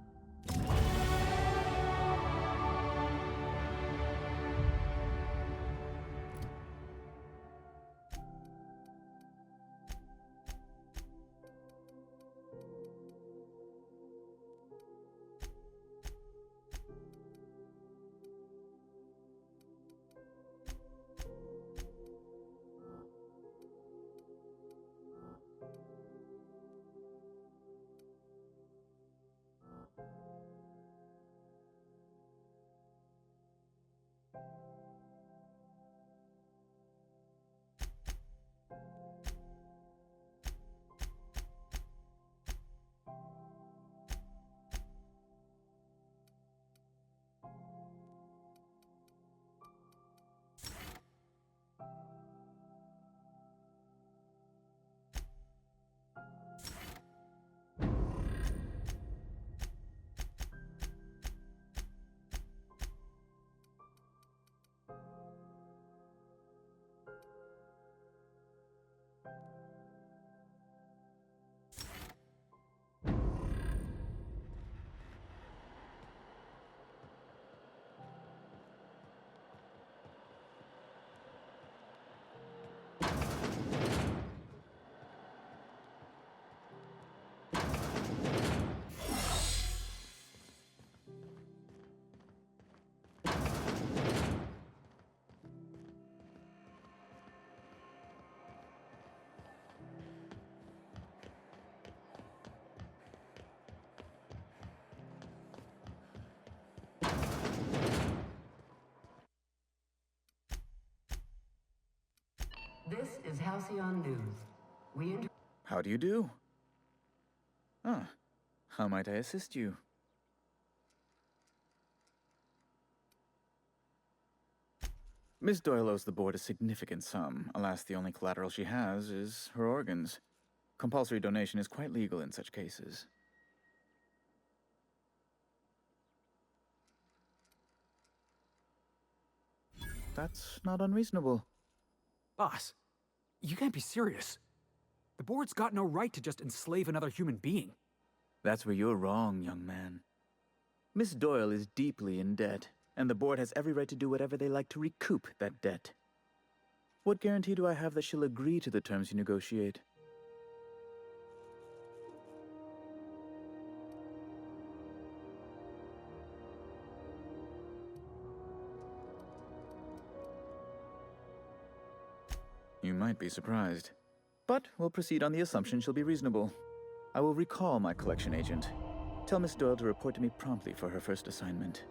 is Halcyon News. How do you do? Ah, how might I assist you? Miss Doyle owes the board a significant sum. Alas, the only collateral she has is her organs. Compulsory donation is quite legal in such cases. That's not unreasonable. Boss, you can't be serious. The board's got no right to just enslave another human being. That's where you're wrong, young man. Miss Doyle is deeply in debt, and the board has every right to do whatever they like to recoup that debt. What guarantee do I have that she'll agree to the terms you negotiate? You might be surprised. But we'll proceed on the assumption she'll be reasonable. I will recall my collection agent. Tell Miss Doyle to report to me promptly for her first assignment.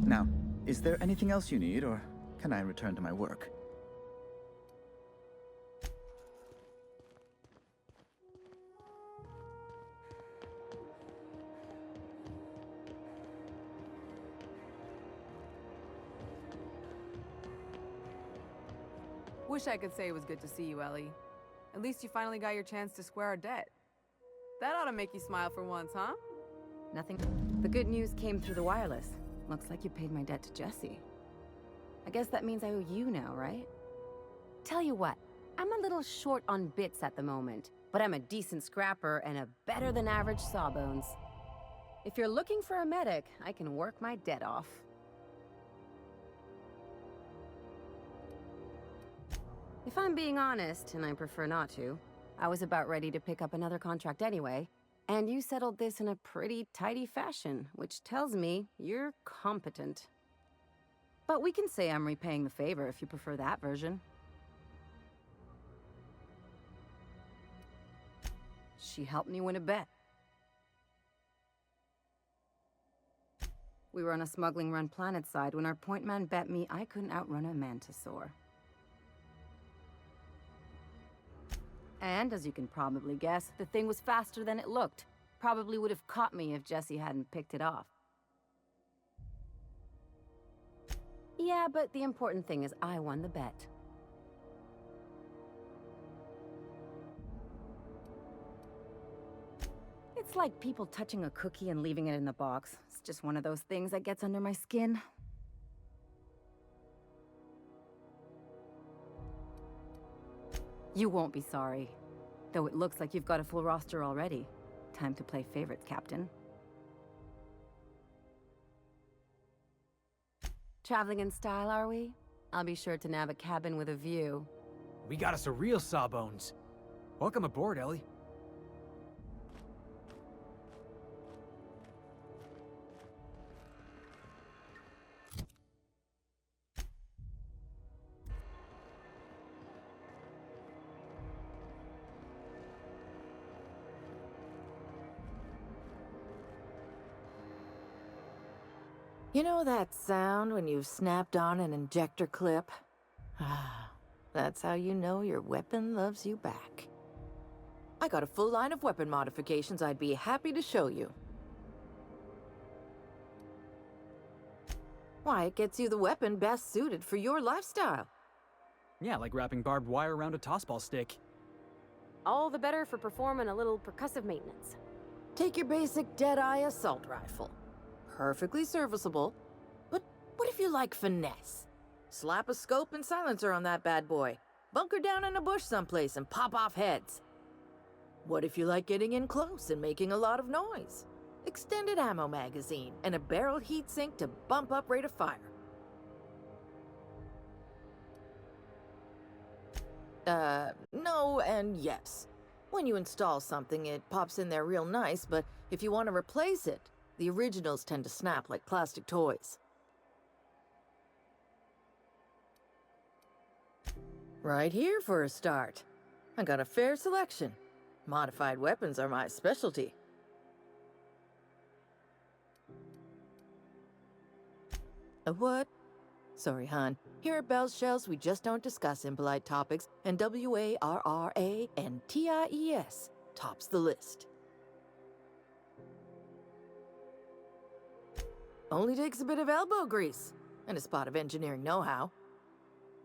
Now, is there anything else you need, or can I return to my work? Wish I could say it was good to see you, Ellie. At least you finally got your chance to square our debt. That ought to make you smile for once, huh? Nothing. The good news came through the wireless. Looks like you paid my debt to Jesse. I guess that means I owe you now, right? Tell you what, I'm a little short on bits at the moment, but I'm a decent scrapper and a better-than-average sawbones. If you're looking for a medic, I can work my debt off. If I'm being honest, and I prefer not to, I was about ready to pick up another contract anyway, and you settled this in a pretty tidy fashion, which tells me you're competent. But we can say I'm repaying the favor if you prefer that version. She helped me win a bet. We were on a smuggling run planet side when our point man bet me I couldn't outrun a mantisaur. And, as you can probably guess, the thing was faster than it looked. Probably would have caught me if Jesse hadn't picked it off. Yeah, but the important thing is I won the bet. It's like people touching a cookie and leaving it in the box. It's just one of those things that gets under my skin. You won't be sorry. Though it looks like you've got a full roster already. Time to play favorites, Captain. Traveling in style, are we? I'll be sure to nab a cabin with a view. We got us a real sawbones. Welcome aboard, Ellie. You know that sound when you've snapped on an injector clip? Ah, that's how you know your weapon loves you back. I got a full line of weapon modifications I'd be happy to show you. Why, it gets you the weapon best suited for your lifestyle. Yeah, like wrapping barbed wire around a tossball stick. All the better for performing a little percussive maintenance. Take your basic Deadeye assault rifle. Perfectly serviceable, but what if you like finesse? Slap a scope and silencer on that bad boy. Bunker down in a bush someplace and pop off heads. What if you like getting in close and making a lot of noise? Extended ammo magazine and a barrel heatsink to bump up rate of fire. No and yes. When you install something, it pops in there real nice, but if you want to replace it, the originals tend to snap like plastic toys. Right here for a start. I got a fair selection. Modified weapons are my specialty. A what? Sorry, hon. Garrett shells we just don't discuss impolite topics, and WARRA and TIES tops the list. Only takes a bit of elbow grease and a spot of engineering know-how.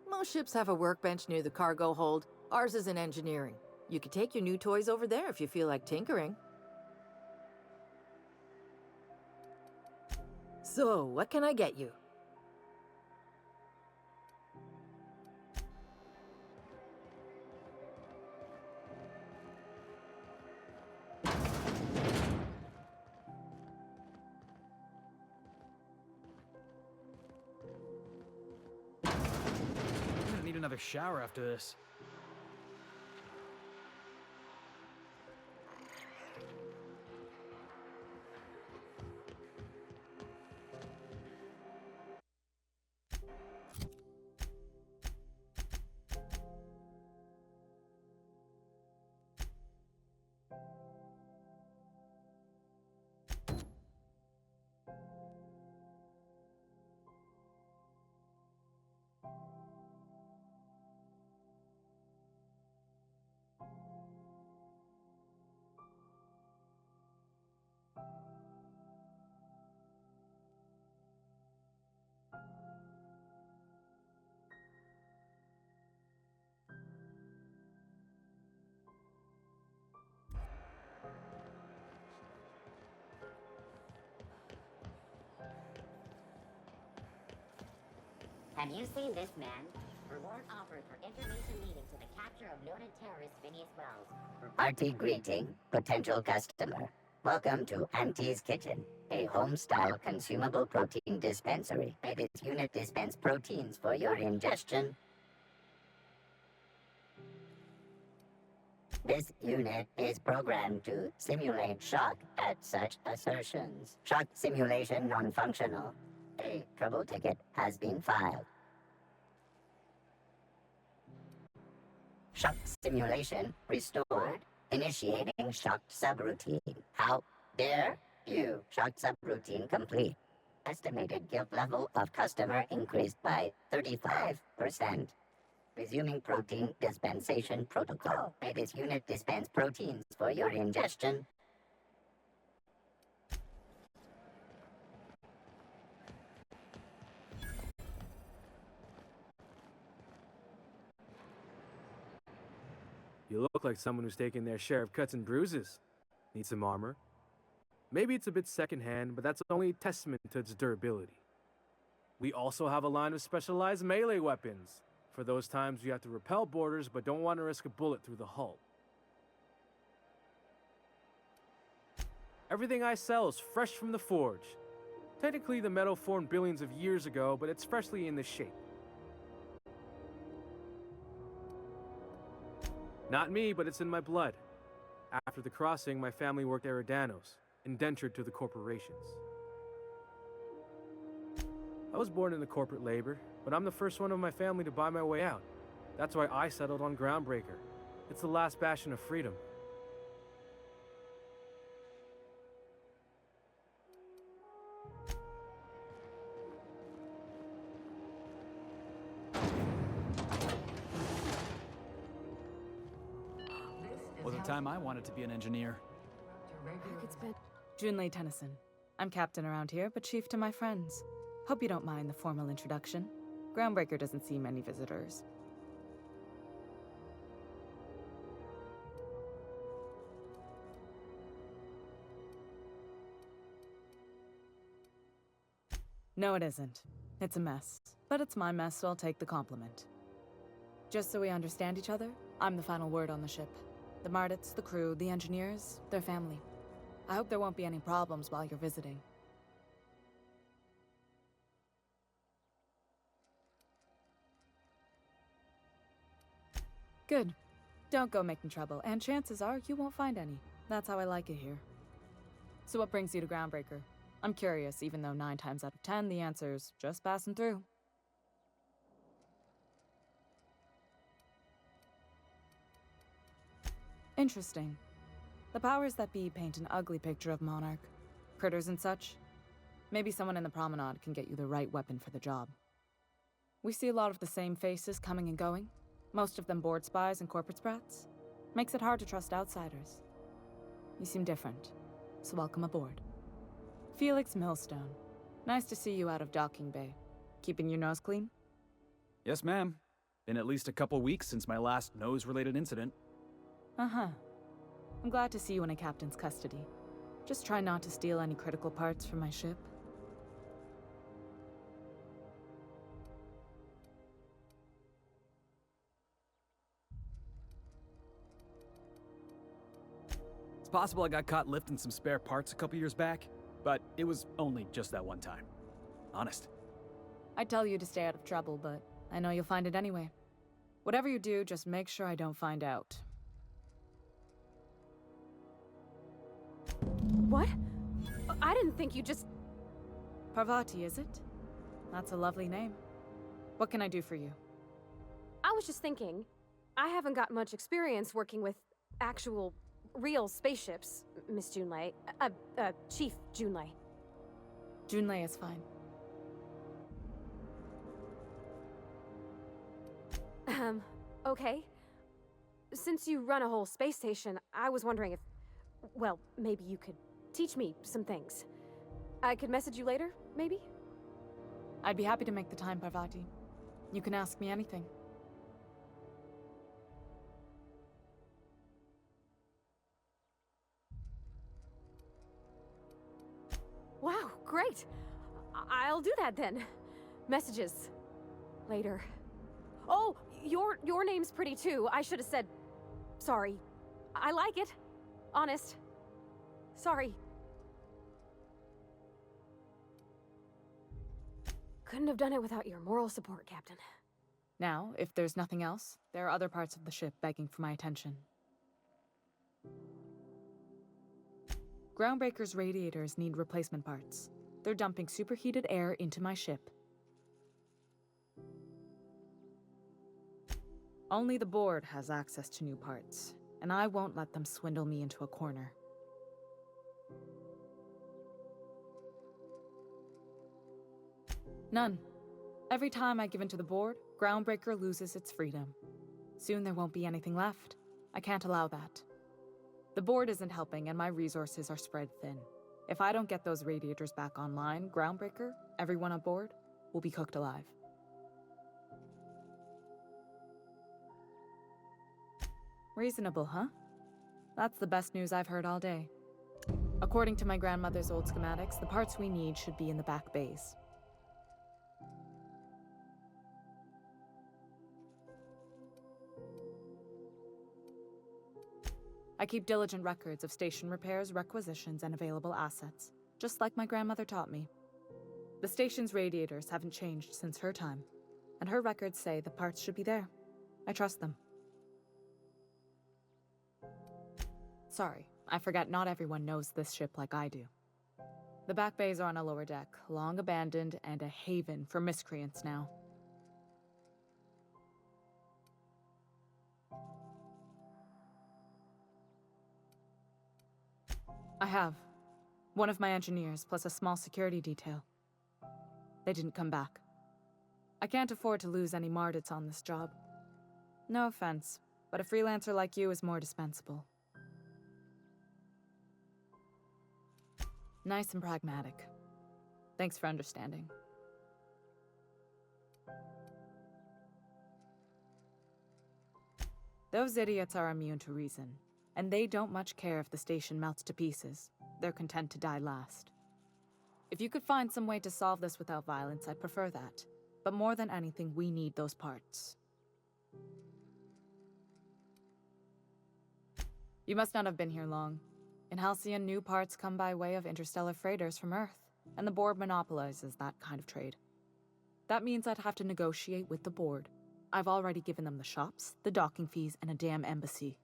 Most ships have a workbench near the cargo hold. Ours is in engineering. You could take your new toys over there if you feel like tinkering. So, what can I get you? I'm gonna need another shower after this. Have you seen this man? Reward offered for information leading to the capture of noted terrorist Phineas Wells. Party greeting, potential customer. Welcome to Auntie's Kitchen, a home-style consumable protein dispensary. May this unit dispense proteins for your ingestion. This unit is programmed to simulate shock at such assertions. Shock simulation non-functional. A trouble ticket has been filed. Shock simulation restored. Initiating shocked subroutine. How dare you? Shocked subroutine complete. Estimated guilt level of customer increased by 35%. Resuming protein dispensation protocol. May this unit dispense proteins for your ingestion. You look like someone who's taken their share of cuts and bruises. Need some armor? Maybe it's a bit secondhand, but that's only a testament to its durability. We also have a line of specialized melee weapons, for those times you have to repel boarders but don't want to risk a bullet through the hull. Everything I sell is fresh from the forge. Technically, the metal formed billions of years ago, but it's freshly in this shape. Not me, but it's in my blood. After the crossing, my family worked Eridanos, indentured to the corporations. I was born into corporate labor, but I'm the first one of my family to buy my way out. That's why I settled on Groundbreaker. It's the last bastion of freedom. Was a time I wanted to be an engineer. Junlei Tennyson. I'm captain around here, but chief to my friends. Hope you don't mind the formal introduction. Groundbreaker doesn't see many visitors. No, it isn't. It's a mess. But it's my mess, so I'll take the compliment. Just so we understand each other, I'm the final word on the ship. The Mardits, the crew, the engineers, their family. I hope there won't be any problems while you're visiting. Good. Don't go making trouble, and chances are you won't find any. That's how I like it here. So what brings you to Groundbreaker? I'm curious, even though 9 times out of 10 the answer's just passing through. Interesting. The powers that be paint an ugly picture of Monarch. Critters and such. Maybe someone in the promenade can get you the right weapon for the job. We see a lot of the same faces coming and going, most of them board spies and corporate sprats. Makes it hard to trust outsiders. You seem different, so welcome aboard. Felix Millstone. Nice to see you out of docking bay. Keeping your nose clean? Yes, ma'am. Been at least a couple weeks since my last nose-related incident. Uh-huh. I'm glad to see you in a captain's custody. Just try not to steal any critical parts from my ship. It's possible I got caught lifting some spare parts a couple years back, but it was only just that one time. Honest. I'd tell you to stay out of trouble, but I know you'll find it anyway. Whatever you do, just make sure I don't find out. What? I didn't think you just... Parvati, is it? That's a lovely name. What can I do for you? I was just thinking, I haven't got much experience working with actual, real spaceships, Miss Junlei. Chief Junlei. Junlei is fine. Okay. Since you run a whole space station, I was wondering if... Well, maybe you could teach me some things. I could message you later, maybe? I'd be happy to make the time, Parvati. You can ask me anything. Wow, great! I'll do that then. Messages. Later. Oh, your name's pretty too. I should have said... Sorry. I like it. Honest. Sorry. Couldn't have done it without your moral support, Captain. Now, if there's nothing else, there are other parts of the ship begging for my attention. Groundbreaker's radiators need replacement parts. They're dumping superheated air into my ship. Only the board has access to new parts, and I won't let them swindle me into a corner. None. Every time I give in to the board, Groundbreaker loses its freedom. Soon there won't be anything left. I can't allow that. The board isn't helping, and my resources are spread thin. If I don't get those radiators back online, Groundbreaker, everyone aboard, will be cooked alive. Reasonable, huh? That's the best news I've heard all day. According to my grandmother's old schematics, the parts we need should be in the back bays. I keep diligent records of station repairs, requisitions, and available assets, just like my grandmother taught me. The station's radiators haven't changed since her time, and her records say the parts should be there. I trust them. Sorry, I forgot not everyone knows this ship like I do. The back bays are on a lower deck, long abandoned and a haven for miscreants now. I have. One of my engineers, plus a small security detail. They didn't come back. I can't afford to lose any Mardits on this job. No offense, but a freelancer like you is more dispensable. Nice and pragmatic. Thanks for understanding. Those idiots are immune to reason, and they don't much care if the station melts to pieces. They're content to die last. If you could find some way to solve this without violence, I'd prefer that. But more than anything, we need those parts. You must not have been here long. In Halcyon, new parts come by way of interstellar freighters from Earth, and the board monopolizes that kind of trade. That means I'd have to negotiate with the board. I've already given them the shops, the docking fees, and a damn embassy.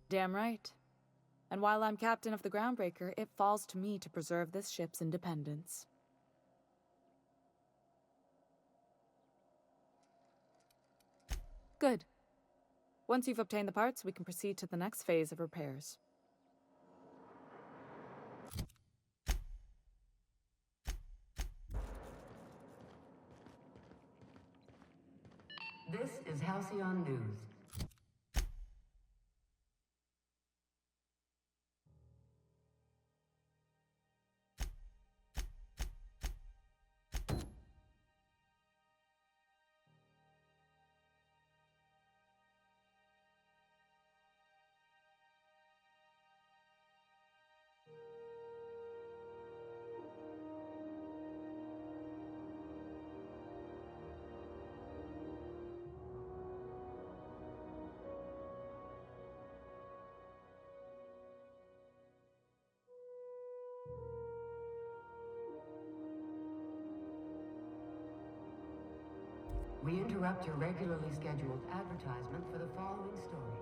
Damn right. And while I'm captain of the Groundbreaker, it falls to me to preserve this ship's independence. Good. Once you've obtained the parts, we can proceed to the next phase of repairs. This is Halcyon News. We interrupt your regularly scheduled advertisement for the following story.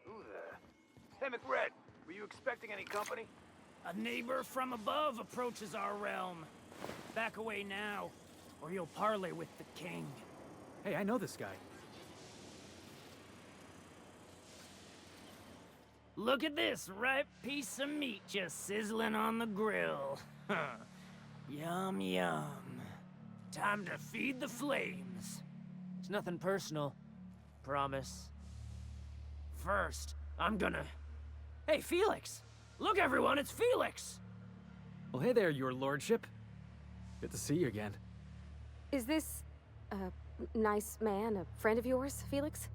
Who the? Hey, McRed, were you expecting any company? A neighbor from above approaches our realm. Back away now, or you'll parley with the king. Hey, I know this guy. Look at this ripe piece of meat just sizzling on the grill. Yum, yum. Time to feed the flames. It's nothing personal. Promise. First, I'm gonna... Hey, Felix! Look, everyone, it's Felix! Well, hey there, your lordship. Good to see you again. Is this a nice man, a friend of yours, Felix?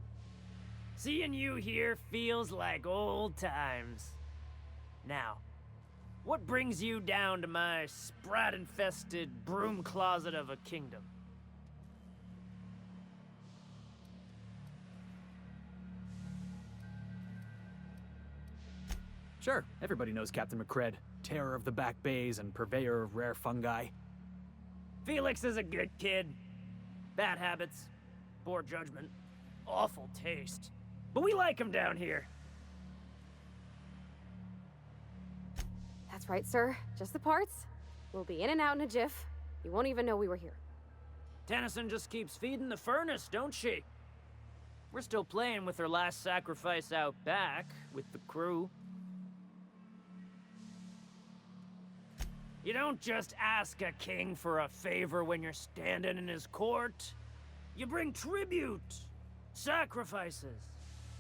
Seeing you here feels like old times. Now, what brings you down to my sprat-infested broom closet of a kingdom? Sure, everybody knows Captain McCred, terror of the back bays and purveyor of rare fungi. Felix is a good kid. Bad habits, poor judgment, awful taste. But we like him down here. That's right, sir. Just the parts. We'll be in and out in a jiff. You won't even know we were here. Tennyson just keeps feeding the furnace, don't she? We're still playing with her last sacrifice out back, with the crew. You don't just ask a king for a favor when you're standing in his court. You bring tribute, sacrifices,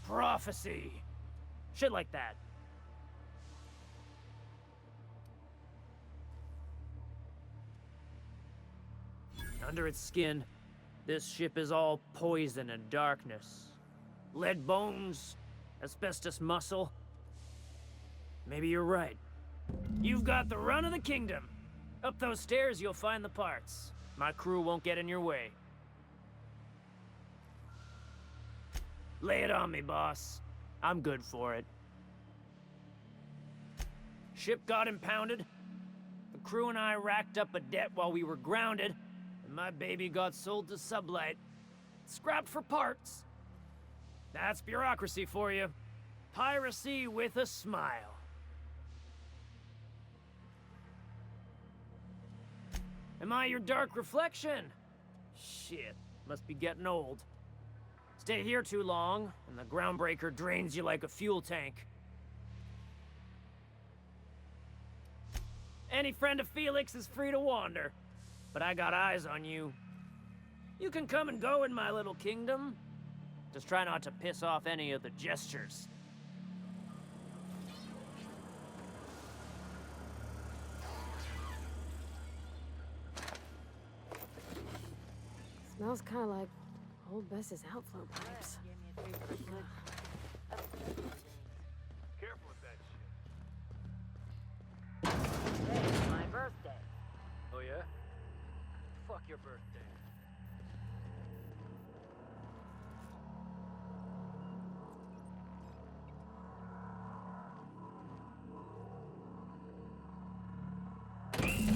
prophecy, shit like that. Under its skin, this ship is all poison and darkness. Lead bones, asbestos muscle. Maybe you're right. You've got the run of the kingdom. Up those stairs, you'll find the parts. My crew won't get in your way. Lay it on me, boss. I'm good for it. Ship got impounded. The crew and I racked up a debt while we were grounded, and my baby got sold to Sublight. Scrapped for parts. That's bureaucracy for you. Piracy with a smile. Am I your dark reflection? Shit, must be getting old. Stay here too long, and the groundbreaker drains you like a fuel tank. Any friend of Felix is free to wander, but I got eyes on you. You can come and go in my little kingdom. Just try not to piss off any of the gestures. Smells kind of like old Bess's outflow pipes. Careful with that shit. Hey, it's my birthday. Oh, yeah? Fuck your birthday.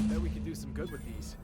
Bet we could do some good with these.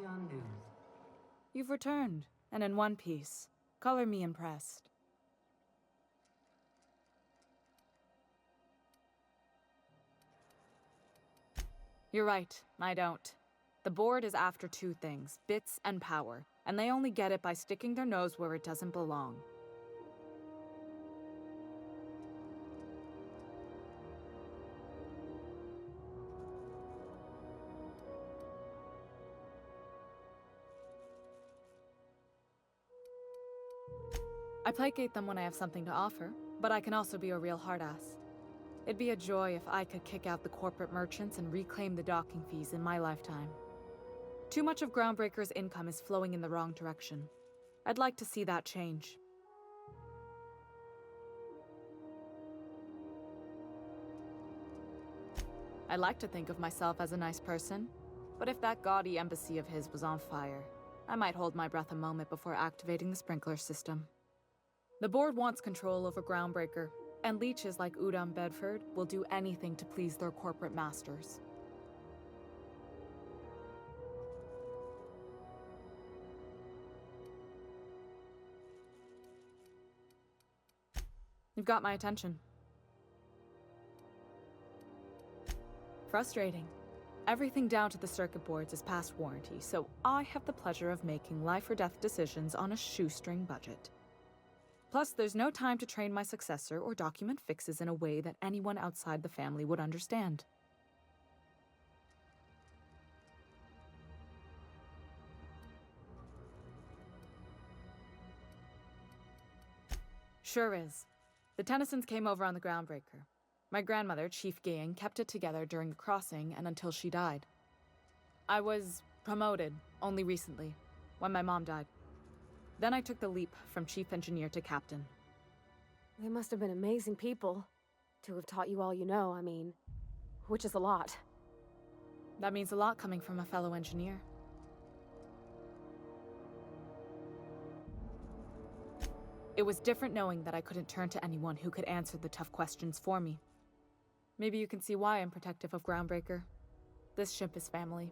Halcyon News. You've returned, and in one piece. Color me impressed. You're right, I don't. The board is after two things, bits and power, and they only get it by sticking their nose where it doesn't belong. I placate them when I have something to offer, but I can also be a real hard-ass. It'd be a joy if I could kick out the corporate merchants and reclaim the docking fees in my lifetime. Too much of Groundbreaker's income is flowing in the wrong direction. I'd like to see that change. I like to think of myself as a nice person, but if that gaudy embassy of his was on fire, I might hold my breath a moment before activating the sprinkler system. The board wants control over Groundbreaker, and leeches like Udom Bedford will do anything to please their corporate masters. You've got my attention. Frustrating. Everything down to the circuit boards is past warranty, so I have the pleasure of making life or death decisions on a shoestring budget. Plus, there's no time to train my successor or document fixes in a way that anyone outside the family would understand. Sure is. The Tennysons came over on the Groundbreaker. My grandmother, Chief Gaying, kept it together during the crossing and until she died. I was promoted only recently, when my mom died. Then I took the leap from chief engineer to captain. They must have been amazing people to have taught you all you know, I mean, which is a lot. That means a lot coming from a fellow engineer. It was different knowing that I couldn't turn to anyone who could answer the tough questions for me. Maybe you can see why I'm protective of Groundbreaker. This ship is family.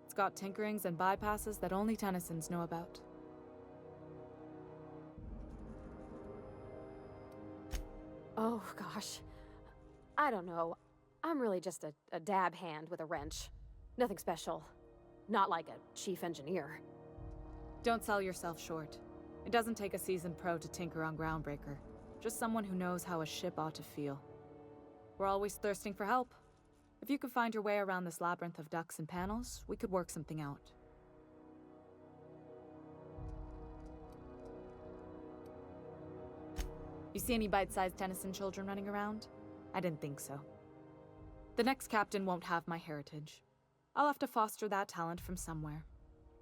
It's got tinkerings and bypasses that only Tennysons know about. Oh, gosh. I don't know. I'm really just a dab hand with a wrench. Nothing special. Not like a chief engineer. Don't sell yourself short. It doesn't take a seasoned pro to tinker on Groundbreaker. Just someone who knows how a ship ought to feel. We're always thirsting for help. If you could find your way around this labyrinth of ducts and panels, we could work something out. You see any bite-sized Tennyson children running around? I didn't think so. The next captain won't have my heritage. I'll have to foster that talent from somewhere.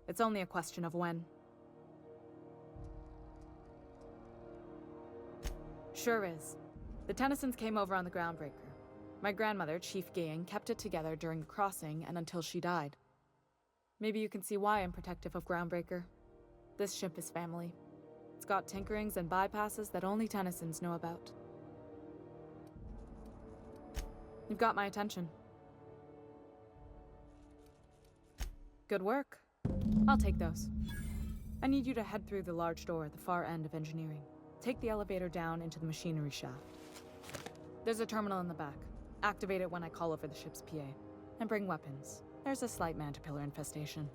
It's only a question of when. Sure is. The Tennysons came over on the Groundbreaker. My grandmother, Chief Gaying, kept it together during the crossing and until she died. Maybe you can see why I'm protective of Groundbreaker. This ship is family. It's got tinkerings and bypasses that only Tennysons know about. You've got my attention. Good work. I'll take those. I need you to head through the large door at the far end of engineering. Take the elevator down into the machinery shaft. There's a terminal in the back. Activate it when I call over the ship's PA. And bring weapons. There's a slight man-to-pillar infestation.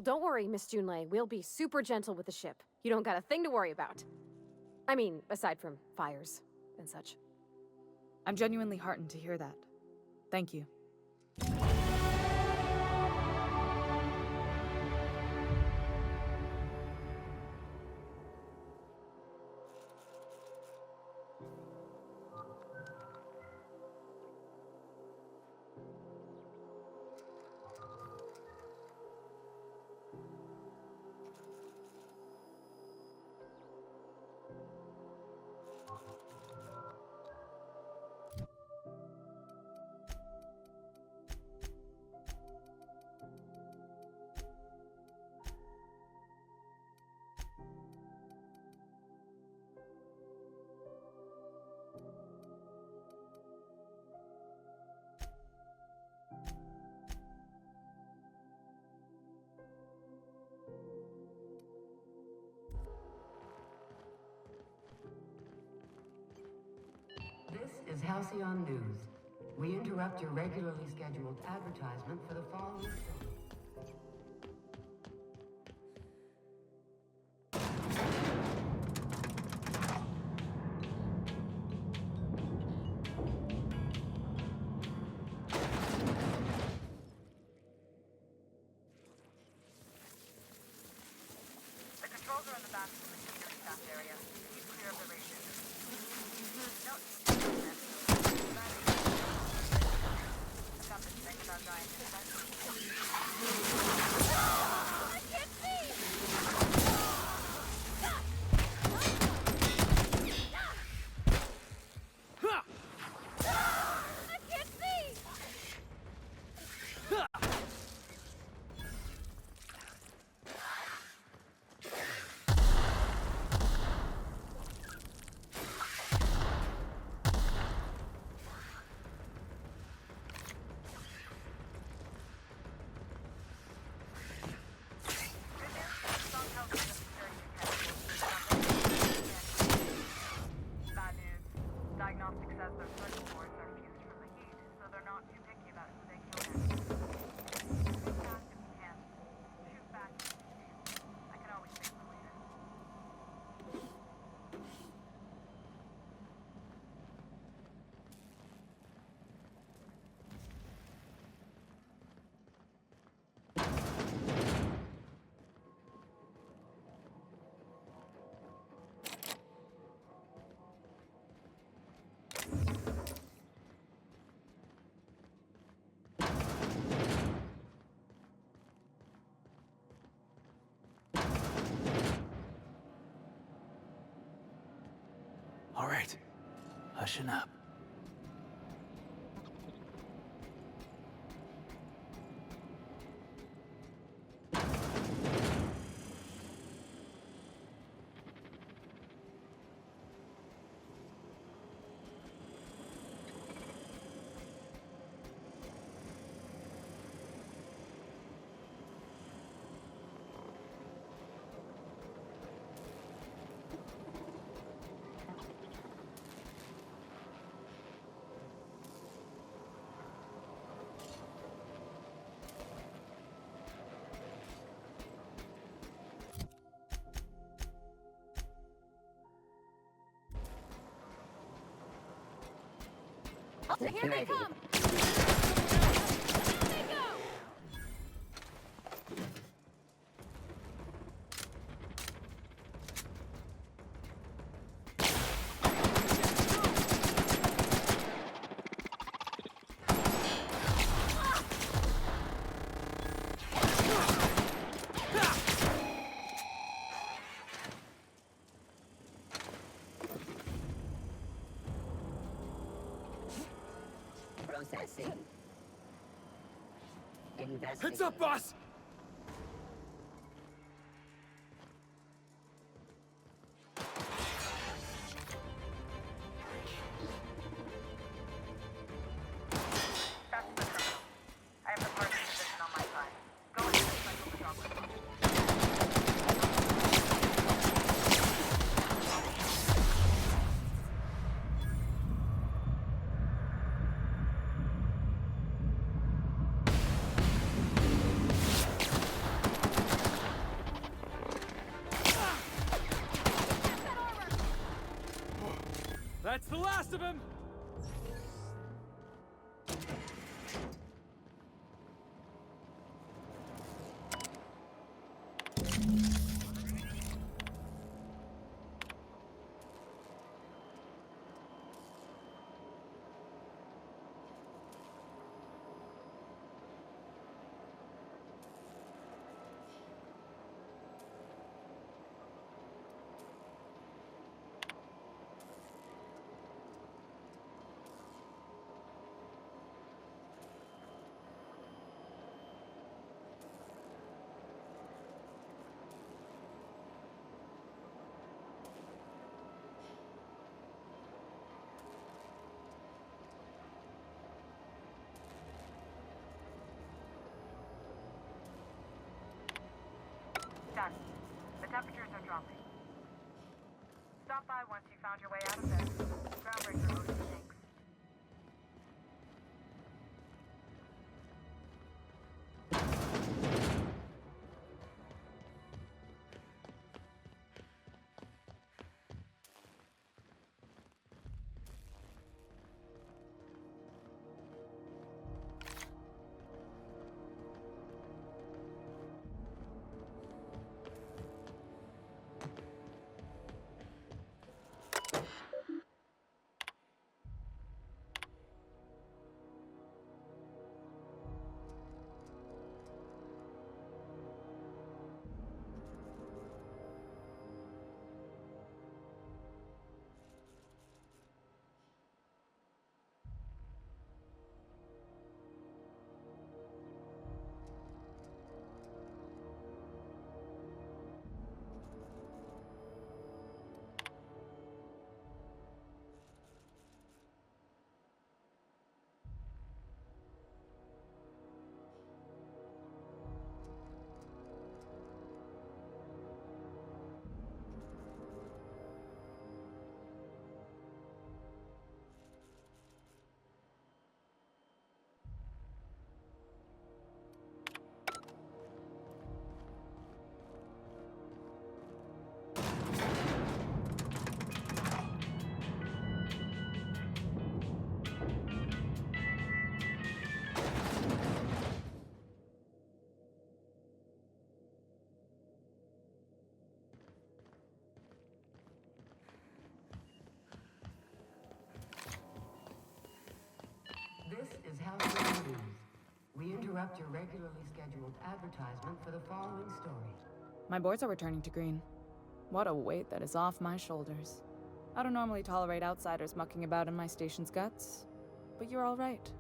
Don't worry, Miss Junlei. We'll be super gentle with the ship. You don't got a thing to worry about. I mean, aside from fires and such. I'm genuinely heartened to hear that. Thank you. Halcyon News. We interrupt your regularly scheduled advertisement for the following story. The controls are in the bathroom in the security staff area. Keep clear of the radius. Note, I've got this thing about giant insects. I can't see! I can't see! Bad news. Diagnostic says their circuit boards are fused from the heat, so they're not too picky about who they kill next. Shoot fast if you can. Shoot back if you can. I can always fix them later. All right, hushing up. Here they come! Processing. Heads up, boss! That's the terminal. I have the parking position on my side. Go ahead and cycle the droplet. That's the last of him! Done. The temperatures are dropping. Stop by once you found your way out of there. Groundbreaker ocean tanks. is Household News. We interrupt your regularly scheduled advertisement for the following story. My boards are returning to green. What a weight that is off my shoulders. I don't normally tolerate outsiders mucking about in my station's guts, but you're all right.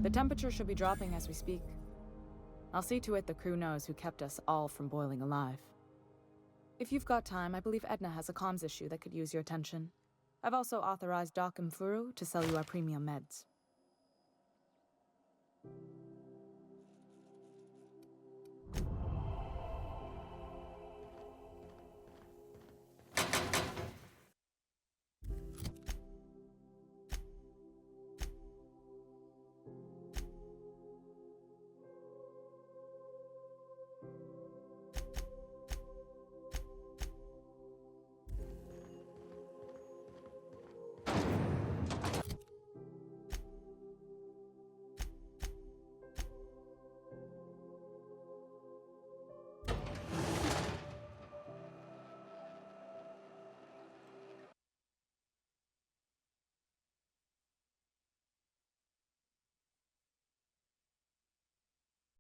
The temperature should be dropping as we speak. I'll see to it the crew knows who kept us all from boiling alive. If you've got time, I believe Edna has a comms issue that could use your attention. I've also authorized Doc and Furu to sell you our premium meds.